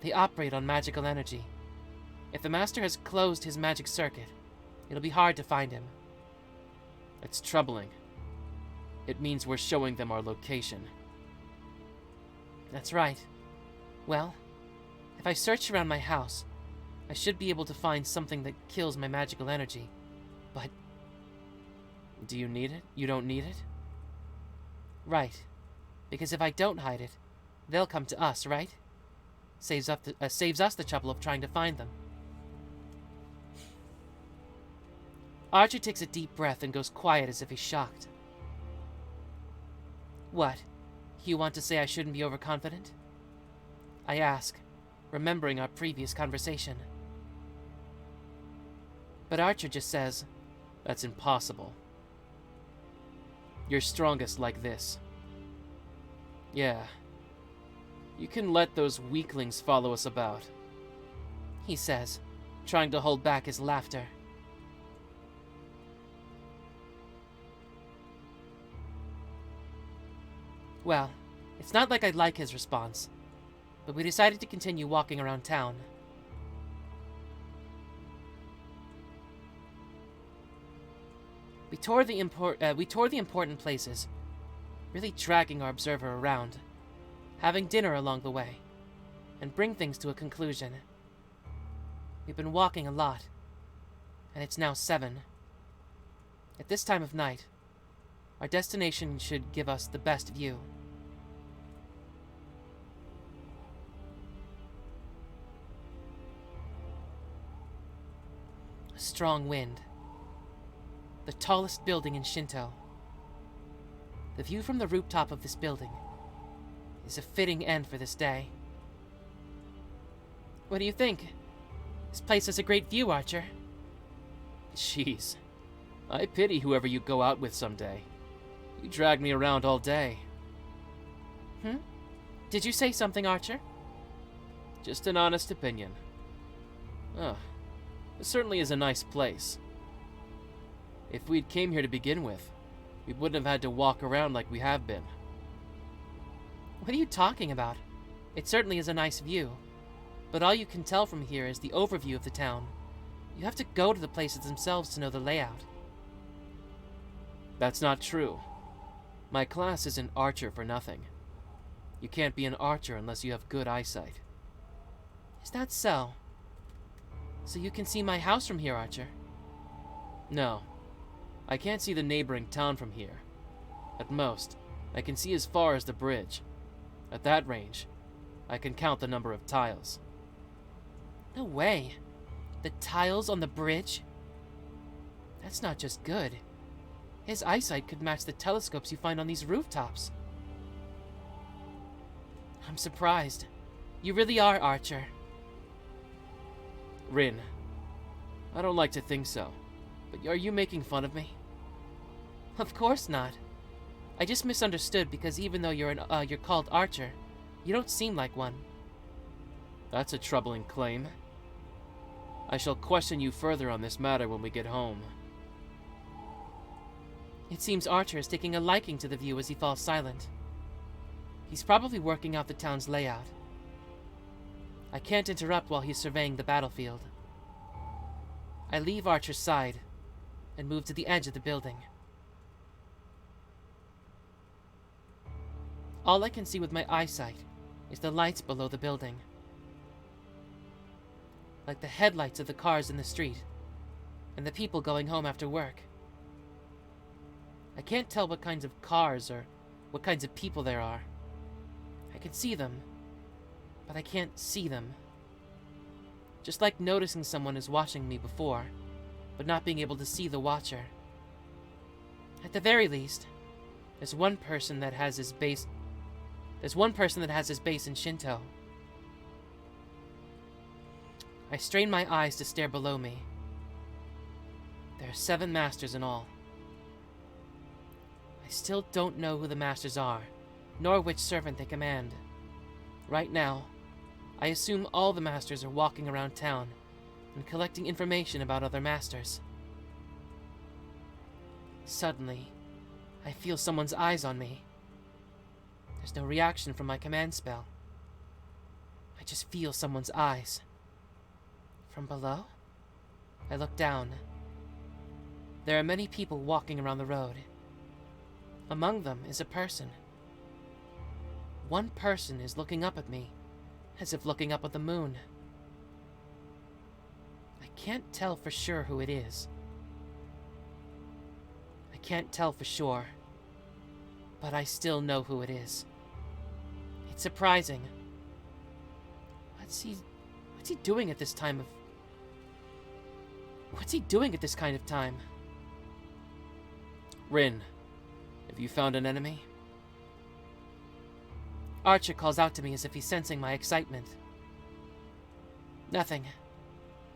Speaker 2: they operate on magical energy. If the master has closed his magic circuit, it'll be hard to find him.
Speaker 1: It's troubling. It means we're showing them our location.
Speaker 2: That's right. Well, if I search around my house, I should be able to find something that kills my magical energy. But...
Speaker 1: do you need it? You don't need it?
Speaker 2: Right. Because if I don't hide it, they'll come to us, right? Saves us the trouble of trying to find them. Archer takes a deep breath and goes quiet as if he's shocked. What? You want to say I shouldn't be overconfident? I ask, remembering our previous conversation. But Archer just says,
Speaker 1: that's impossible. You're strongest like this. Yeah. You can let those weaklings follow us about,
Speaker 2: he says, trying to hold back his laughter. Well, it's not like I like his response, but we decided to continue walking around town. We toured the important places, really dragging our observer around, having dinner along the way, and bring things to a conclusion. We've been walking a lot, and it's now 7. At this time of night, our destination should give us the best view. A strong wind. The tallest building in Shinto. The view from the rooftop of this building is a fitting end for this day. What do you think? This place has a great view, Archer.
Speaker 1: Jeez. I pity whoever you go out with someday. You drag me around all day.
Speaker 2: Did you say something, Archer?
Speaker 1: Just an honest opinion. Oh, it certainly is a nice place. If we'd came here to begin with, we wouldn't have had to walk around like we have been.
Speaker 2: What are you talking about? It certainly is a nice view, but all you can tell from here is the overview of the town. You have to go to the places themselves to know the layout.
Speaker 1: That's not true. My class is an archer for nothing. You can't be an archer unless you have good eyesight.
Speaker 2: Is that so? So you can see my house from here, Archer?
Speaker 1: No. I can't see the neighboring town from here. At most, I can see as far as the bridge. At that range, I can count the number of tiles.
Speaker 2: No way. The tiles on the bridge? That's not just good. His eyesight could match the telescopes you find on these rooftops. I'm surprised. You really are, Archer.
Speaker 1: Rin, I don't like to think so, but are you making fun of me?
Speaker 2: Of course not. I just misunderstood because even though you're called Archer, you don't seem like one.
Speaker 1: That's a troubling claim. I shall question you further on this matter when we get home.
Speaker 2: It seems Archer is taking a liking to the view as he falls silent. He's probably working out the town's layout. I can't interrupt while he's surveying the battlefield. I leave Archer's side and move to the edge of the building. All I can see with my eyesight is the lights below the building. Like the headlights of the cars in the street and the people going home after work. I can't tell what kinds of cars or what kinds of people there are. I can see them, but I can't see them. Just like noticing someone is watching me before, but not being able to see the watcher. At the very least, there's one person that has his base in Shinto. I strain my eyes to stare below me. There are 7 masters in all. I still don't know who the masters are, nor which servant they command. Right now, I assume all the masters are walking around town and collecting information about other masters. Suddenly, I feel someone's eyes on me. There's no reaction from my command spell. I just feel someone's eyes. From below, I look down. There are many people walking around the road. Among them is a person. One person is looking up at me, as if looking up at the moon. I can't tell for sure who it is. I can't tell for sure, but I still know who it is. It's surprising. What's he doing at this time of... What's he doing at this kind of time?
Speaker 1: Rin, have you found an enemy?
Speaker 2: Archer calls out to me as if he's sensing my excitement. Nothing.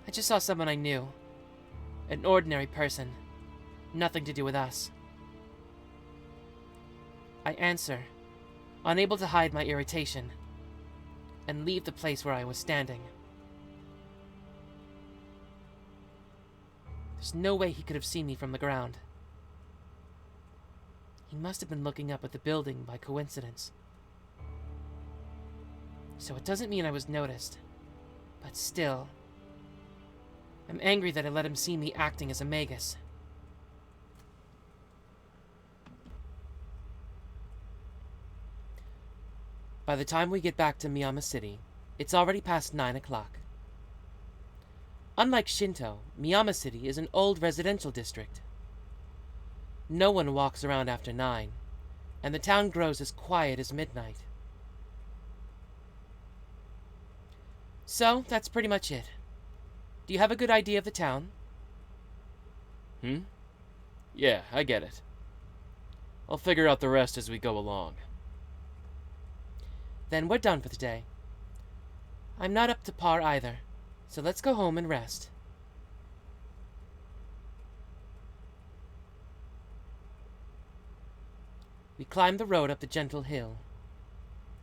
Speaker 2: I just saw someone I knew. An ordinary person. Nothing to do with us. I answer, unable to hide my irritation, and leave the place where I was standing. There's no way he could have seen me from the ground. He must have been looking up at the building by coincidence. So it doesn't mean I was noticed, but still, I'm angry that I let him see me acting as a magus. By the time we get back to Miyama City, it's already past 9 o'clock. Unlike Shinto, Miyama City is an old residential district. No one walks around after 9, and the town grows as quiet as midnight. So, that's pretty much it. Do you have a good idea of the town?
Speaker 1: Yeah, I get it. I'll figure out the rest as we go along.
Speaker 2: Then we're done for the day. I'm not up to par either, so let's go home and rest. We climb the road up the gentle hill,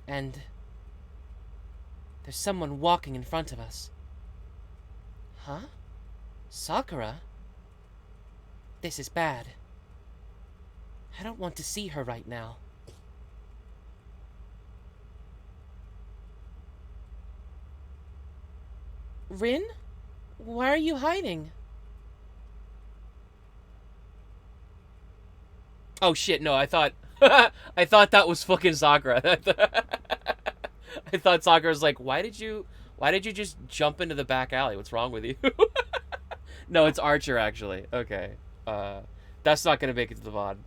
Speaker 2: and there's someone walking in front of us. Huh? Sakura? This is bad. I don't want to see her right now. Rin? Why are you hiding?
Speaker 1: Oh shit, no, I thought I thought that was fucking Sakura. I thought Sakura was like, why did you just jump into the back alley? What's wrong with you? No, it's Archer actually. Okay. That's not gonna make it to the VOD.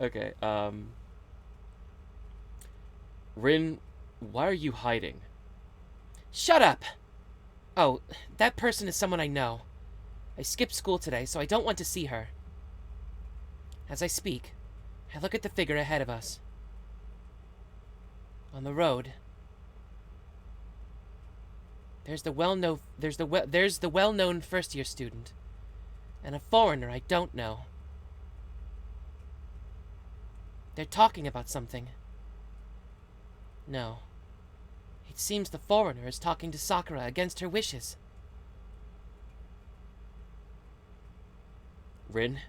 Speaker 1: Okay, Rin, why are you hiding?
Speaker 2: Shut up! Oh, that person is someone I know. I skipped school today, so I don't want to see her. As I speak, I look at the figure ahead of us. On the road, there's the well-known first-year student, and a foreigner I don't know. They're talking about something. No. It seems the foreigner is talking to Sakura against her wishes.
Speaker 1: Rin,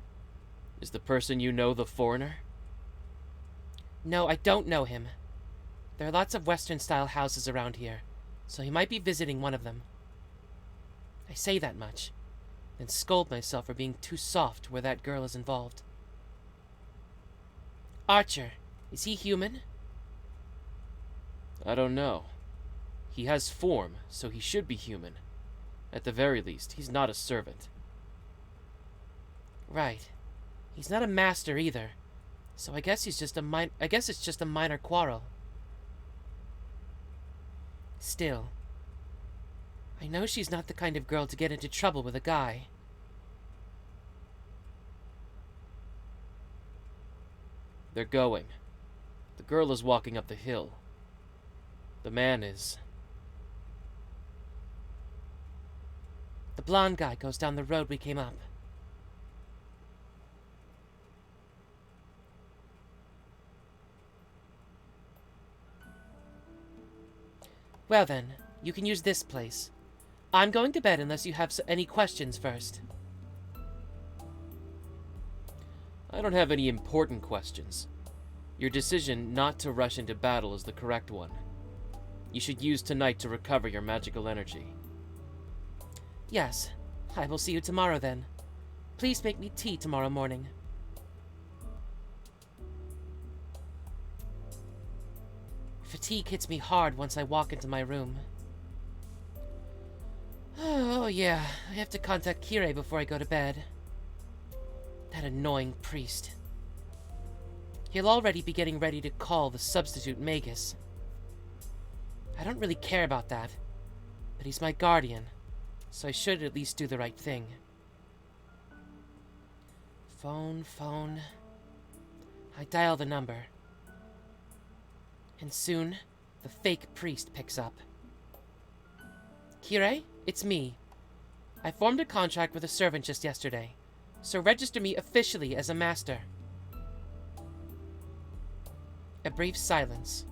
Speaker 1: is the person you know the foreigner?
Speaker 2: No, I don't know him. There are lots of Western-style houses around here, so he might be visiting one of them. I say that much, then scold myself for being too soft where that girl is involved. Archer, is he human?
Speaker 1: I don't know. He has form, so he should be human. At the very least, he's not a servant.
Speaker 2: Right. He's not a master either, so I guess it's just a minor quarrel. Still, I know she's not the kind of girl to get into trouble with a guy.
Speaker 1: They're going. The girl is walking up the hill. The man is...
Speaker 2: The blonde guy goes down the road we came up. Well then, you can use this place. I'm going to bed unless you have any questions first.
Speaker 1: I don't have any important questions. Your decision not to rush into battle is the correct one. You should use tonight to recover your magical energy.
Speaker 2: Yes, I will see you tomorrow then. Please make me tea tomorrow morning. Fatigue hits me hard once I walk into my room. Oh yeah, I have to contact Kirei before I go to bed. That annoying priest. He'll already be getting ready to call the substitute magus. I don't really care about that, but he's my guardian, so I should at least do the right thing. Phone. I dial the number. And soon, the fake priest picks up. Kirei, it's me. I formed a contract with a servant just yesterday, so register me officially as a master. A brief silence.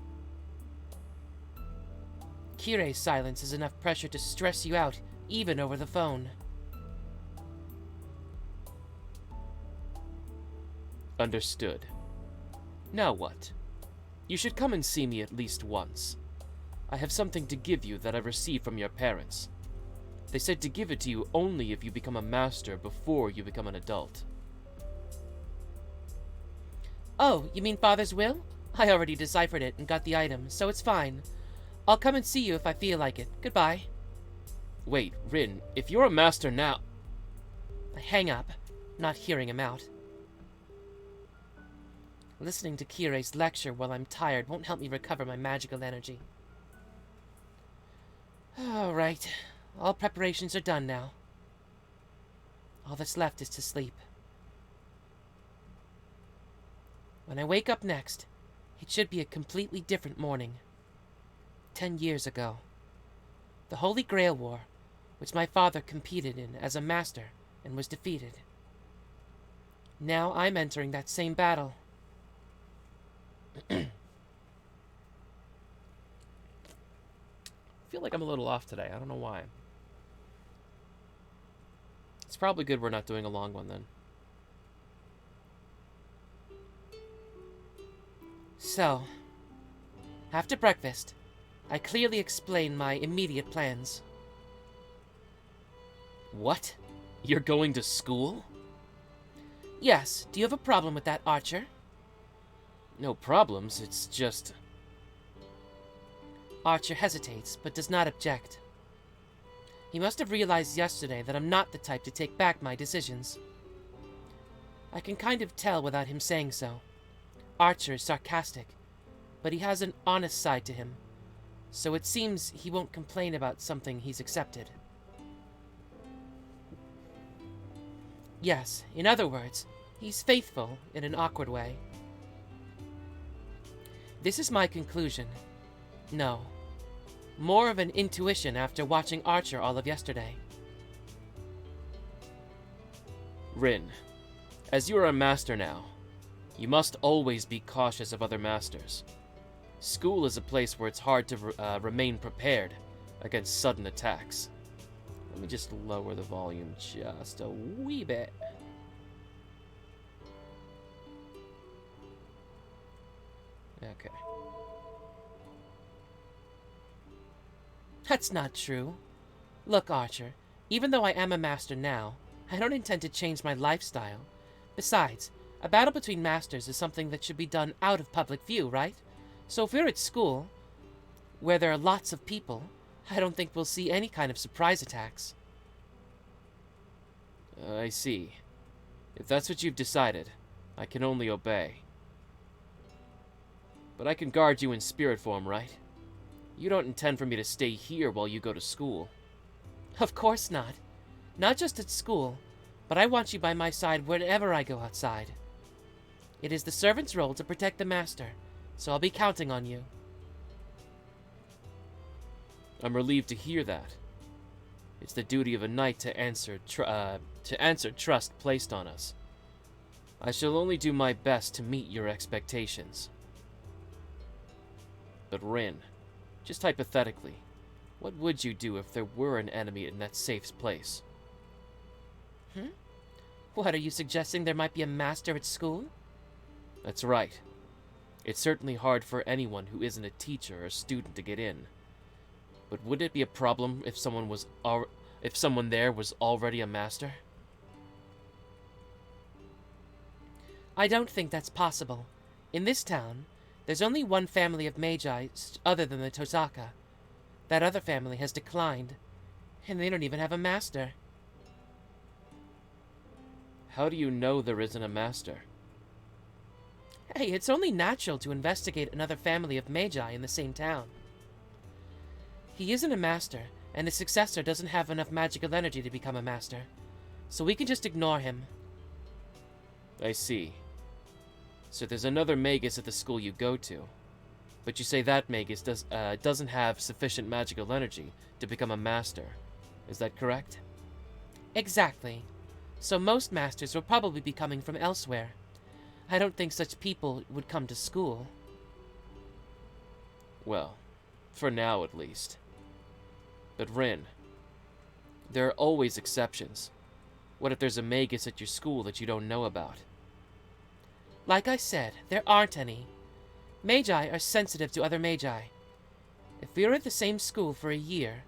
Speaker 2: Kirei's silence is enough pressure to stress you out, even over the phone.
Speaker 1: Understood. Now what? You should come and see me at least once. I have something to give you that I received from your parents. They said to give it to you only if you become a master before you become an adult.
Speaker 2: Oh, you mean Father's will? I already deciphered it and got the item, so it's fine. I'll come and see you if I feel like it. Goodbye.
Speaker 1: Wait, Rin, if you're a master now...
Speaker 2: I hang up, not hearing him out. Listening to Kirei's lecture while I'm tired won't help me recover my magical energy. All right, all preparations are done now. All that's left is to sleep. When I wake up next, it should be a completely different morning. 10 years ago. The Holy Grail War, which my father competed in as a master and was defeated. Now I'm entering that same battle.
Speaker 1: I feel like I'm a little off today. I don't know why. It's probably good we're not doing a long one then.
Speaker 2: So, after breakfast, I clearly explain my immediate plans.
Speaker 1: What? You're going to school?
Speaker 2: Yes, do you have a problem with that, Archer?
Speaker 1: No problems, it's just...
Speaker 2: Archer hesitates, but does not object. He must have realized yesterday that I'm not the type to take back my decisions. I can kind of tell without him saying so. Archer is sarcastic, but he has an honest side to him, so it seems he won't complain about something he's accepted. Yes, in other words, he's faithful in an awkward way. This is my conclusion. No. More of an intuition after watching Archer all of yesterday.
Speaker 1: Rin, as you are a master now, you must always be cautious of other masters. School is a place where it's hard to remain prepared against sudden attacks. Let me just lower the volume just a wee bit. Okay.
Speaker 2: That's not true. Look, Archer, even though I am a master now, I don't intend to change my lifestyle. Besides, a battle between masters is something that should be done out of public view, right? So if we're at school, where there are lots of people, I don't think we'll see any kind of surprise attacks.
Speaker 1: I see. If that's what you've decided, I can only obey. But I can guard you in spirit form, right? You don't intend for me to stay here while you go to school.
Speaker 2: Of course not. Not just at school, but I want you by my side whenever I go outside. It is the servant's role to protect the master, so I'll be counting on you.
Speaker 1: I'm relieved to hear that. It's the duty of a knight to answer trust placed on us. I shall only do my best to meet your expectations. But Rin, just hypothetically, What would you do if there were an enemy in that safe place?
Speaker 2: What, are you suggesting there might be a master at school?
Speaker 1: That's right. It's certainly hard for anyone who isn't a teacher or a student to get in. But would it be a problem if someone there was already a master?
Speaker 2: I don't think that's possible. In this town, there's only one family of magi other than the Totaka. That other family has declined, and they don't even have a master.
Speaker 1: How do you know there isn't a master?
Speaker 2: Hey, it's only natural to investigate another family of magi in the same town. He isn't a master, and his successor doesn't have enough magical energy to become a master, so we can just ignore him.
Speaker 1: I see. So there's another magus at the school you go to, but you say that magus doesn't have sufficient magical energy to become a master. Is that correct?
Speaker 2: Exactly. So most masters will probably be coming from elsewhere. I don't think such people would come to school.
Speaker 1: Well, for now at least. But Rin, there are always exceptions. What if there's a magus at your school that you don't know about?
Speaker 2: Like I said, there aren't any. Magi are sensitive to other magi. If we are at the same school for a year,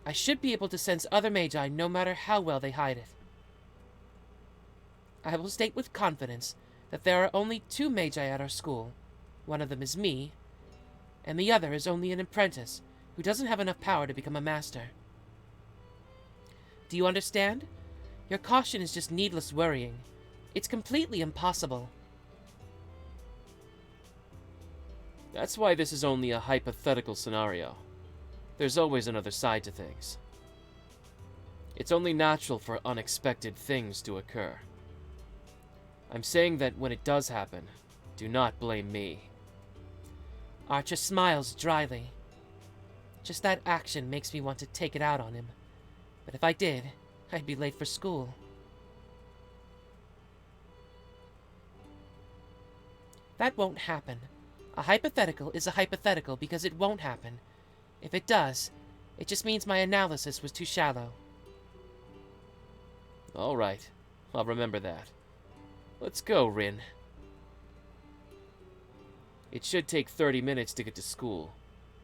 Speaker 2: I should be able to sense other magi no matter how well they hide it. I will state with confidence that there are only 2 magi at our school. One of them is me, and the other is only an apprentice who doesn't have enough power to become a master. Do you understand? Your caution is just needless worrying. It's completely impossible.
Speaker 1: That's why this is only a hypothetical scenario. There's always another side to things. It's only natural for unexpected things to occur. I'm saying that when it does happen, do not blame me.
Speaker 2: Archer smiles dryly. Just that action makes me want to take it out on him. But if I did, I'd be late for school. That won't happen. A hypothetical is a hypothetical because it won't happen. If it does, it just means my analysis was too shallow.
Speaker 1: All right, I'll remember that. Let's go, Rin. It should take 30 minutes to get to school,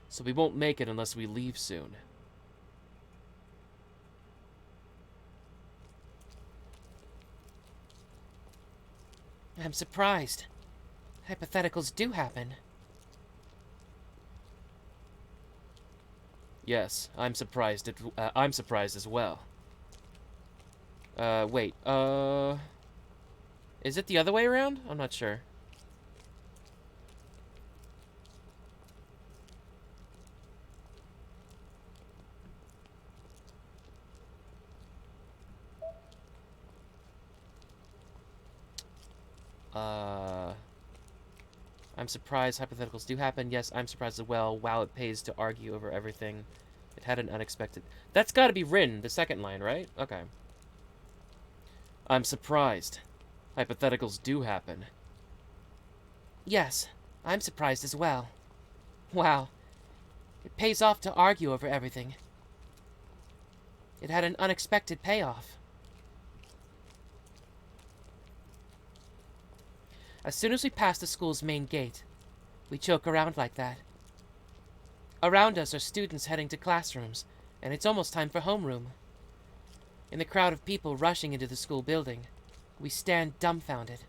Speaker 1: so we won't make it unless we leave soon.
Speaker 2: I'm surprised. Hypotheticals do happen.
Speaker 1: Yes, I'm surprised as well. Wait,
Speaker 2: Is it the other way around? I'm not sure. I'm surprised hypotheticals do happen. Yes, I'm surprised as well. Wow, it pays to argue over everything. It had an unexpected... That's gotta be Rin, the second line, right? Okay.
Speaker 1: I'm surprised. Hypotheticals do happen.
Speaker 2: Yes, I'm surprised as well. Wow. It pays off to argue over everything. It had an unexpected payoff. As soon as we pass the school's main gate, we choke around like that. Around us are students heading to classrooms, and it's almost time for homeroom. In the crowd of people rushing into the school building, we stand dumbfounded.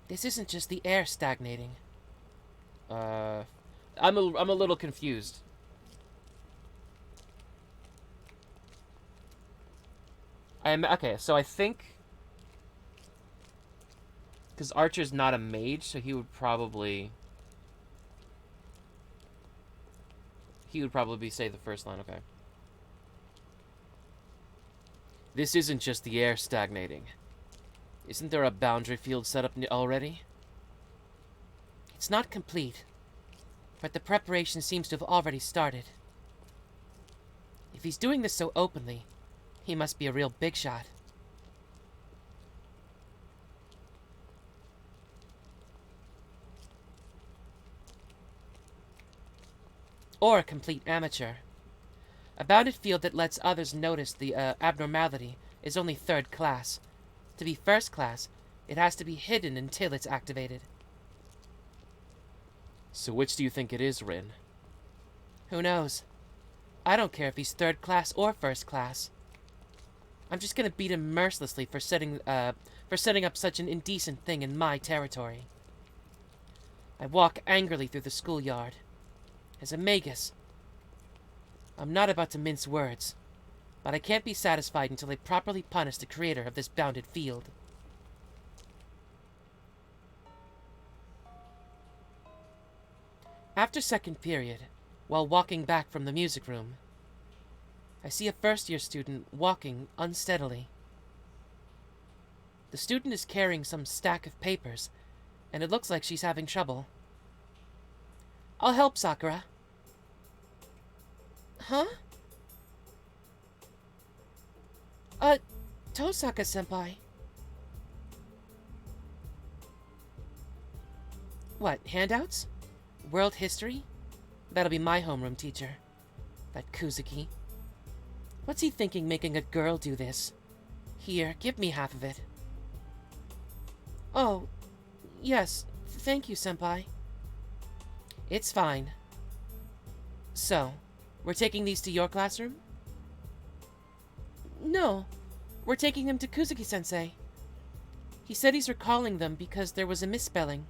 Speaker 2: This isn't just the air stagnating.
Speaker 1: I'm a little confused. Okay, so I think... Because Archer's not a mage, so he would probably say the first line, okay. This isn't just the air stagnating. Isn't there a boundary field set up already?
Speaker 2: It's not complete, but the preparation seems to have already started. If he's doing this so openly, he must be a real big shot. or a complete amateur. A bounded field that lets others notice the abnormality is only third class. To be first class, it has to be hidden until it's activated.
Speaker 1: So which do you think it is, Rin?
Speaker 2: Who knows? I don't care if he's third class or first class. I'm just gonna beat him mercilessly for setting up such an indecent thing in my territory. I walk angrily through the schoolyard. As a magus, I'm not about to mince words, but I can't be satisfied until I properly punish the creator of this bounded field. After second period, while walking back from the music room, I see a first-year student walking unsteadily. The student is carrying some stack of papers, and it looks like she's having trouble. I'll help, Sakura. Huh? Tosaka-senpai. What, handouts? World history? That'll be my homeroom teacher. That Kuzuki. What's he thinking making a girl do this? Here, give me half of it. Oh, yes. Thank you, senpai. It's fine. So, we're taking these to your classroom? No, we're taking them to Kuzuki-sensei. He said he's recalling them because there was a misspelling.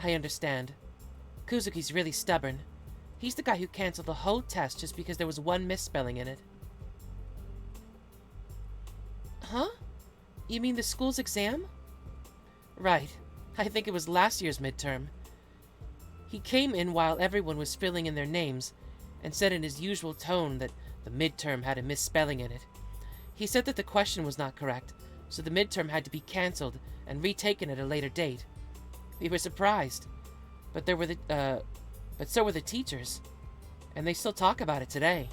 Speaker 2: I understand. Kuzuki's really stubborn. He's the guy who canceled the whole test just because there was one misspelling in it. Huh? You mean the school's exam? Right. I think it was last year's midterm. He came in while everyone was filling in their names and said in his usual tone that the midterm had a misspelling in it. He said that the question was not correct, so the midterm had to be cancelled and retaken at a later date. We were surprised, but so were the teachers, and they still talk about it today.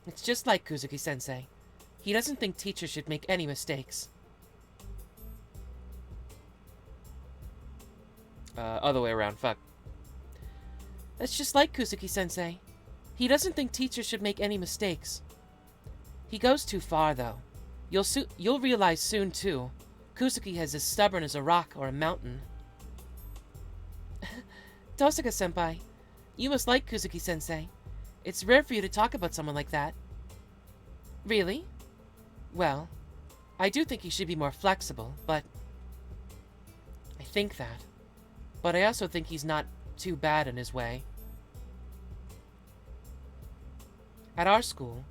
Speaker 2: It's just like Kuzuki-sensei. He doesn't think teachers should make any mistakes.
Speaker 1: Other way around, fuck.
Speaker 2: That's just like Kuzuki-sensei. He doesn't think teachers should make any mistakes. He goes too far, though. You'll realize soon, too. Kuzuki is as stubborn as a rock or a mountain. Tosaka-senpai, you must like Kuzuki-sensei. It's rare for you to talk about someone like that. Really? Well, I do think he should be more flexible, but... I think that. But I also think he's not too bad in his way. At our school,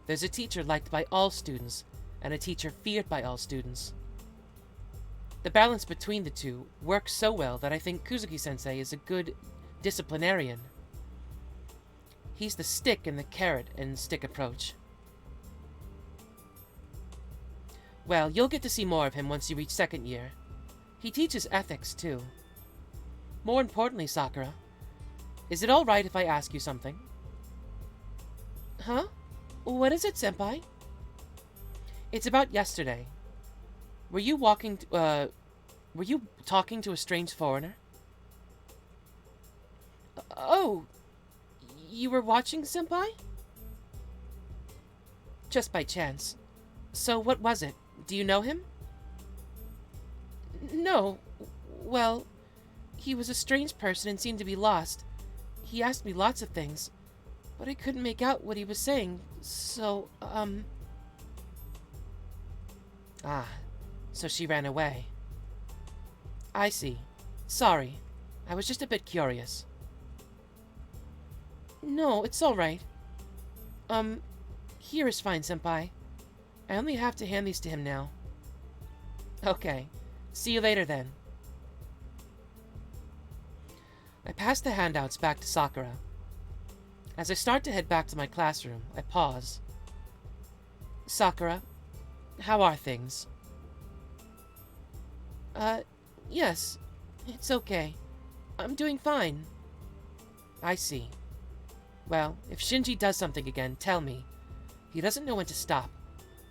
Speaker 2: there's a teacher liked by all students, and a teacher feared by all students. The balance between the two works so well that I think Kuzuki-sensei is a good disciplinarian. He's the stick and the carrot and stick approach. Well, you'll get to see more of him once you reach second year. He teaches ethics, too. More importantly, Sakura, is it all right if I ask you something? Huh? What is it, senpai? It's about yesterday. Were you talking to a strange foreigner? Oh, you were watching, senpai? Just by chance. So what was it? Do you know him? No. Well, he was a strange person and seemed to be lost. He asked me lots of things, but I couldn't make out what he was saying, so, Ah, so she ran away. I see. Sorry. I was just a bit curious. No, it's all right. Here is fine, senpai. I only have to hand these to him now. Okay. See you later, then. I pass the handouts back to Sakura. As I start to head back to my classroom, I pause. Sakura, how are things? Yes. It's okay. I'm doing fine. I see. Well, if Shinji does something again, tell me. He doesn't know when to stop,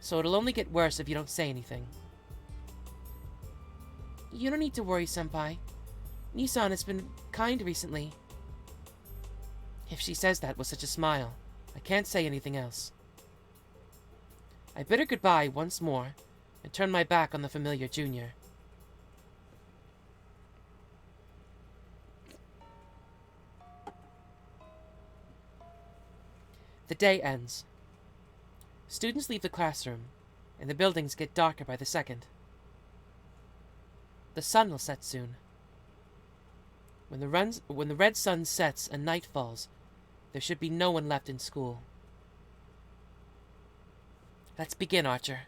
Speaker 2: so it'll only get worse if you don't say anything. You don't need to worry, Senpai. Nissan has been kind recently. If she says that with such a smile, I can't say anything else. I bid her goodbye once more and turn my back on the familiar junior. The day ends. Students leave the classroom, and the buildings get darker by the second. The sun will set soon. When the red sun sets and night falls, there should be no one left in school. Let's begin, Archer.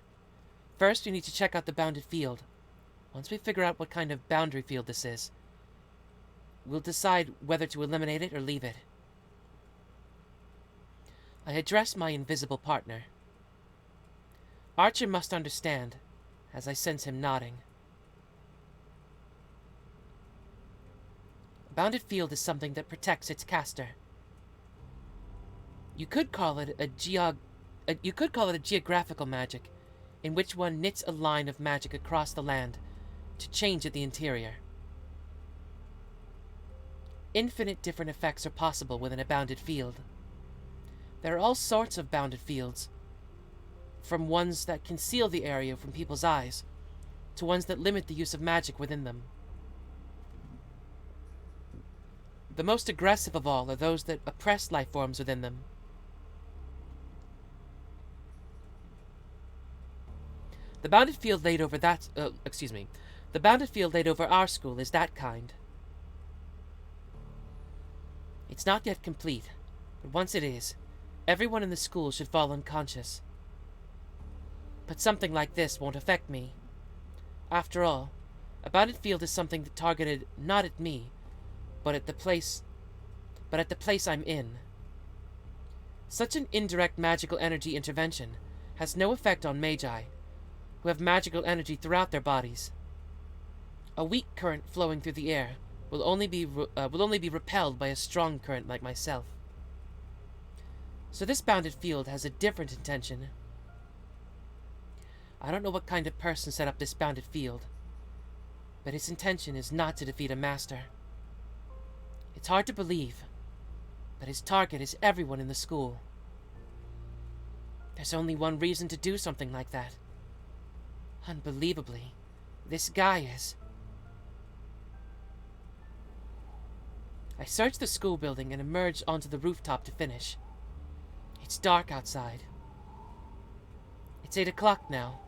Speaker 2: First, we need to check out the bounded field. Once we figure out what kind of boundary field this is, we'll decide whether to eliminate it or leave it. I address my invisible partner. Archer must understand, as I sense him nodding. A bounded field is something that protects its caster. You could call it a geographical magic, in which one knits a line of magic across the land to change at the interior. Infinite different effects are possible within a bounded field. There are all sorts of bounded fields, from ones that conceal the area from people's eyes, to ones that limit the use of magic within them. The most aggressive of all are those that oppress life forms within them. The bounded field laid over our school is that kind. It's not yet complete, but once it is, everyone in the school should fall unconscious. But something like this won't affect me. After all, a bounded field is something that targeted not at me, but at the place I'm in. Such an indirect magical energy intervention has no effect on magi, who have magical energy throughout their bodies. A weak current flowing through the air will only be repelled by a strong current like myself. So this bounded field has a different intention. I don't know what kind of person set up this bounded field, but his intention is not to defeat a master. It's hard to believe, but his target is everyone in the school. There's only one reason to do something like that. Unbelievably, this guy is. I search the school building and emerge onto the rooftop to finish. It's dark outside. It's 8 o'clock now,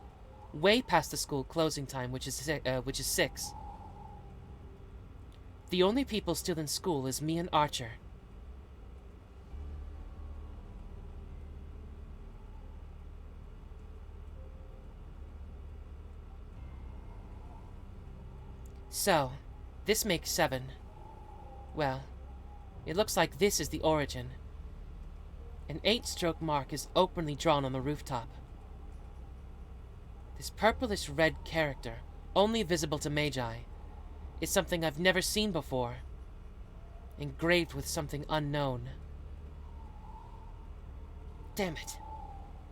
Speaker 2: way past the school closing time, which is 6. The only people still in school is me and Archer. So, this makes 7. Well, it looks like this is the origin. An 8-stroke mark is openly drawn on the rooftop. This purplish-red character, only visible to magi, is something I've never seen before, engraved with something unknown. Damn it.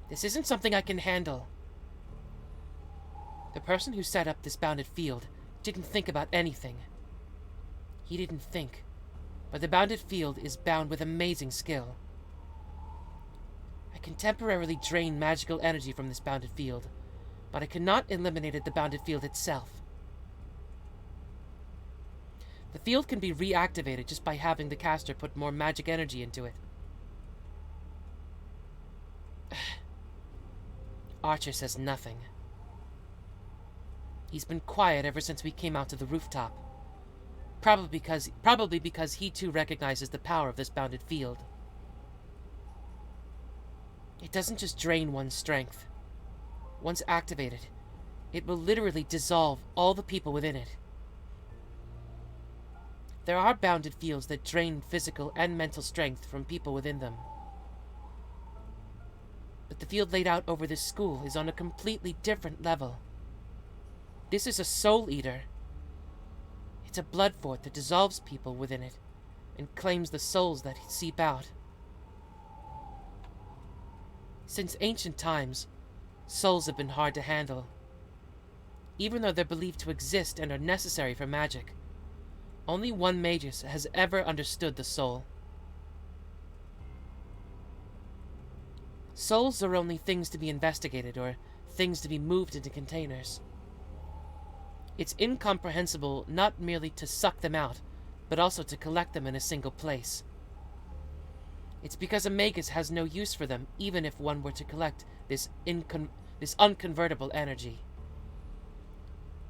Speaker 2: This isn't something I can handle. The person who set up this bounded field didn't think about anything. He didn't think, but the bounded field is bound with amazing skill. I can temporarily drain magical energy from this bounded field, but I cannot eliminate the bounded field itself. The field can be reactivated just by having the caster put more magic energy into it. Archer says nothing. He's been quiet ever since we came out to the rooftop. Probably because he too recognizes the power of this bounded field. It doesn't just drain one's strength. Once activated, it will literally dissolve all the people within it. There are bounded fields that drain physical and mental strength from people within them. But the field laid out over this school is on a completely different level. This is a soul eater. It's a blood fort that dissolves people within it and claims the souls that seep out. Since ancient times, souls have been hard to handle. even though they're believed to exist and are necessary for magic. Only one magus has ever understood the soul. Souls are only things to be investigated or things to be moved into containers. It's incomprehensible not merely to suck them out, but also to collect them in a single place. It's because a magus has no use for them, even if one were to collect this unconvertible energy.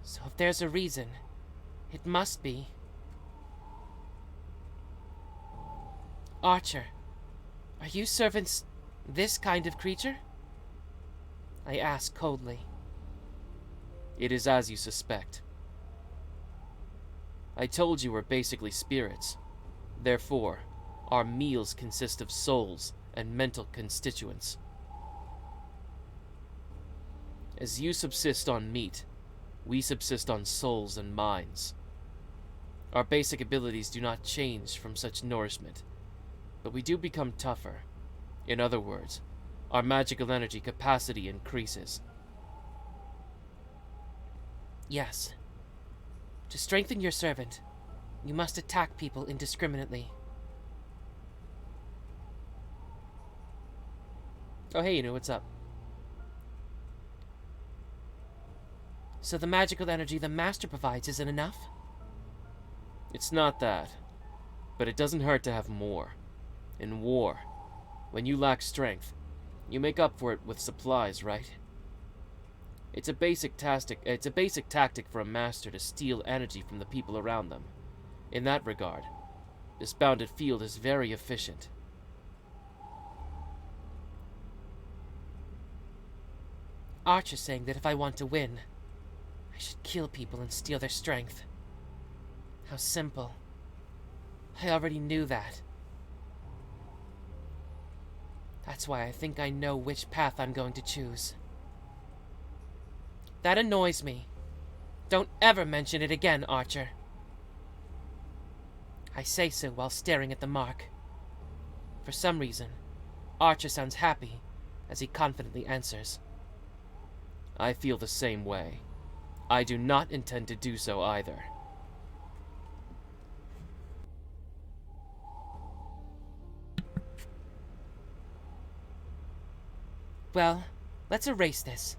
Speaker 2: So if there's a reason, it must be... Archer, are you servants this kind of creature? I asked coldly.
Speaker 1: It is as you suspect. I told you we're basically spirits. Therefore, our meals consist of souls and mental constituents. As you subsist on meat, we subsist on souls and minds. Our basic abilities do not change from such nourishment, but we do become tougher. In other words, our magical energy capacity increases.
Speaker 2: Yes. To strengthen your servant, you must attack people indiscriminately.
Speaker 1: Oh hey, what's up?
Speaker 2: So the magical energy the Master provides isn't enough?
Speaker 1: It's not that, but it doesn't hurt to have more. In war, when you lack strength, you make up for it with supplies, right? It's a basic tactic for a master to steal energy from the people around them. In that regard, this bounded field is very efficient.
Speaker 2: Archer's saying that if I want to win, I should kill people and steal their strength. How simple. I already knew that. That's why I think I know which path I'm going to choose. That annoys me. Don't ever mention it again, Archer. I say so while staring at the mark. For some reason, Archer sounds happy as he confidently answers.
Speaker 1: I feel the same way. I do not intend to do so either.
Speaker 2: Well, let's erase this.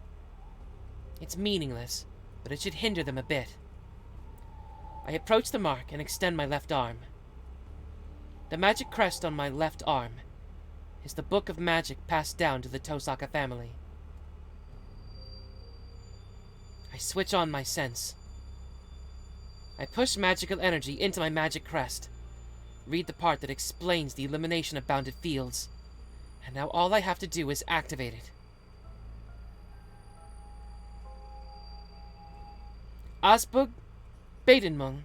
Speaker 2: It's meaningless, but it should hinder them a bit. I approach the mark and extend my left arm. The magic crest on my left arm is the book of magic passed down to the Tosaka family. I switch on my sense. I push magical energy into my magic crest, read the part that explains the elimination of bounded fields, and now all I have to do is activate it. Asbug, Badenmung,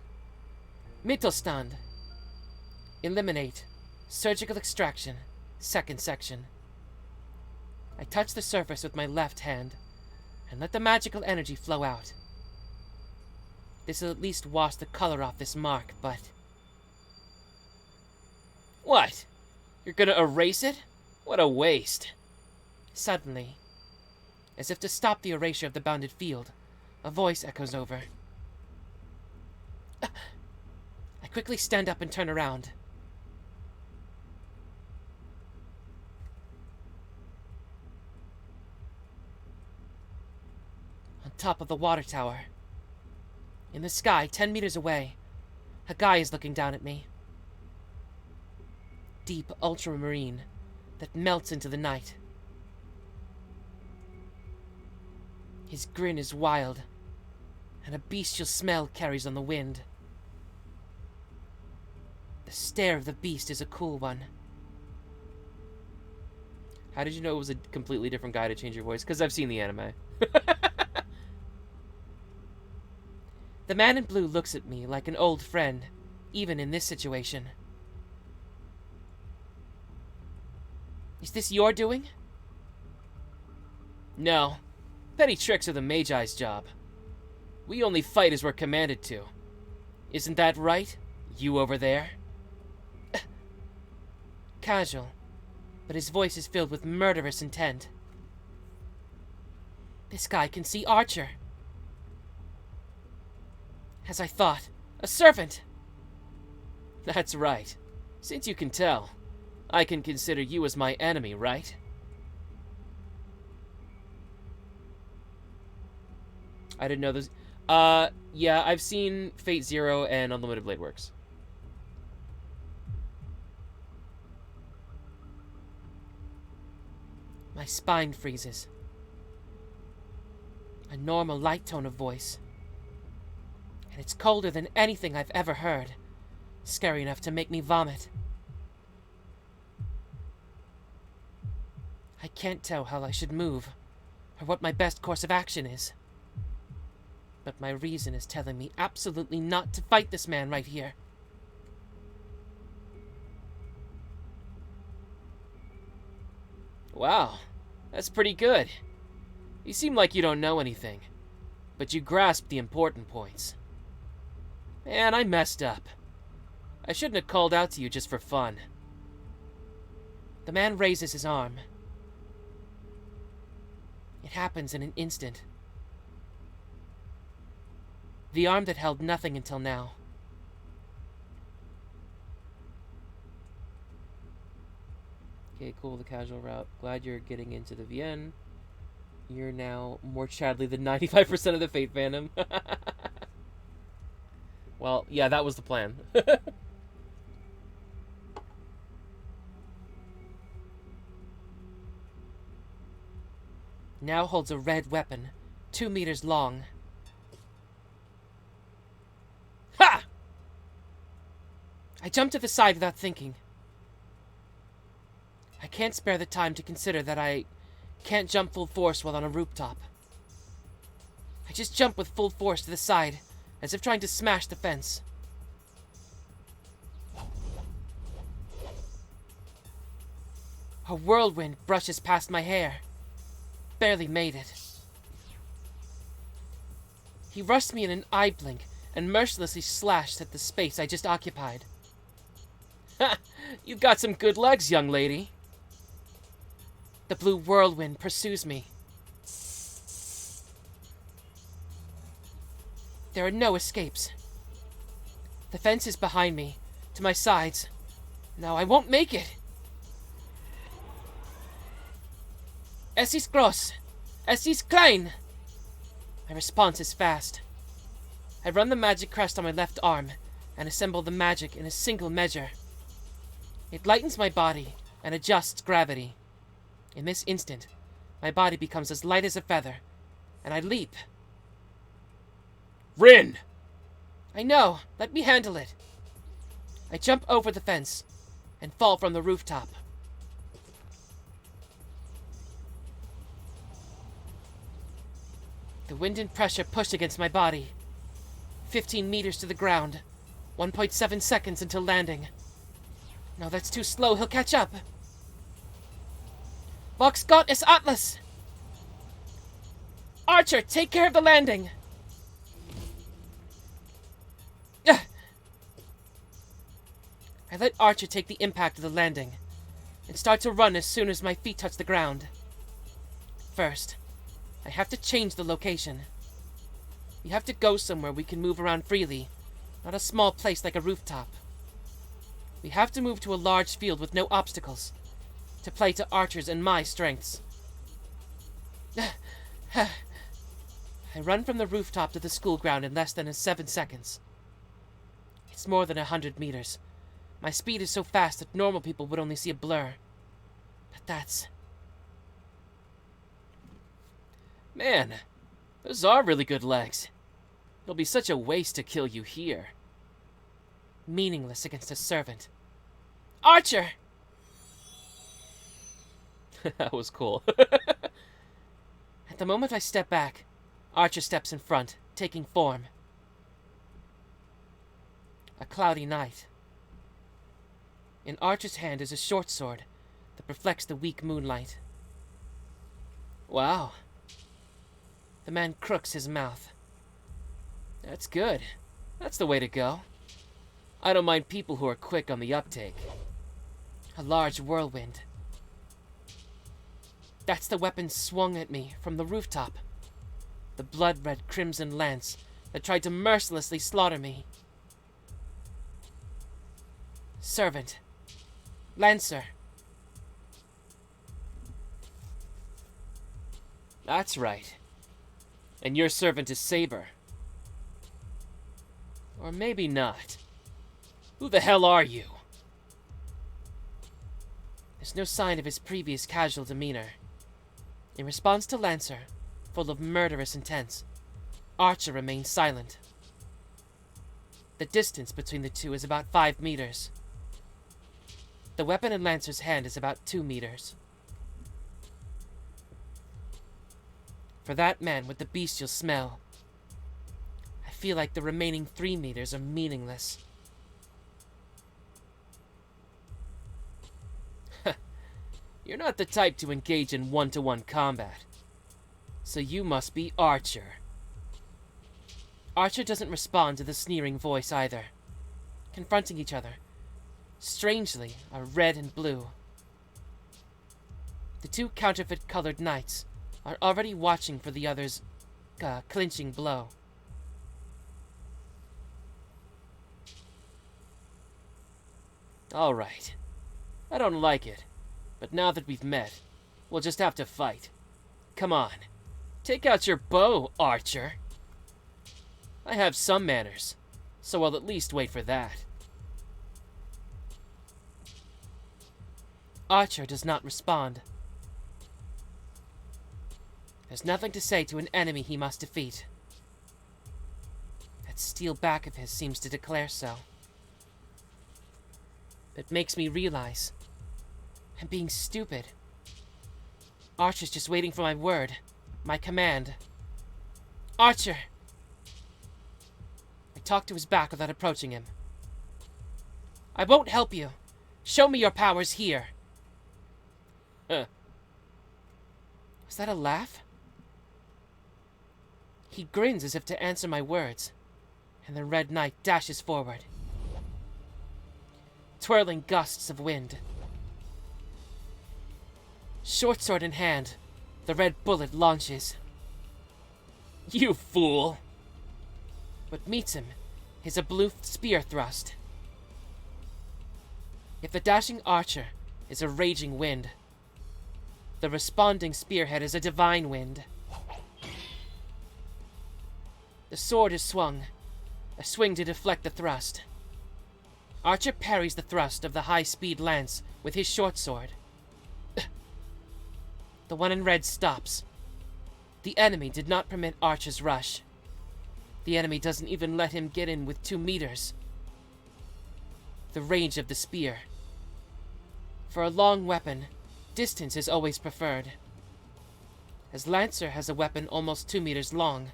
Speaker 2: Mittelstand. Eliminate. Surgical extraction. Second section. I touch the surface with my left hand and let the magical energy flow out. This will at least wash the color off this mark, but...
Speaker 1: What? You're gonna erase it? What a waste.
Speaker 2: Suddenly, as if to stop the erasure of the bounded field, a voice echoes over. I quickly stand up and turn around. On top of the water tower, in the sky 10 meters away, a guy is looking down at me. Deep ultramarine that melts into the night. His grin is wild, and a bestial smell carries on the wind. The stare of the beast is a cool one.
Speaker 1: How did you know it was a completely different guy to change your voice? Because I've seen the anime.
Speaker 2: The man in blue looks at me like an old friend, even in this situation. Is this your doing?
Speaker 1: No. Petty tricks are the Magi's job. We only fight as we're commanded to. Isn't that right, you over there?
Speaker 2: Casual, but his voice is filled with murderous intent. This guy can see Archer. As I thought. A servant!
Speaker 1: That's right. Since you can tell, I can consider you as my enemy, right? I didn't know this. Yeah, I've seen Fate Zero and Unlimited Blade Works.
Speaker 2: My spine freezes. A normal light tone of voice. And it's colder than anything I've ever heard. Scary enough to make me vomit. I can't tell how I should move, or what my best course of action is. But my reason is telling me absolutely not to fight this man right here.
Speaker 1: Wow, that's pretty good. You seem like you don't know anything, but you grasp the important points. Man, I messed up. I shouldn't have called out to you just for fun.
Speaker 2: The man raises his arm. It happens in an instant. The arm that held nothing until now.
Speaker 1: Okay, cool, the casual route. Glad you're getting into the VN. You're now more Chadley than 95% of the Fate fandom. Well, yeah, that was the plan.
Speaker 2: Now holds a red weapon, 2 meters long.
Speaker 1: Ha!
Speaker 2: I jump to the side without thinking. I can't spare the time to consider that I can't jump full force while on a rooftop. I just jump with full force to the side, as if trying to smash the fence. A whirlwind brushes past my hair. Barely made it. He rushed me in an eye blink and mercilessly slashed at the space I just occupied.
Speaker 1: Ha! You've got some good legs, young lady.
Speaker 2: The blue whirlwind pursues me. There are no escapes. The fence is behind me, to my sides. No, I won't make it. Es ist groß. Es ist klein. My response is fast. I run the magic crest on my left arm and assemble the magic in a single measure. It lightens my body and adjusts gravity. In this instant, my body becomes as light as a feather, and I leap.
Speaker 1: Rin!
Speaker 2: I know. Let me handle it. I jump over the fence and fall from the rooftop. The wind and pressure push against my body. 15 meters to the ground. 1.7 seconds until landing. No, that's too slow. He'll catch up. Vox Gott ist Atlas! Archer, take care of the landing! I let Archer take the impact of the landing, and start to run as soon as my feet touch the ground. First, I have to change the location. We have to go somewhere we can move around freely, not a small place like a rooftop. We have to move to a large field with no obstacles, to play to Archer's and my strengths. I run from the rooftop to the school ground in less than 7 seconds. It's more than 100 meters. My speed is so fast that normal people would only see a blur. But that's...
Speaker 1: Man, those are really good legs. It'll be such a waste to kill you here.
Speaker 2: Meaningless against a servant. Archer!
Speaker 1: That was cool.
Speaker 2: At the moment I step back, Archer steps in front, taking form. A cloudy night. In Archer's hand is a short sword that reflects the weak moonlight.
Speaker 1: Wow.
Speaker 2: The man crooks his mouth.
Speaker 1: That's good. That's the way to go. I don't mind people who are quick on the uptake.
Speaker 2: A large whirlwind. That's the weapon swung at me from the rooftop. The blood-red crimson lance that tried to mercilessly slaughter me. Servant. Lancer.
Speaker 1: That's right. And your servant is Saber. Or maybe not. Who the hell are you?
Speaker 2: There's no sign of his previous casual demeanor. In response to Lancer, full of murderous intent, Archer remains silent. The distance between the two is about 5 meters. The weapon in Lancer's hand is about 2 meters. For that man with the bestial smell, I feel like the remaining 3 meters are meaningless.
Speaker 1: You're not the type to engage in one-to-one combat. So you must be Archer.
Speaker 2: Archer doesn't respond to the sneering voice either. Confronting each other, strangely, are red and blue. The two counterfeit-colored knights are already watching for the other's clinching blow.
Speaker 1: All right. I don't like it, but now that we've met, we'll just have to fight. Come on, take out your bow, Archer. I have some manners, so I'll at least wait for that.
Speaker 2: Archer does not respond. There's nothing to say to an enemy he must defeat. That steel back of his seems to declare so. It makes me realize I'm being stupid. Archer's just waiting for my word, my command. Archer! I talk to his back without approaching him. I won't help you. Show me your powers here.
Speaker 1: Huh.
Speaker 2: Was that a laugh? He grins as if to answer my words, and the Red Knight dashes forward. Twirling gusts of wind. Short sword in hand, the red bullet launches.
Speaker 1: You fool!
Speaker 2: What meets him is a blue spear thrust. If the dashing archer is a raging wind, the responding spearhead is a divine wind. The sword is swung, a swing to deflect the thrust. Archer parries the thrust of the high-speed lance with his short sword. The one in red stops. The enemy did not permit Archer's rush. The enemy doesn't even let him get in with 2 meters. The range of the spear. For a long weapon, distance is always preferred. As Lancer has a weapon almost 2 meters long,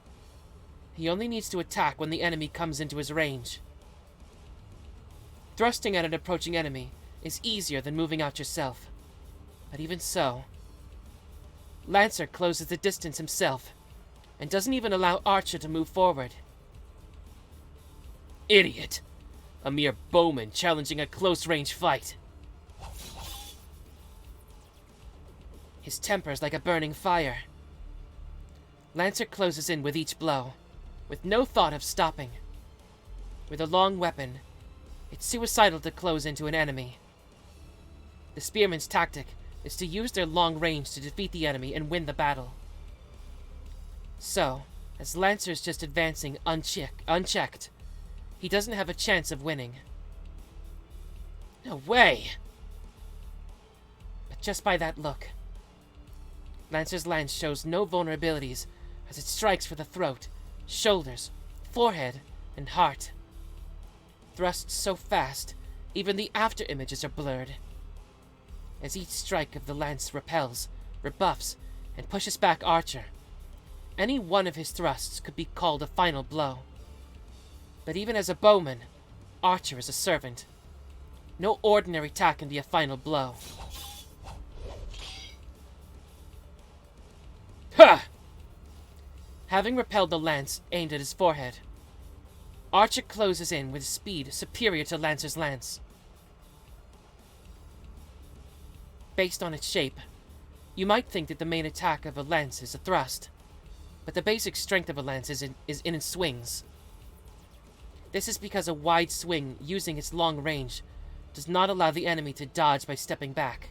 Speaker 2: he only needs to attack when the enemy comes into his range. Thrusting at an approaching enemy is easier than moving out yourself. But even so, Lancer closes the distance himself, and doesn't even allow Archer to move forward.
Speaker 1: Idiot! A mere bowman challenging a close-range fight.
Speaker 2: His temper is like a burning fire. Lancer closes in with each blow, with no thought of stopping. With a long weapon, it's suicidal to close into an enemy. The spearman's tactic is to use their long range to defeat the enemy and win the battle. So, as Lancer's just advancing unchecked, he doesn't have a chance of winning. No way! But just by that look, Lancer's lance shows no vulnerabilities as it strikes for the throat, shoulders, forehead, and heart. Thrusts so fast, even the after images are blurred. As each strike of the lance repels, rebuffs, and pushes back Archer, any one of his thrusts could be called a final blow. But even as a bowman, Archer is a servant. No ordinary attack can be a final blow.
Speaker 1: Ha!
Speaker 2: Having repelled the lance aimed at his forehead, Archer closes in with speed superior to Lancer's lance. Based on its shape, you might think that the main attack of a lance is a thrust, but the basic strength of a lance is in its swings. This is because a wide swing using its long range does not allow the enemy to dodge by stepping back.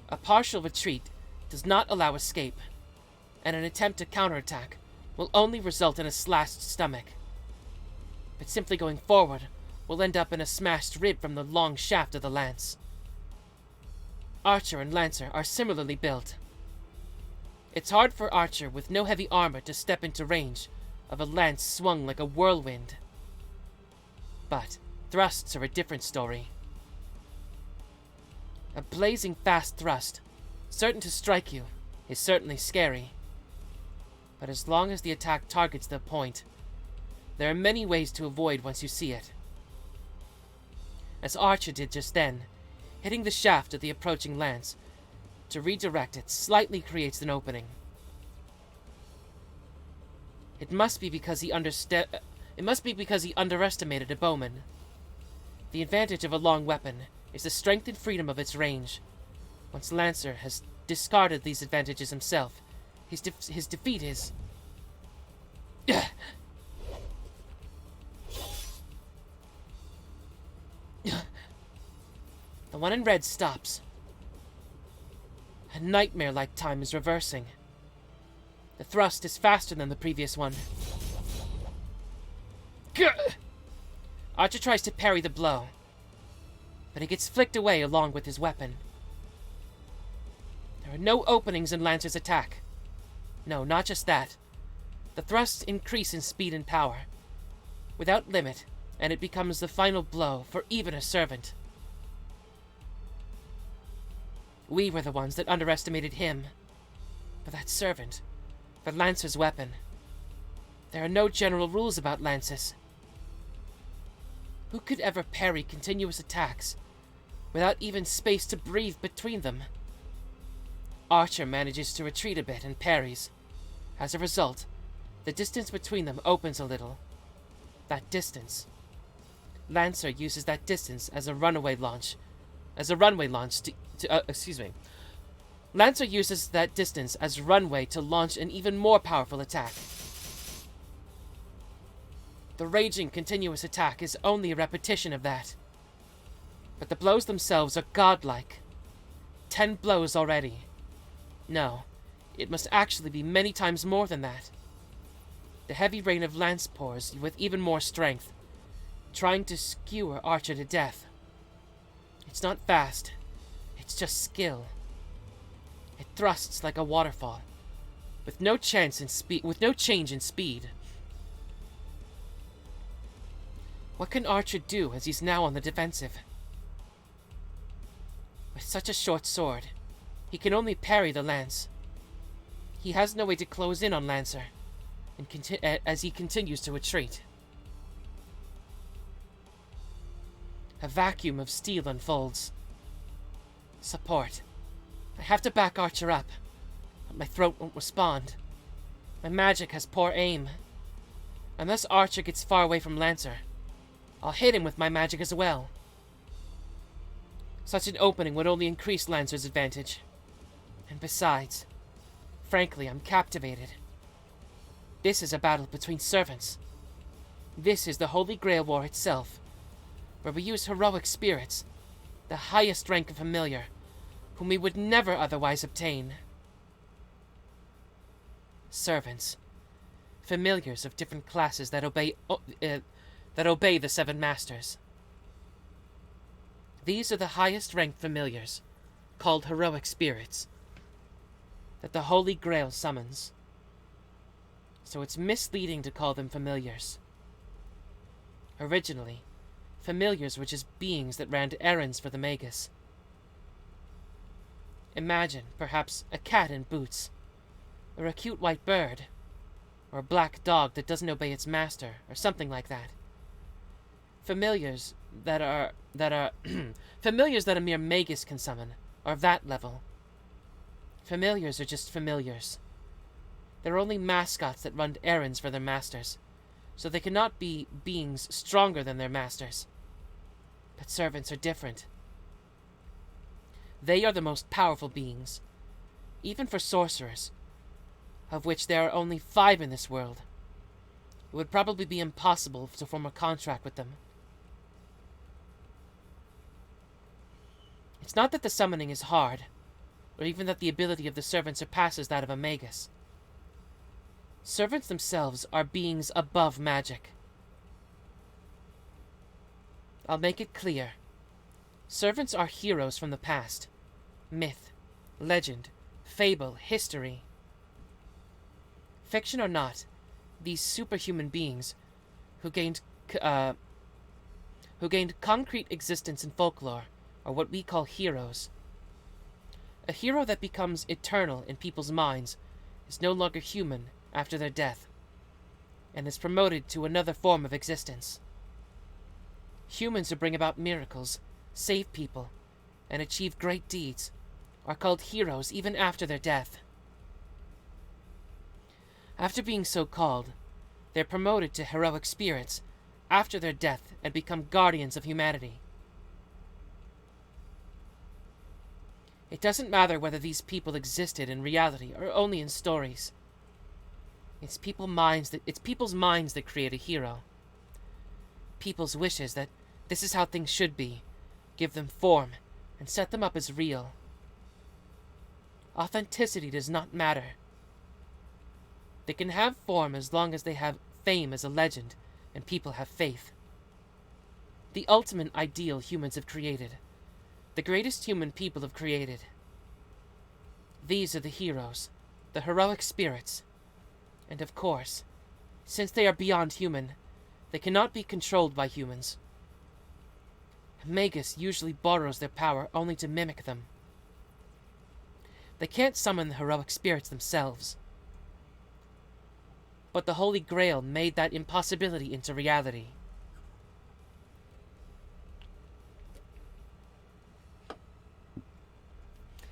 Speaker 2: A partial retreat does not allow escape, and an attempt to counterattack will only result in a slashed stomach. But simply going forward will end up in a smashed rib from the long shaft of the lance. Archer and Lancer are similarly built. It's hard for Archer with no heavy armor to step into range of a lance swung like a whirlwind. But thrusts are a different story. A blazing fast thrust, certain to strike you, is certainly scary. But as long as the attack targets the point, there are many ways to avoid once you see it. As Archer did just then, hitting the shaft of the approaching lance to redirect it slightly creates an opening. It must be because he underestimated a bowman. The advantage of a long weapon is the strength and freedom of its range. Once Lancer has discarded these advantages himself, his defeat is... The one in red stops. A nightmare-like time is reversing. The thrust is faster than the previous one. Archer tries to parry the blow, but he gets flicked away along with his weapon. There are no openings in Lancer's attack. No, not just that. The thrusts increase in speed and power, without limit, and it becomes the final blow for even a servant. We were the ones that underestimated him. For that servant, for Lancer's weapon. There are no general rules about lances. Who could ever parry continuous attacks without even space to breathe between them? Archer manages to retreat a bit and parries. As a result, the distance between them opens a little. That distance. Lancer uses that distance as a runway launch Lancer uses that distance as runway to launch an even more powerful attack. The raging continuous attack is only a repetition of that. But the blows themselves are godlike. 10 blows already. No, it must actually be many times more than that. The heavy rain of lance pours with even more strength, trying to skewer Archer to death. It's not fast, it's just skill. It thrusts like a waterfall, with no change in speed. What can Archer do as he's now on the defensive? With such a short sword, he can only parry the lance. He has no way to close in on Lancer, as he continues to retreat. A vacuum of steel unfolds. Support. I have to back Archer up, but my throat won't respond. My magic has poor aim. Unless Archer gets far away from Lancer, I'll hit him with my magic as well. Such an opening would only increase Lancer's advantage. And besides, frankly, I'm captivated. This is a battle between servants. This is the Holy Grail War itself, where we use heroic spirits, the highest rank of familiar, whom we would never otherwise obtain. Servants. Familiars of different classes that obey the 7 masters. These are the highest ranked familiars, called heroic spirits, that the Holy Grail summons. So it's misleading to call them familiars. Originally, familiars were just beings that ran errands for the Magus. Imagine, perhaps, a cat in boots, or a cute white bird, or a black dog that doesn't obey its master, or something like that. Familiars that a mere Magus can summon are of that level. Familiars are just familiars. They're only mascots that run errands for their masters, so they cannot be beings stronger than their masters. But servants are different. They are the most powerful beings, even for sorcerers, of which there are only 5 in this world. It would probably be impossible to form a contract with them. It's not that the summoning is hard, or even that the ability of the servant surpasses that of a magus. Servants themselves are beings above magic. I'll make it clear. Servants are heroes from the past. Myth, legend, fable, history. Fiction or not, these superhuman beings who gained concrete existence in folklore are what we call heroes. A hero that becomes eternal in people's minds is no longer human after their death, and is promoted to another form of existence. Humans who bring about miracles, save people, and achieve great deeds are called heroes even after their death. After being so called, they're promoted to heroic spirits after their death and become guardians of humanity. It doesn't matter whether these people existed in reality or only in stories. It's people's minds that create a hero. People's wishes that this is how things should be, give them form, and set them up as real. Authenticity does not matter. They can have form as long as they have fame as a legend, and people have faith. The ultimate ideal humans have created. The greatest human people have created. These are the heroes, the heroic spirits. And of course, since they are beyond human, they cannot be controlled by humans. Magus usually borrows their power only to mimic them. They can't summon the heroic spirits themselves. But the Holy Grail made that impossibility into reality.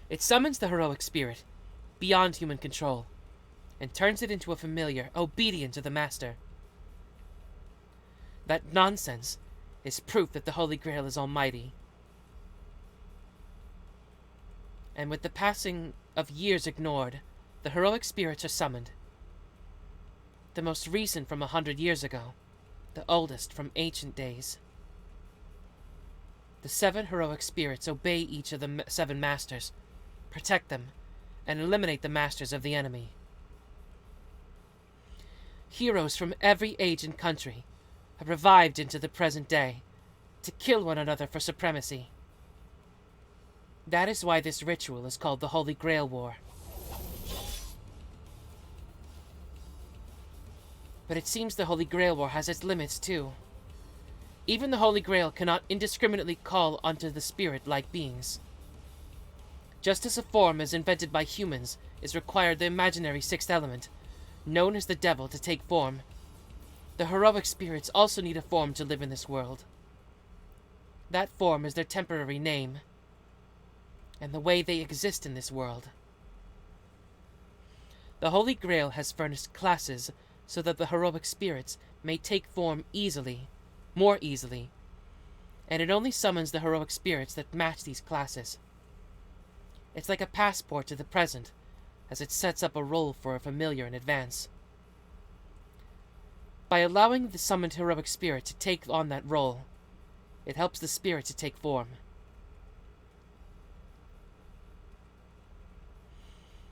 Speaker 2: It summons the heroic spirit, beyond human control, and turns it into a familiar, obedient to the Master. That nonsense is proof that the Holy Grail is almighty. And with the passing of years ignored, the heroic spirits are summoned. The most recent from 100 years ago, the oldest from ancient days. The 7 heroic spirits obey each of the 7 masters, protect them, and eliminate the masters of the enemy. Heroes from every age and country have revived into the present day to kill one another for supremacy. That is why this ritual is called the Holy Grail War. But it seems the Holy Grail War has its limits too. Even the Holy Grail cannot indiscriminately call onto the spirit-like beings. Just as a form as invented by humans is required the imaginary 6th element, known as the devil, to take form, the heroic spirits also need a form to live in this world. That form is their temporary name, and the way they exist in this world. The Holy Grail has furnished classes so that the heroic spirits may take form easily, more easily, and it only summons the heroic spirits that match these classes. It's like a passport to the present, as it sets up a role for a familiar in advance. By allowing the summoned heroic spirit to take on that role, it helps the spirit to take form.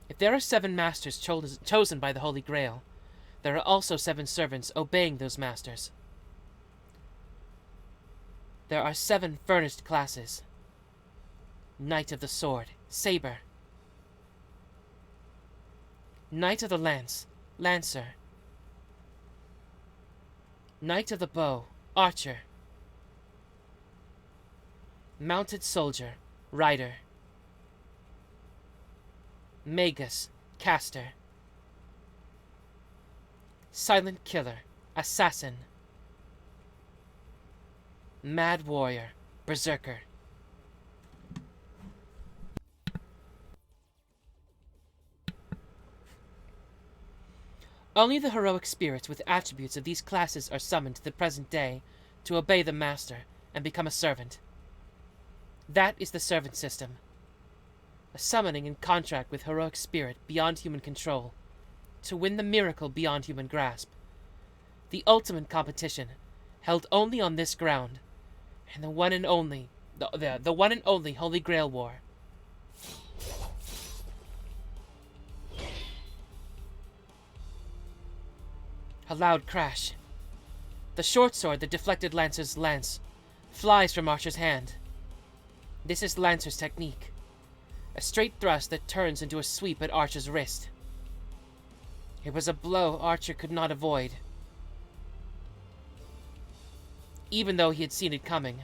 Speaker 2: If there are 7 masters chosen by the Holy Grail, there are also 7 servants obeying those masters. There are 7 furnished classes. Knight of the Sword, Saber. Knight of the Lance, Lancer. Knight of the Bow, Archer. Mounted Soldier, Rider. Magus, Caster. Silent Killer, Assassin. Mad Warrior, Berserker. Only the heroic spirits with attributes of these classes are summoned to the present day to obey the Master and become a servant. That is the servant system. A summoning in contract with heroic spirit beyond human control, to win the miracle beyond human grasp. The ultimate competition, held only on this ground, and the one and only Holy Grail War. A loud crash. The short sword that deflected Lancer's lance flies from Archer's hand. This is Lancer's technique. A straight thrust that turns into a sweep at Archer's wrist. It was a blow Archer could not avoid, even though he had seen it coming.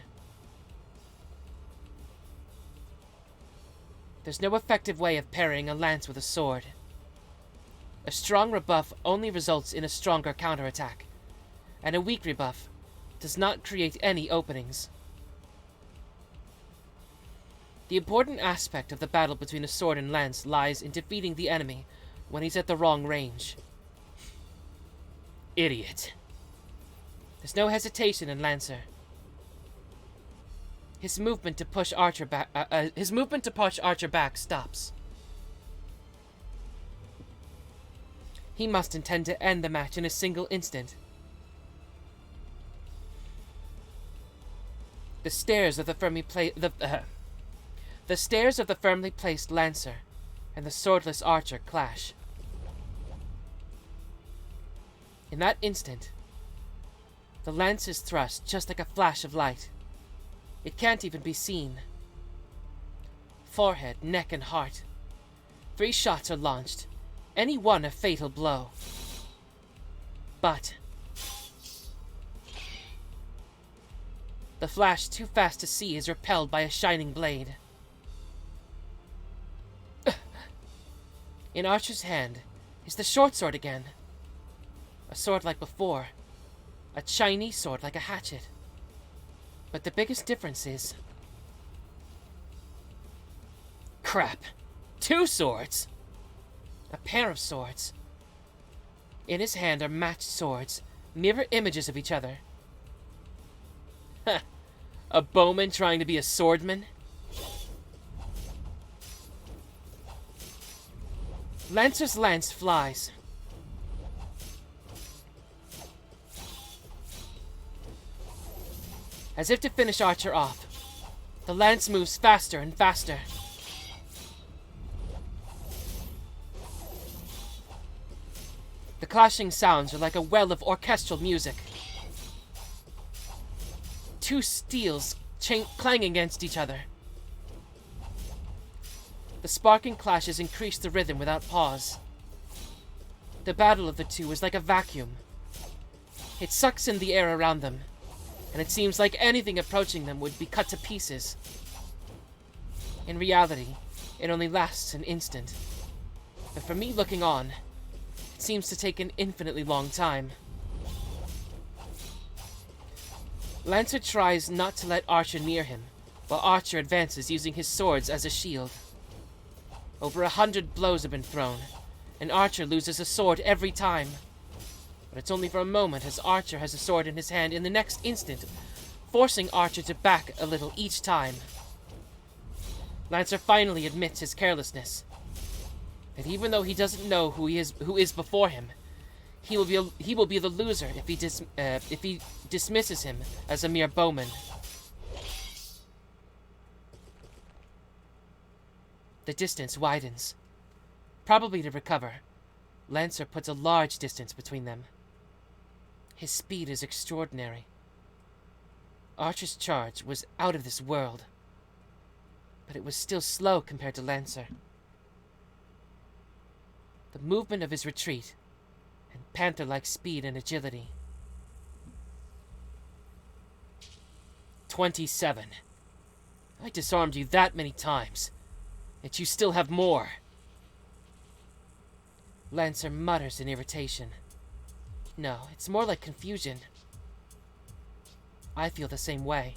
Speaker 2: There's no effective way of parrying a lance with a sword. A strong rebuff only results in a stronger counterattack, and a weak rebuff does not create any openings. The important aspect of the battle between a sword and lance lies in defeating the enemy when he's at the wrong range. Idiot. There's no hesitation in Lancer. His movement to push Archer back stops. He must intend to end the match in a single instant. The stairs of the firmly placed Lancer and the swordless Archer clash. In that instant, the lance is thrust just like a flash of light. It can't even be seen. Forehead, neck, and heart. 3 shots are launched, any one a fatal blow. But the flash, too fast to see, is repelled by a shining blade. In Archer's hand is the short sword again. A sword like before. A Chinese sword like a hatchet. But the biggest difference is... crap! 2 swords! A pair of swords. In his hand are matched swords, mirror images of each other. A bowman trying to be a swordman? Lancer's lance flies. As if to finish Archer off, the lance moves faster and faster. The clashing sounds are like a well of orchestral music. 2 steels clang against each other. The sparking clashes increase the rhythm without pause. The battle of the two is like a vacuum. It sucks in the air around them, and it seems like anything approaching them would be cut to pieces. In reality, it only lasts an instant. But for me looking on, it seems to take an infinitely long time. Lancer tries not to let Archer near him, while Archer advances using his swords as a shield. Over 100 blows have been thrown, and Archer loses a sword every time. But it's only for a moment, as Archer has a sword in his hand in the next instant, forcing Archer to back a little each time. Lancer finally admits his carelessness. And even though he doesn't know who is before him, he will be the loser if he dismisses him as a mere bowman. The distance widens. Probably to recover, Lancer puts a large distance between them. His speed is extraordinary. Archer's charge was out of this world, but it was still slow compared to Lancer. The movement of his retreat, and panther-like speed and agility. 27. I disarmed you that many times, yet you still have more. Lancer mutters in irritation. No, it's more like confusion. I feel the same way.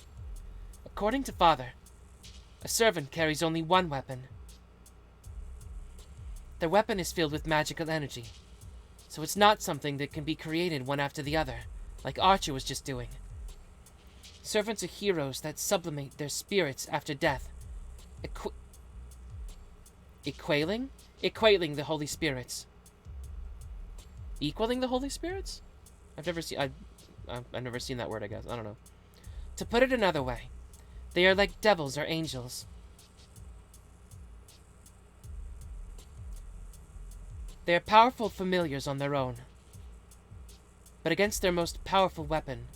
Speaker 2: According to Father, a servant carries only one weapon. Their weapon is filled with magical energy, so it's not something that can be created one after the other, like Archer was just doing. Servants are heroes that sublimate their spirits after death, equaling the Holy Spirits. Equaling the Holy Spirits?
Speaker 1: I've never seen that word, I guess. I don't know.
Speaker 2: To put it another way, they are like devils or angels. They are powerful familiars on their own, but against their most powerful weapon,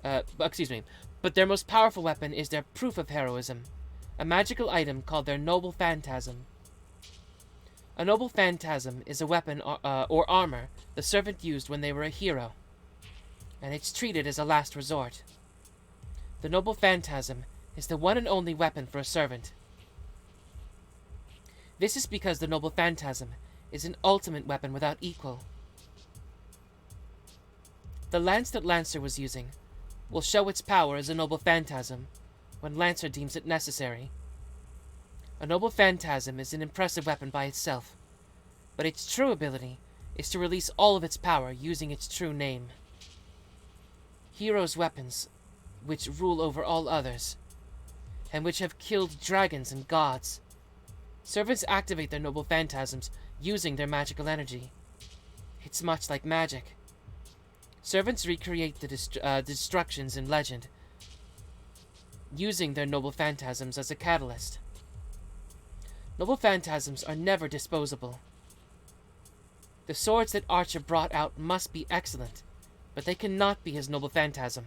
Speaker 2: but their most powerful weapon is their proof of heroism, a magical item called their noble phantasm. A noble phantasm is a weapon or armor the servant used when they were a hero, and it's treated as a last resort. The noble phantasm is the one and only weapon for a servant. This is because the noble phantasm is an ultimate weapon without equal. The lance that Lancer was using will show its power as a noble phantasm when Lancer deems it necessary. A noble phantasm is an impressive weapon by itself, but its true ability is to release all of its power using its true name. Heroes' weapons, which rule over all others, and which have killed dragons and gods. Servants activate their noble phantasms using their magical energy. It's much like magic. Servants recreate the destructions in legend, using their noble phantasms as a catalyst. Noble phantasms are never disposable. The swords that Archer brought out must be excellent, but they cannot be his noble phantasm.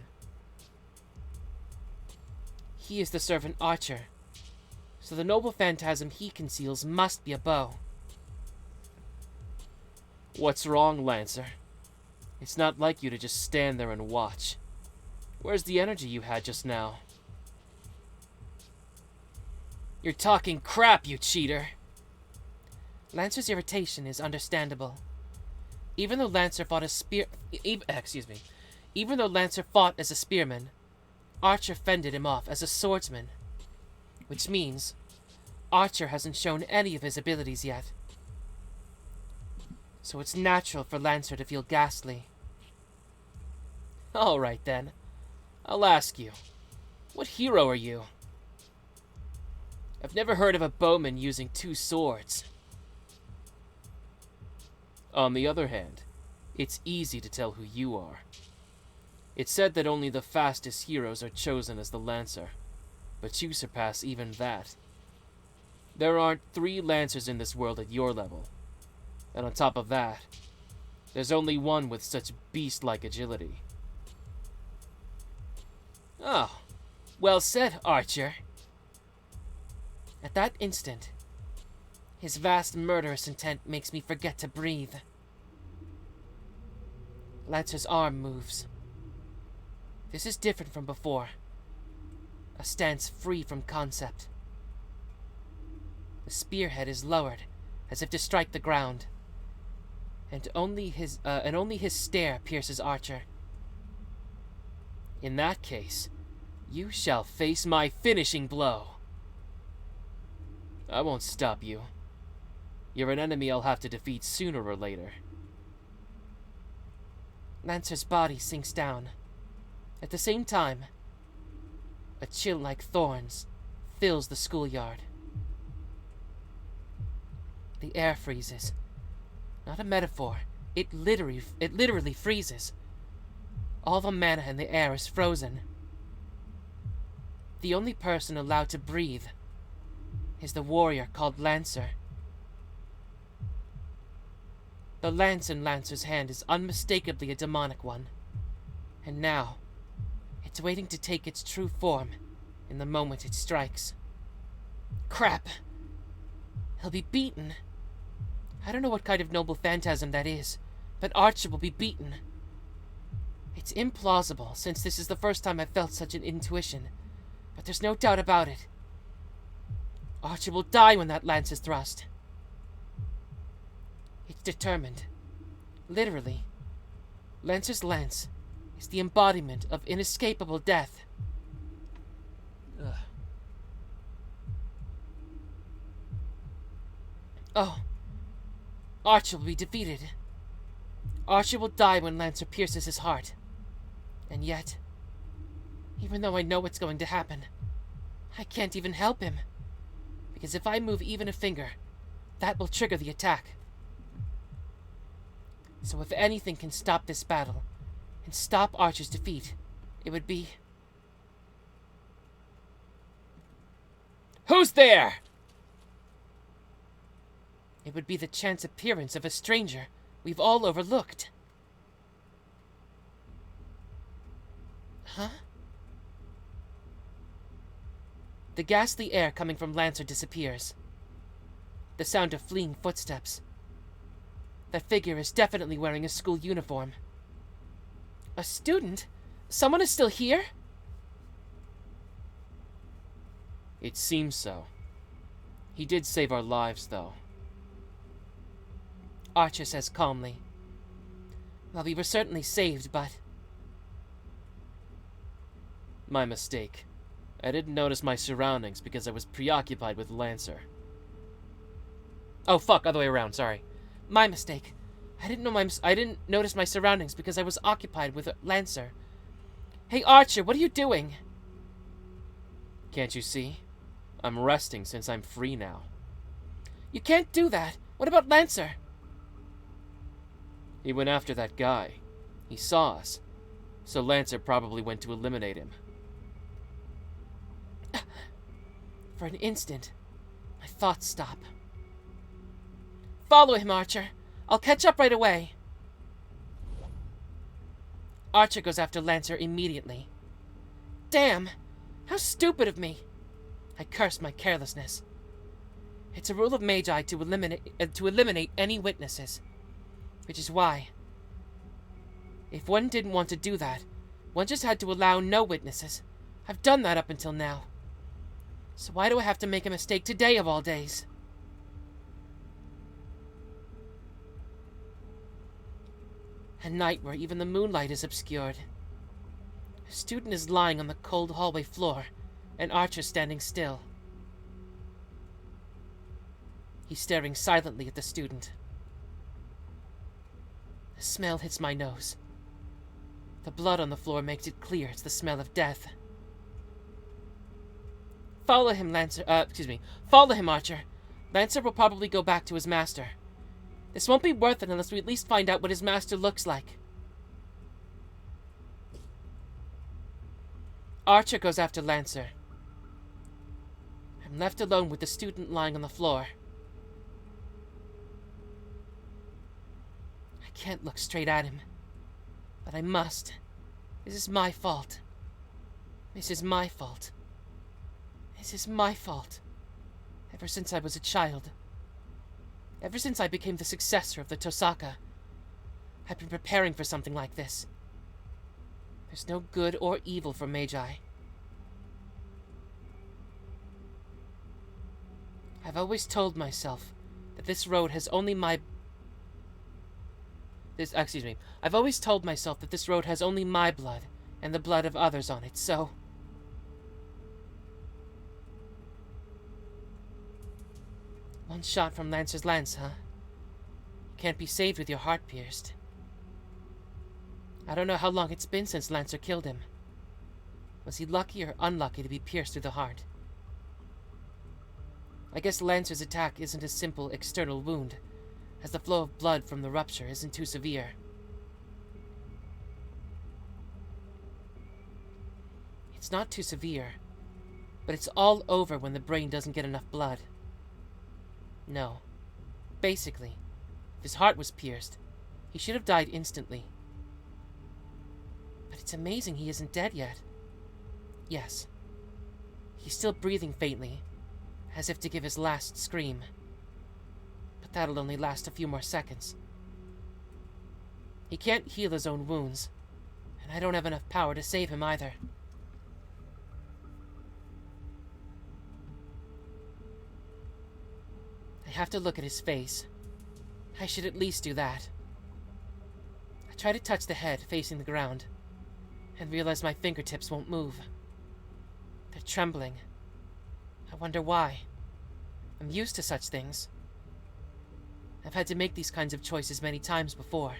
Speaker 2: He is the servant Archer, so the noble phantasm he conceals must be a bow.
Speaker 1: What's wrong, Lancer? It's not like you to just stand there and watch. Where's the energy you had just now?
Speaker 2: You're talking crap, you cheater! Lancer's irritation is understandable. Even though Lancer fought Even though Lancer fought as a spearman, Archer fended him off as a swordsman, which means Archer hasn't shown any of his abilities yet. So it's natural for Lancer to feel ghastly.
Speaker 1: All right then, I'll ask you, what hero are you? I've never heard of a bowman using two swords. On the other hand, it's easy to tell who you are. It's said that only the fastest heroes are chosen as the Lancer, but you surpass even that. There aren't 3 Lancers in this world at your level, and on top of that, there's only one with such beast-like agility.
Speaker 2: Oh, well said, Archer. At that instant, his vast murderous intent makes me forget to breathe. Lancer's arm moves. This is different from before. A stance free from concept. The spearhead is lowered, as if to strike the ground, and only his stare pierces Archer.
Speaker 1: In that case, you shall face my finishing blow. I won't stop you. You're an enemy I'll have to defeat sooner or later.
Speaker 2: Lancer's body sinks down. At the same time, a chill like thorns fills the schoolyard. The air freezes. Not a metaphor. It literally freezes. All the mana in the air is frozen. The only person allowed to breathe is the warrior called Lancer. The lance in Lancer's hand is unmistakably a demonic one, and now it's waiting to take its true form in the moment it strikes. Crap! He'll be beaten. I don't know what kind of noble phantasm that is, but Archer will be beaten. It's implausible, since this is the first time I've felt such an intuition, but there's no doubt about it. Archer will die when that lance is thrust. It's determined. Literally. Lancer's lance is the embodiment of inescapable death.
Speaker 1: Ugh.
Speaker 2: Oh. Archer will be defeated. Archer will die when Lancer pierces his heart. And yet, even though I know what's going to happen, I can't even help him. Because if I move even a finger, that will trigger the attack. So if anything can stop this battle, and stop Archer's defeat, it would be...
Speaker 1: Who's there?
Speaker 2: It would be the chance appearance of a stranger we've all overlooked. Huh? The ghastly air coming from Lancer disappears. The sound of fleeing footsteps. That figure is definitely wearing a school uniform. A student? Someone is still here?
Speaker 1: It seems so. He did save our lives, though.
Speaker 2: Archer says calmly. Well, we were certainly saved, but...
Speaker 1: My mistake. I didn't notice my surroundings because I was preoccupied with Lancer.
Speaker 2: Oh, fuck, other way around, sorry. My mistake. I didn't notice my surroundings because I was occupied with Lancer. Hey, Archer, what are you doing?
Speaker 1: Can't you see? I'm resting since I'm free now.
Speaker 2: You can't do that. What about Lancer?
Speaker 1: He went after that guy. He saw us. So Lancer probably went to eliminate him.
Speaker 2: For an instant, my thoughts stop. Follow him, Archer. I'll catch up right away. Archer goes after Lancer immediately. Damn! How stupid of me! I curse my carelessness. It's a rule of Magi to eliminate any witnesses. Which is why, if one didn't want to do that, one just had to allow no witnesses. I've done that up until now. So why do I have to make a mistake today of all days? A night where even the moonlight is obscured. A student is lying on the cold hallway floor, and Archer standing still. He's staring silently at the student. The smell hits my nose. The blood on the floor makes it clear it's the smell of death. Follow him, Follow him, Archer. Lancer will probably go back to his master. This won't be worth it unless we at least find out what his master looks like. Archer goes after Lancer. I'm left alone with the student lying on the floor. I can't look straight at him, but I must. This is my fault. This is my fault. This is my fault. Ever since I was a child. Ever since I became the successor of the Tosaka, I've been preparing for something like this. There's no good or evil for Magi. I've always told myself that this road has only I've always told myself that this road has only my blood and the blood of others on it, so... One shot from Lancer's lance, huh? You can't be saved with your heart pierced. I don't know how long it's been since Lancer killed him. Was he lucky or unlucky to be pierced through the heart? I guess Lancer's attack isn't a simple external wound, as the flow of blood from the rupture isn't too severe. It's not too severe, but it's all over when the brain doesn't get enough blood. No. Basically, if his heart was pierced, he should have died instantly. But it's amazing he isn't dead yet. Yes. He's still breathing faintly, as if to give his last scream. But that'll only last a few more seconds. He can't heal his own wounds, and I don't have enough power to save him either. I have to look at his face. I should at least do that. I try to touch the head facing the ground, and realize my fingertips won't move. They're trembling. I wonder why. I'm used to such things. I've had to make these kinds of choices many times before.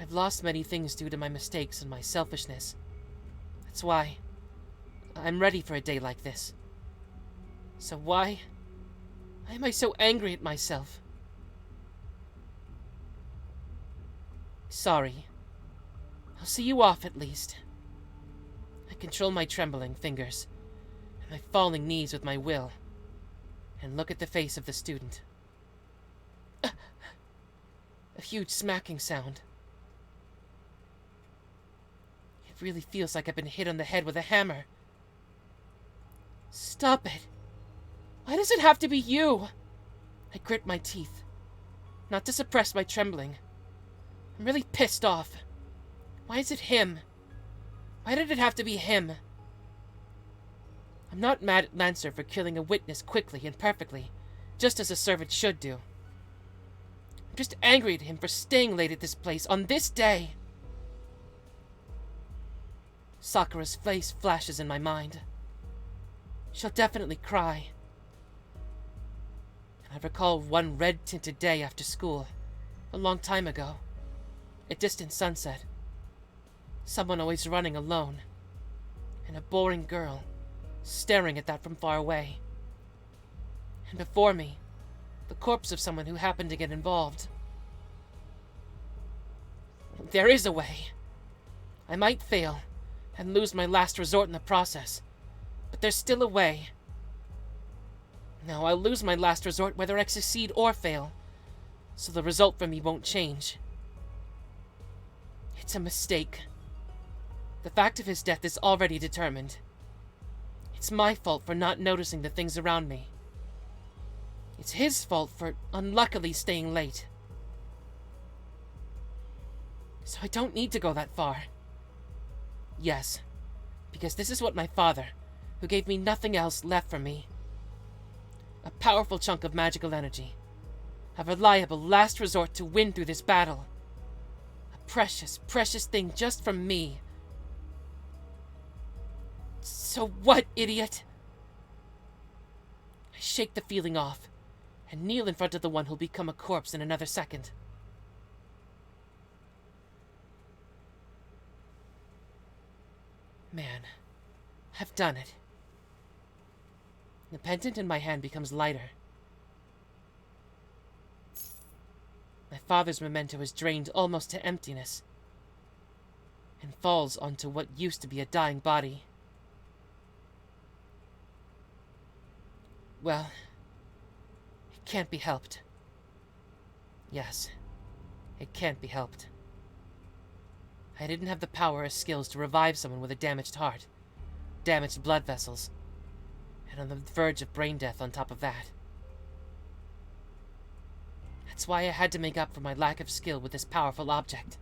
Speaker 2: I've lost many things due to my mistakes and my selfishness. That's why I'm ready for a day like this. So why am I so angry at myself? Sorry. I'll see you off at least. I control my trembling fingers and my falling knees with my will, and look at the face of the student. A huge smacking sound. It really feels like I've been hit on the head with a hammer. Stop it. Why does it have to be you? I grit my teeth, not to suppress my trembling. I'm really pissed off. Why is it him? Why did it have to be him? I'm not mad at Lancer for killing a witness quickly and perfectly, just as a servant should do. I'm just angry at him for staying late at this place on this day. Sakura's face flashes in my mind. She'll definitely cry. And I recall one red-tinted day after school, a long time ago. A distant sunset. Someone always running alone. And a boring girl, staring at that from far away. And before me, the corpse of someone who happened to get involved. There is a way. I might fail, and lose my last resort in the process, but there's still a way. No, I'll lose my last resort whether I succeed or fail, so the result for me won't change. It's a mistake. The fact of his death is already determined. It's my fault for not noticing the things around me. It's his fault for unluckily staying late. So I don't need to go that far. Yes, because this is what my father, who gave me nothing else, left for me. A powerful chunk of magical energy. A reliable last resort to win through this battle. A precious, precious thing just from me. So what, idiot? I shake the feeling off and kneel in front of the one who'll become a corpse in another second. Man, I've done it. The pendant in my hand becomes lighter. My father's memento is drained almost to emptiness and falls onto what used to be a dying body. Well, it can't be helped. Yes, it can't be helped. I didn't have the power or skills to revive someone with a damaged heart, damaged blood vessels, and on the verge of brain death on top of that. That's why I had to make up for my lack of skill with this powerful object.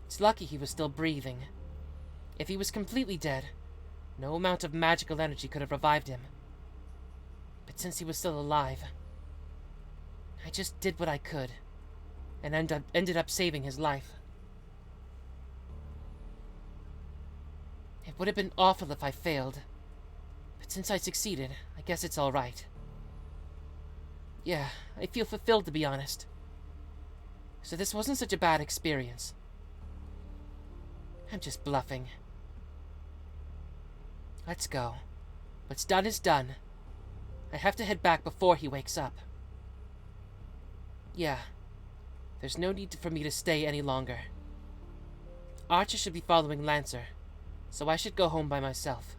Speaker 2: It's lucky he was still breathing. If he was completely dead, no amount of magical energy could have revived him. But since he was still alive, I just did what I could, and ended up saving his life. It would have been awful if I failed, but since I succeeded, I guess it's all right. Yeah, I feel fulfilled, to be honest. So this wasn't such a bad experience. I'm just bluffing. Let's go. What's done is done. I have to head back before he wakes up. Yeah, there's no need for me to stay any longer. Archer should be following Lancer, so I should go home by myself.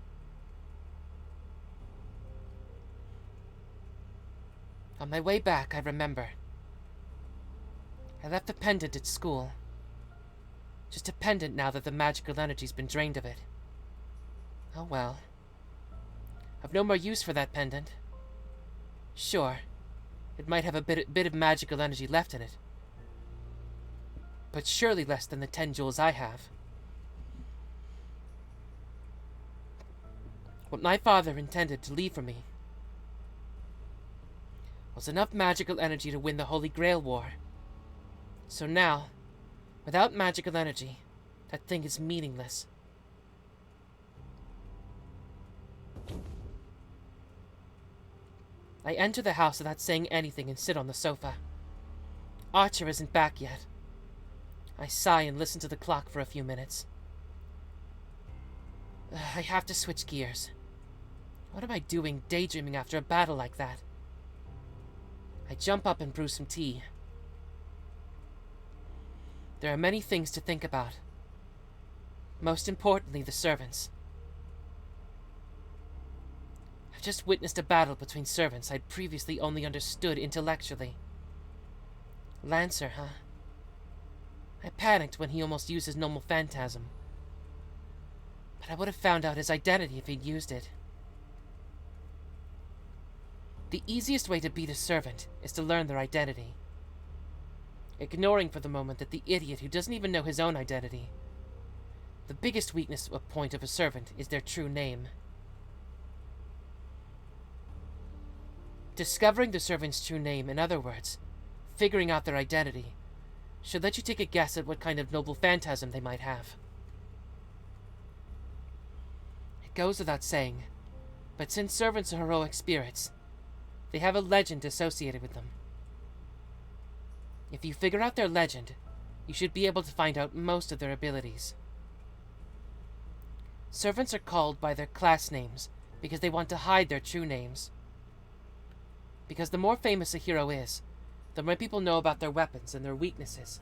Speaker 2: On my way back, I remember. I left the pendant at school. Just a pendant now that the magical energy's been drained of it. Oh well. I've no more use for that pendant. Sure, it might have a bit of magical energy left in it, but surely less than the 10 joules I have. What my father intended to leave for me was enough magical energy to win the Holy Grail War. So now, without magical energy, that thing is meaningless. I enter the house without saying anything and sit on the sofa. Archer isn't back yet. I sigh and listen to the clock for a few minutes. I have to switch gears. What am I doing daydreaming after a battle like that? I jump up and brew some tea. There are many things to think about. Most importantly, the servants. I've just witnessed a battle between servants I'd previously only understood intellectually. Lancer, huh? I panicked when he almost used his normal phantasm. But I would have found out his identity if he'd used it. The easiest way to beat a servant is to learn their identity. Ignoring for the moment that the idiot who doesn't even know his own identity. The biggest weakness point of a servant is their true name. Discovering the servant's true name, in other words, figuring out their identity, should let you take a guess at what kind of noble phantasm they might have. It goes without saying, but since servants are heroic spirits, they have a legend associated with them. If you figure out their legend, you should be able to find out most of their abilities. Servants are called by their class names because they want to hide their true names. Because the more famous a hero is, the more people know about their weapons and their weaknesses.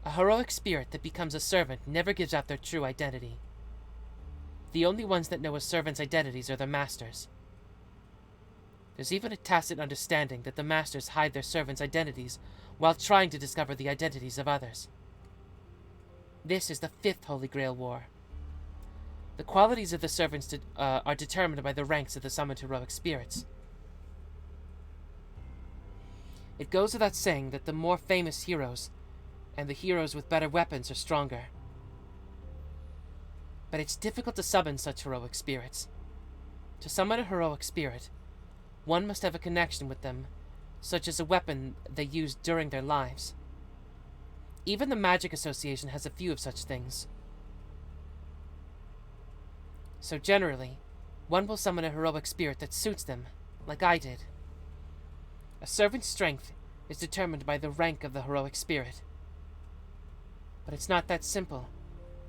Speaker 2: A heroic spirit that becomes a servant never gives out their true identity. The only ones that know a servant's identities are their masters. There's even a tacit understanding that the masters hide their servants' identities while trying to discover the identities of others. This is the 5th Holy Grail War. The qualities of the servants are determined by the ranks of the summoned heroic spirits. It goes without saying that the more famous heroes, and the heroes with better weapons, are stronger. But it's difficult to summon such heroic spirits. To summon a heroic spirit, one must have a connection with them, such as a weapon they used during their lives. Even the Magic Association has a few of such things. So generally, one will summon a heroic spirit that suits them, like I did. A servant's strength is determined by the rank of the heroic spirit. But it's not that simple,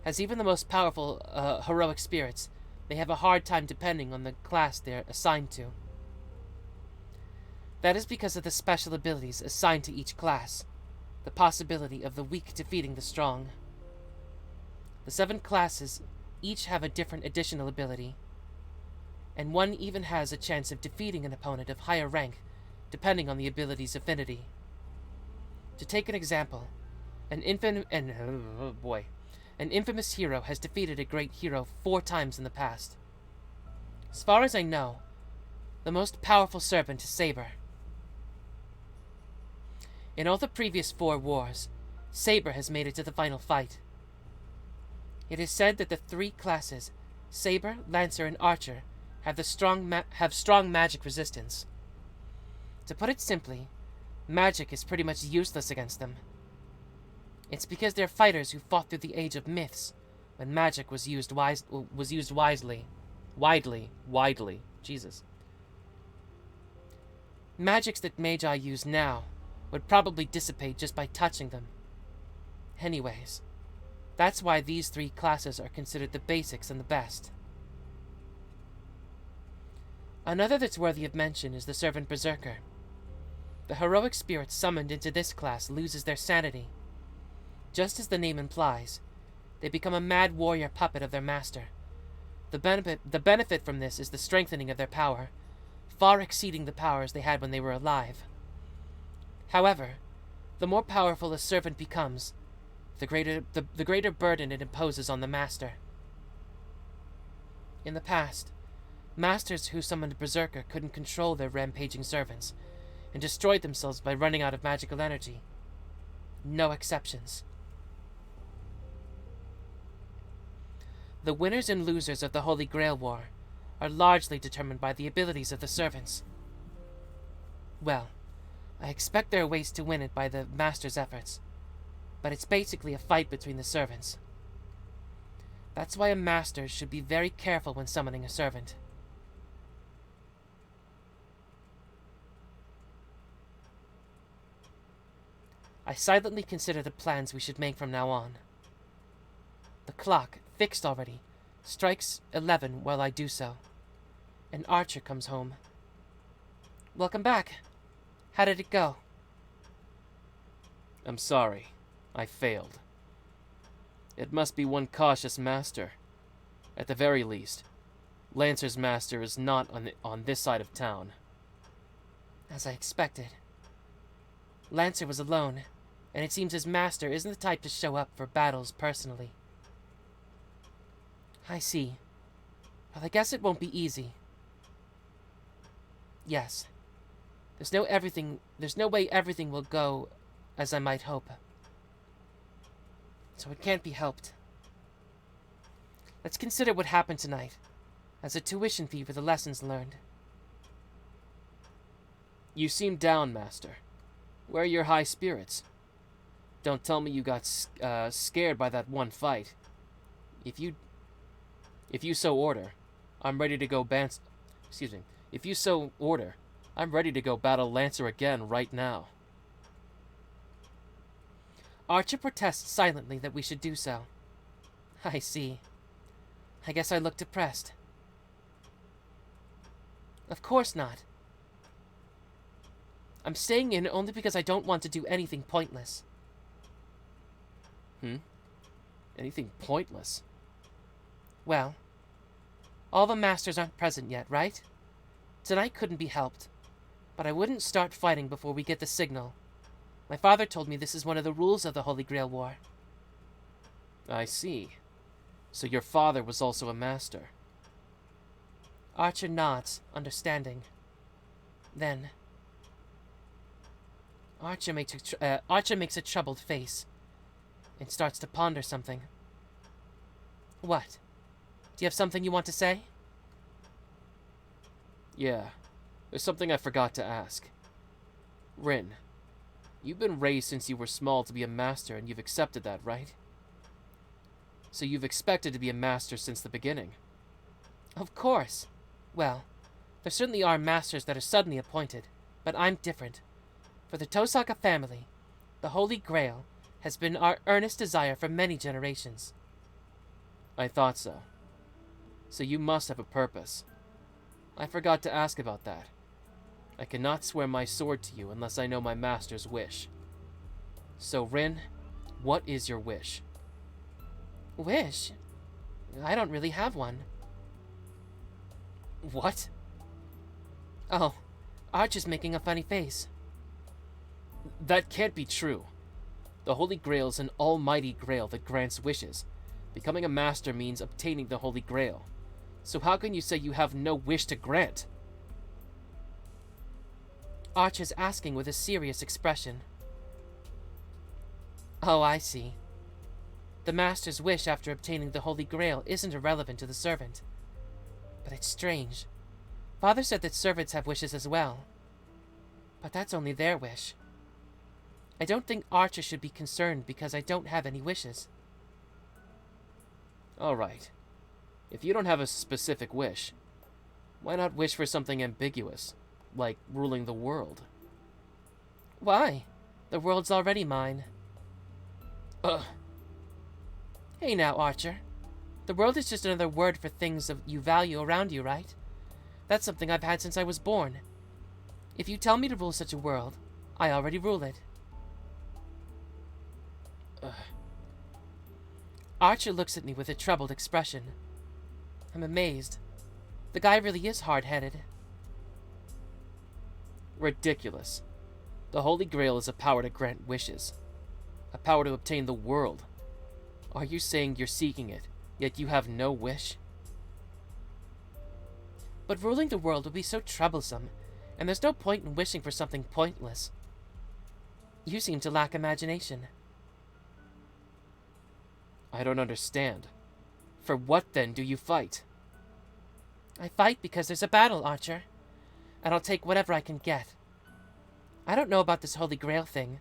Speaker 2: as even the most powerful heroic spirits may have a hard time depending on the class they're assigned to. That is because of the special abilities assigned to each class, the possibility of the weak defeating the strong. The 7 classes each have a different additional ability, and one even has a chance of defeating an opponent of higher rank depending on the ability's affinity. To take an example, an infamous hero has defeated a great hero 4 times in the past. As far as I know, the most powerful servant is Saber. In all the previous 4 wars, Saber has made it to the final fight. It is said that the 3 classes, Saber, Lancer, and Archer, have strong magic resistance. To put it simply, magic is pretty much useless against them. It's because they're fighters who fought through the age of myths, when magic was used widely. Jesus. Magics that Magi use now would probably dissipate just by touching them. Anyways, that's why these 3 classes are considered the basics and the best. Another that's worthy of mention is the Servant Berserker. The heroic spirit summoned into this class loses their sanity. Just as the name implies, they become a mad warrior puppet of their master. The benefit from this is the strengthening of their power, far exceeding the powers they had when they were alive. However, the more powerful a servant becomes, the greater burden it imposes on the master. In the past, masters who summoned Berserker couldn't control their rampaging servants, and destroyed themselves by running out of magical energy. No exceptions. The winners and losers of the Holy Grail War are largely determined by the abilities of the servants. Well, I expect there are ways to win it by the master's efforts, but it's basically a fight between the servants. That's why a master should be very careful when summoning a servant. I silently consider the plans we should make from now on. The clock, fixed already, strikes 11 while I do so. An archer comes home. Welcome back. How did it go?
Speaker 1: I'm sorry. I failed. It must be one cautious master. At the very least, Lancer's master is not on this side of town.
Speaker 2: As I expected. Lancer was alone, and it seems his master isn't the type to show up for battles personally. I see. Well, I guess it won't be easy. Yes. There's no way everything will go as I might hope. So it can't be helped. Let's consider what happened tonight as a tuition fee for the lessons learned.
Speaker 1: You seem down, Master. Where are your high spirits? Don't tell me you got scared by that one fight. If you so order, I'm ready to go If you so order, I'm ready to go battle Lancer again right now.
Speaker 2: Archer protests silently that we should do so. I see. I guess I look depressed. Of course not. I'm staying in only because I don't want to do anything pointless.
Speaker 1: Anything pointless?
Speaker 2: Well, all the masters aren't present yet, right? Tonight couldn't be helped, but I wouldn't start fighting before we get the signal. My father told me this is one of the rules of the Holy Grail War.
Speaker 1: I see. So your father was also a master.
Speaker 2: Archer nods, understanding. Then Archer makes a troubled face and starts to ponder something. What? Do you have something you want to say?
Speaker 1: Yeah, there's something I forgot to ask. Rin, you've been raised since you were small to be a master, and you've accepted that, right? So you've expected to be a master since the beginning.
Speaker 2: Of course. Well, there certainly are masters that are suddenly appointed, but I'm different. For the Tosaka family, the Holy Grail has been our earnest desire for many generations.
Speaker 1: I thought so. So you must have a purpose. I forgot to ask about that. I cannot swear my sword to you unless I know my master's wish. So, Rin, what is your wish?
Speaker 2: Wish? I don't really have one.
Speaker 1: What?
Speaker 2: Oh, Archer's making a funny face.
Speaker 1: That can't be true. The Holy Grail is an almighty grail that grants wishes. Becoming a master means obtaining the Holy Grail. So how can you say you have no wish to grant?
Speaker 2: Archer's asking with a serious expression. Oh, I see. The master's wish after obtaining the Holy Grail isn't irrelevant to the servant. But it's strange. Father said that servants have wishes as well. But that's only their wish. I don't think Archer should be concerned because I don't have any wishes.
Speaker 1: All right. If you don't have a specific wish, why not wish for something ambiguous, like ruling the world?
Speaker 2: Why? The world's already mine. Hey now, Archer. The world is just another word for things you value around you, right? That's something I've had since I was born. If you tell me to rule such a world, I already rule it. Archer looks at me with a troubled expression. I'm amazed. The guy really is hard-headed.
Speaker 1: Ridiculous. The Holy Grail is a power to grant wishes. A power to obtain the world. Are you saying you're seeking it, yet you have no wish?
Speaker 2: But ruling the world would be so troublesome, and there's no point in wishing for something pointless. You seem to lack imagination.
Speaker 1: I don't understand. For what, then, do you fight?
Speaker 2: I fight because there's a battle, Archer. And I'll take whatever I can get. I don't know about this Holy Grail thing,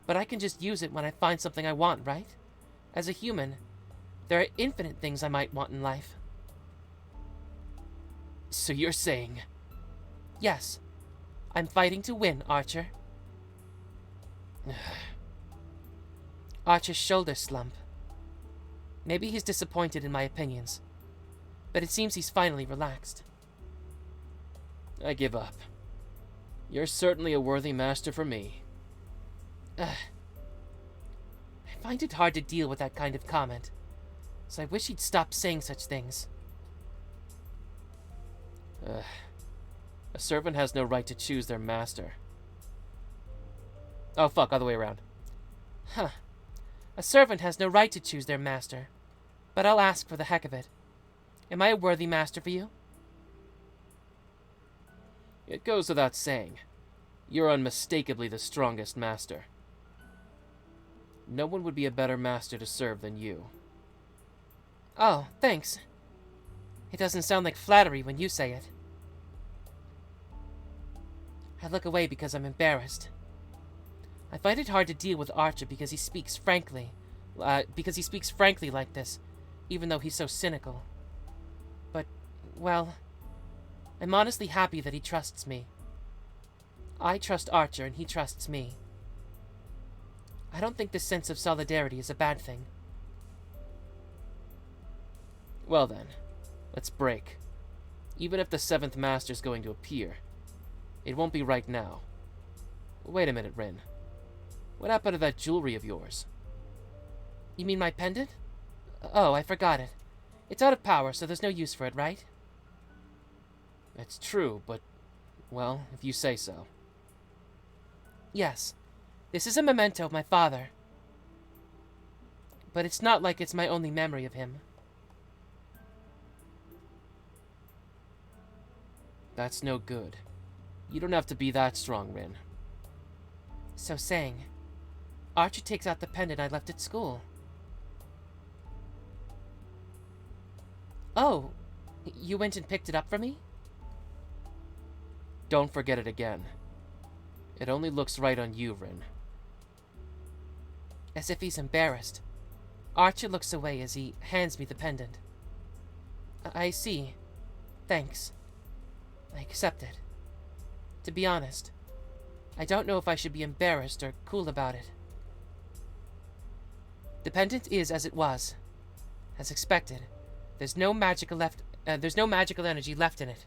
Speaker 2: but I can just use it when I find something I want, right? As a human, there are infinite things I might want in life.
Speaker 1: So you're saying...
Speaker 2: Yes. I'm fighting to win, Archer. Archer's shoulders slump. Maybe he's disappointed in my opinions, but it seems he's finally relaxed.
Speaker 1: I give up. You're certainly a worthy master for me.
Speaker 2: find it hard to deal with that kind of comment, so I wish he'd stop saying such things.
Speaker 1: A servant has no right to choose their master. Oh, fuck, other way around.
Speaker 2: Huh. A servant has no right to choose their master, but I'll ask for the heck of it. Am I a worthy master for you?
Speaker 1: It goes without saying. You're unmistakably the strongest master. No one would be a better master to serve than you.
Speaker 2: Oh, thanks. It doesn't sound like flattery when you say it. I look away because I'm embarrassed. I find it hard to deal with Archer because he speaks frankly like this, even though he's so cynical. But, well, I'm honestly happy that he trusts me. I trust Archer and he trusts me. I don't think this sense of solidarity is a bad thing.
Speaker 1: Well then, let's break. Even if the 7th Master's going to appear, it won't be right now. Wait a minute, Rin. What happened to that jewelry of yours?
Speaker 2: You mean my pendant? Oh, I forgot it. It's out of power, so there's no use for it, right?
Speaker 1: That's true, but, well, if you say so.
Speaker 2: Yes. This is a memento of my father. But it's not like it's my only memory of him.
Speaker 1: That's no good. You don't have to be that strong, Rin.
Speaker 2: So saying, Archer takes out the pendant I left at school. Oh, you went and picked it up for me?
Speaker 1: Don't forget it again. It only looks right on you, Rin.
Speaker 2: As if he's embarrassed, Archer looks away as he hands me the pendant. I see. Thanks. I accept it. To be honest, I don't know if I should be embarrassed or cool about it. The pendant is as it was. As expected, there's no magical energy left in it.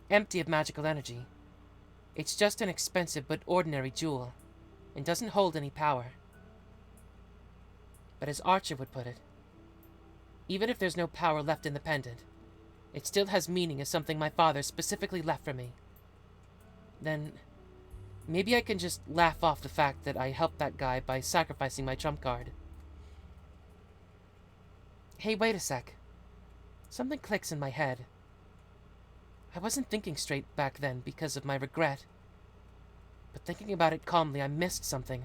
Speaker 2: Empty of magical energy. It's just an expensive but ordinary jewel, and doesn't hold any power. But as Archer would put it, even if there's no power left in the pendant, it still has meaning as something my father specifically left for me. Then, maybe I can just laugh off the fact that I helped that guy by sacrificing my trump card. Hey, wait a sec. Something clicks in my head. I wasn't thinking straight back then because of my regret. But thinking about it calmly, I missed something.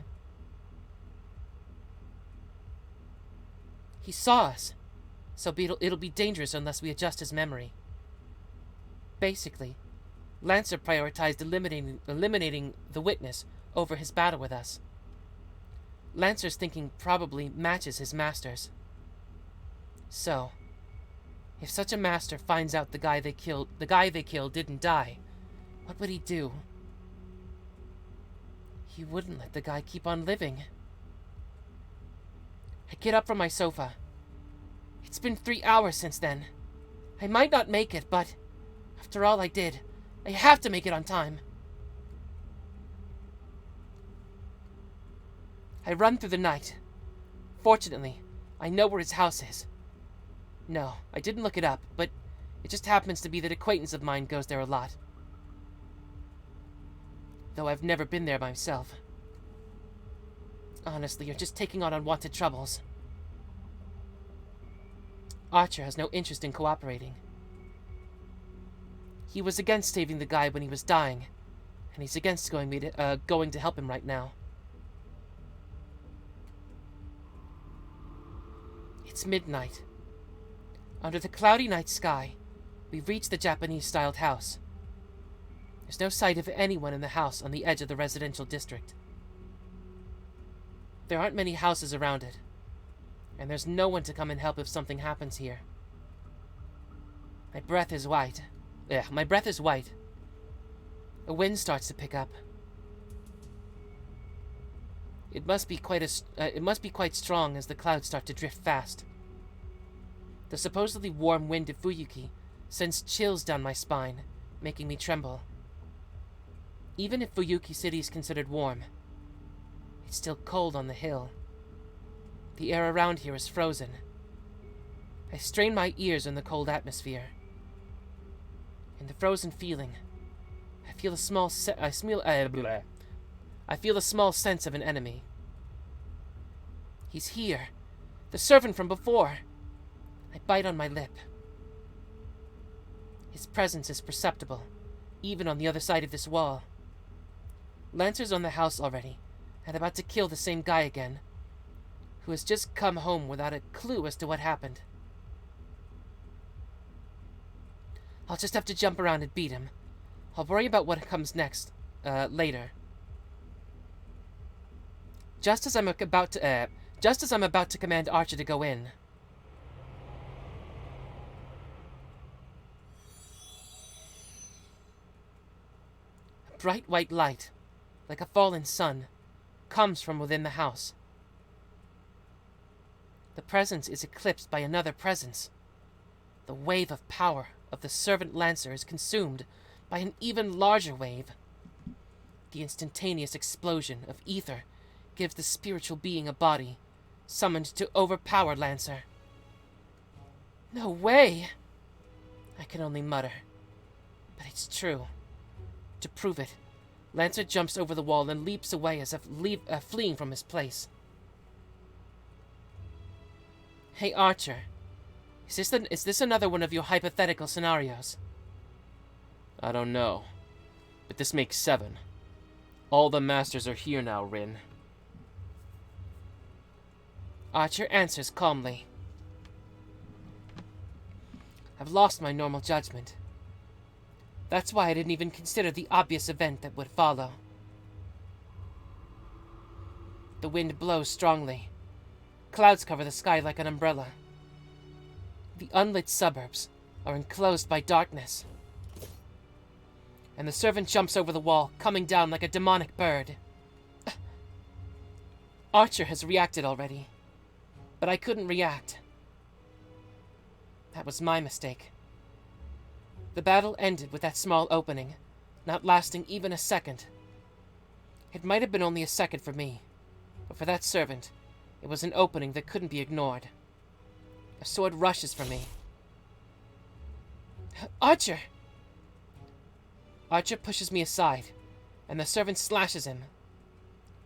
Speaker 2: He saw us, so it'll be dangerous unless we adjust his memory. Basically, Lancer prioritized eliminating the witness over his battle with us. Lancer's thinking probably matches his master's. So, if such a master finds out the guy they killed didn't die, what would he do? He wouldn't let the guy keep on living. I get up from my sofa. It's been 3 hours since then. I might not make it, but after all I did, I have to make it on time. I run through the night. Fortunately, I know where his house is. No, I didn't look it up, but it just happens to be that an acquaintance of mine goes there a lot. Though I've never been there myself. Honestly, you're just taking on unwanted troubles. Archer has no interest in cooperating. He was against saving the guy when he was dying, and he's against going to help him right now. It's midnight. Under the cloudy night sky, we've reached the Japanese-styled house. There's no sight of anyone in the house on the edge of the residential district. There aren't many houses around it, and there's no one to come and help if something happens here. My breath is white. A wind starts to pick up. It must be quite strong as the clouds start to drift fast. The supposedly warm wind of Fuyuki sends chills down my spine, making me tremble. Even if Fuyuki City is considered warm, it's still cold on the hill. The air around here is frozen. I strain my ears in the cold atmosphere. In the frozen feeling, I feel a small sense of an enemy. He's here. The servant from before. I bite on my lip. His presence is perceptible, even on the other side of this wall. Lancer's on the house already, and about to kill the same guy again, who has just come home without a clue as to what happened. I'll just have to jump around and beat him. I'll worry about what comes next, later. Just as I'm about to command Archer to go in, a bright white light, like a fallen sun, comes from within the house. The presence is eclipsed by another presence. The wave of power of the servant Lancer is consumed by an even larger wave. The instantaneous explosion of ether gives the spiritual being a body, summoned to overpower Lancer. No way! I can only mutter. But it's true. To prove it, Lancer jumps over the wall and leaps away as if fleeing from his place. Hey, Archer. Is this another one of your hypothetical scenarios?
Speaker 1: I don't know, but this makes 7. All the masters are here now, Rin.
Speaker 2: Archer answers calmly. I've lost my normal judgment. That's why I didn't even consider the obvious event that would follow. The wind blows strongly. Clouds cover the sky like an umbrella. The unlit suburbs are enclosed by darkness. And the servant jumps over the wall, coming down like a demonic bird. Archer has reacted already, but I couldn't react. That was my mistake. The battle ended with that small opening, not lasting even a second. It might have been only a second for me, but for that servant, it was an opening that couldn't be ignored. A sword rushes for me. Archer! Archer pushes me aside, and the servant slashes him.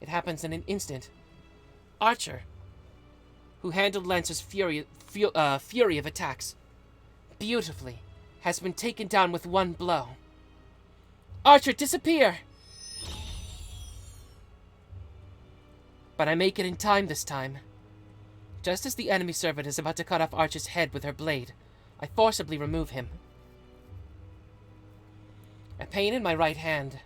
Speaker 2: It happens in an instant. Archer, who handled Lancer's fury of attacks beautifully, has been taken down with one blow. Archer, disappear! But I make it in time this time. Just as the enemy servant is about to cut off Archer's head with her blade, I forcibly remove him. A pain in my right hand.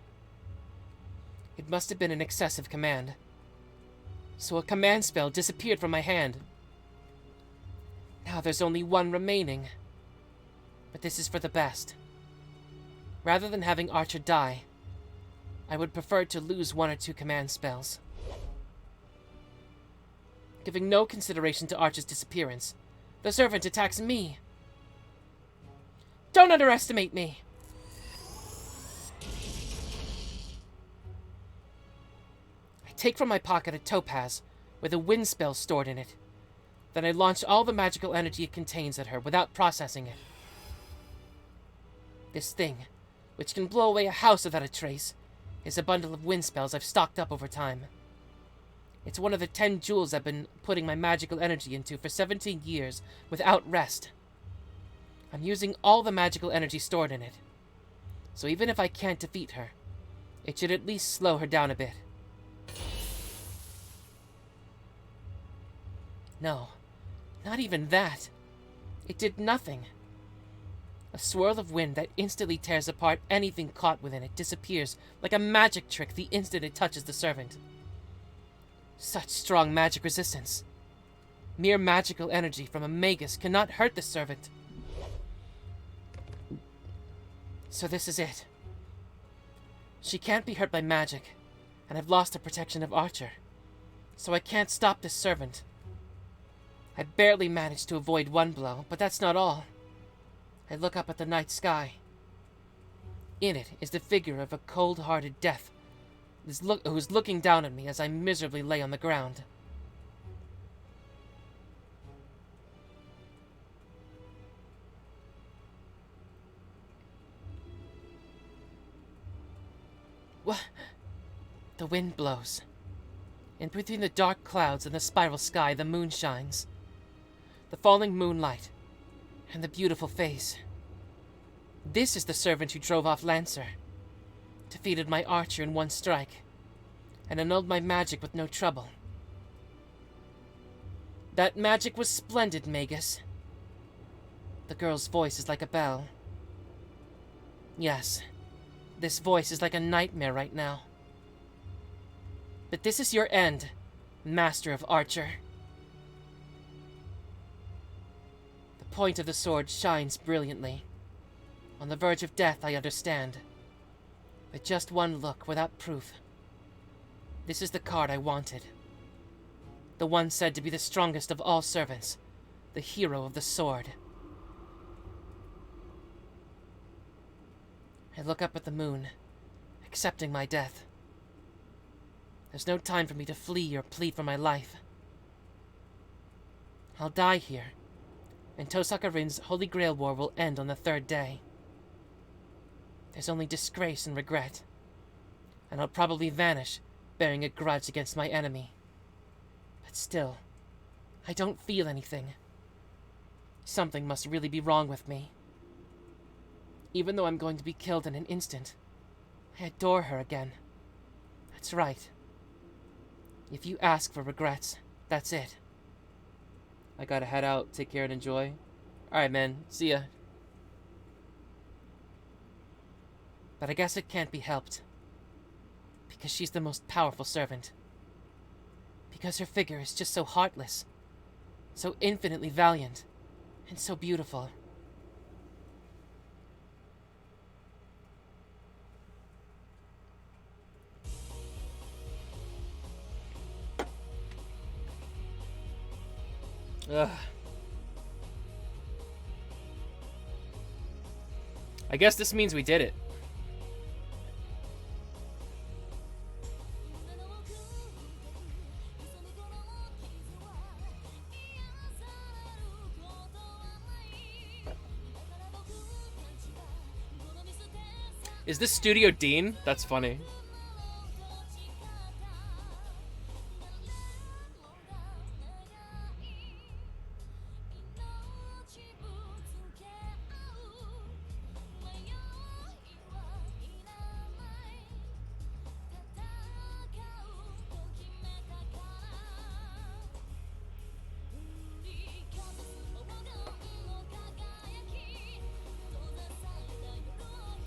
Speaker 2: It must have been an excessive command. So a command spell disappeared from my hand. Now there's only one remaining. But this is for the best. Rather than having Archer die, I would prefer to lose 1 or 2 command spells. Giving no consideration to Archer's disappearance, the servant attacks me. Don't underestimate me! I take from my pocket a topaz with a wind spell stored in it. Then I launch all the magical energy it contains at her without processing it. This thing, which can blow away a house without a trace, is a bundle of wind spells I've stocked up over time. It's one of the 10 jewels I've been putting my magical energy into for 17 years without rest. I'm using all the magical energy stored in it. So even if I can't defeat her, it should at least slow her down a bit. No, not even that. It did nothing. A swirl of wind that instantly tears apart anything caught within it disappears like a magic trick the instant it touches the servant. Such strong magic resistance. Mere magical energy from a magus cannot hurt the servant. So this is it. She can't be hurt by magic, and I've lost the protection of Archer. So I can't stop this servant. I barely managed to avoid one blow, but that's not all. I look up at the night sky. In it is the figure of a cold-hearted death who's looking down at me as I miserably lay on the ground. wind blows. In between the dark clouds and the spiral sky, the moon shines. The falling moonlight, and the beautiful face. This is the servant who drove off Lancer, defeated my archer in one strike, and annulled my magic with no trouble. That magic was splendid, Magus. The girl's voice is like a bell. Yes, this voice is like a nightmare right now. But this is your end, Master of Archer. The point of the sword shines brilliantly. On the verge of death, I understand. But just one look without proof. This is the card I wanted. The one said to be the strongest of all servants. The hero of the sword. I look up at the moon, accepting my death. There's no time for me to flee or plead for my life. I'll die here, and Tosaka Rin's Holy Grail War will end on the third day. There's only disgrace and regret, and I'll probably vanish, bearing a grudge against my enemy. But still, I don't feel anything. Something must really be wrong with me. Even though I'm going to be killed in an instant, I adore her again. That's right. If you ask for regrets, that's it. I gotta head out, take care and enjoy. Alright, man, see ya. But I guess it can't be helped. Because she's the most powerful servant. Because her figure is just so heartless. So infinitely valiant. And so beautiful. Ugh. I guess this means we did it. Is this Studio Dean? That's funny.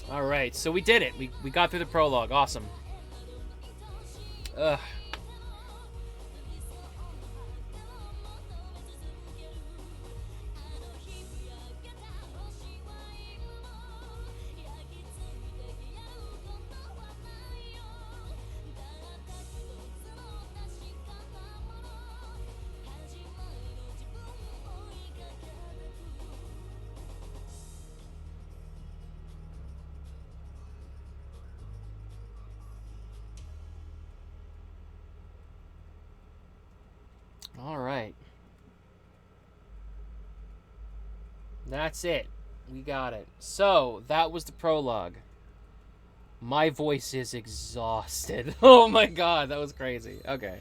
Speaker 2: Alright, so we did it. We got through the prologue. Awesome. Ugh. Alright. That's it. We got it. So, that was the prologue. My voice is exhausted. Oh my god, that was crazy. Okay.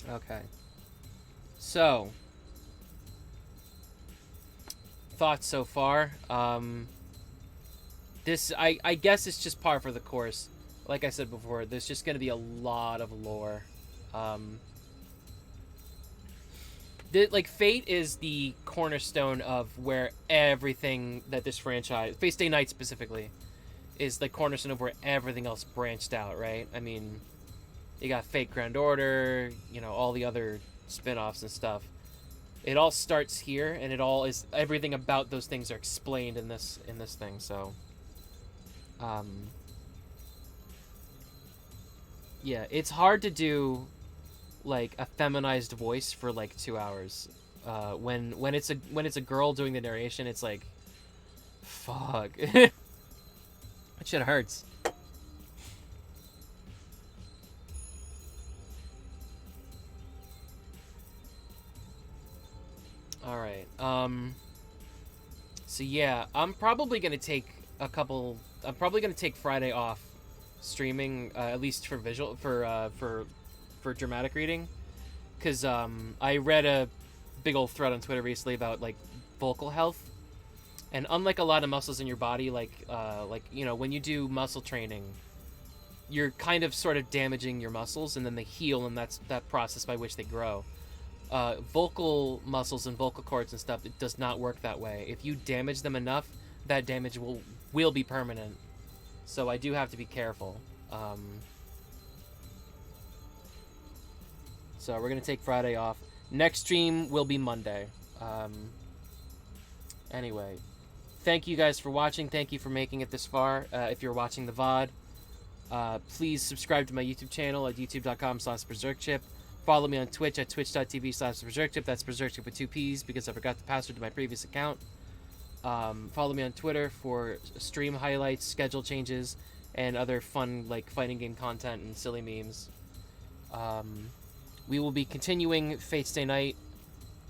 Speaker 2: Okay. So, thoughts so far. This, I guess it's just par for the course. Like I said before, there's just going to be a lot of lore. Like, Fate is the cornerstone of where everything that this franchise, Fate Stay Night specifically, is the cornerstone of where everything else branched out, right? I mean, you got Fate Grand Order, you know, all the other spin-offs and stuff. It all starts here, and it all is, everything about those things are explained in this thing, so... yeah, it's hard to do like a feminized voice for like 2 hours. When it's a girl doing the narration, it's like, fuck. That shit hurts. All right.
Speaker 1: So yeah, I'm probably gonna take I'm probably gonna take Friday off streaming, at least for visual for dramatic reading, because I read a big old thread on Twitter recently about like vocal health, and unlike a lot of muscles in your body, like you know, when you do muscle training, you're kind of sort of damaging your muscles, and then they heal, and that's that process by which they grow. Vocal muscles and vocal cords and stuff, it does not work that way. If you damage them enough, that damage will be permanent. So I do have to be careful. So we're gonna take Friday off. Next stream will be Monday. Anyway, thank you guys for watching. Thank you for making it this far. If you're watching the VOD, please subscribe to my YouTube channel at youtube.com/berserkchip. Follow me on Twitch at twitch.tv/berserkchip. That's berserkchip with 2 P's because I forgot the password to my previous account. Follow me on Twitter for stream highlights, schedule changes, and other fun like fighting game content and silly memes. We will be continuing Fate Stay Night.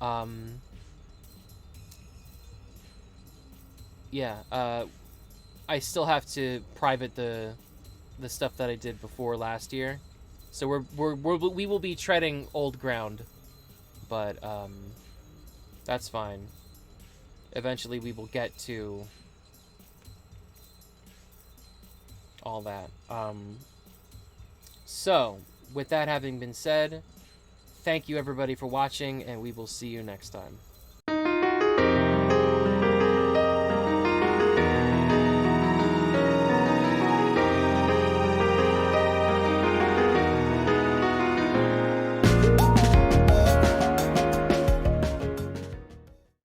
Speaker 1: I still have to private the stuff that I did before last year, so we will be treading old ground, but that's fine. Eventually, we will get to all that. So, with that having been said, thank you everybody for watching, and we will see you next time.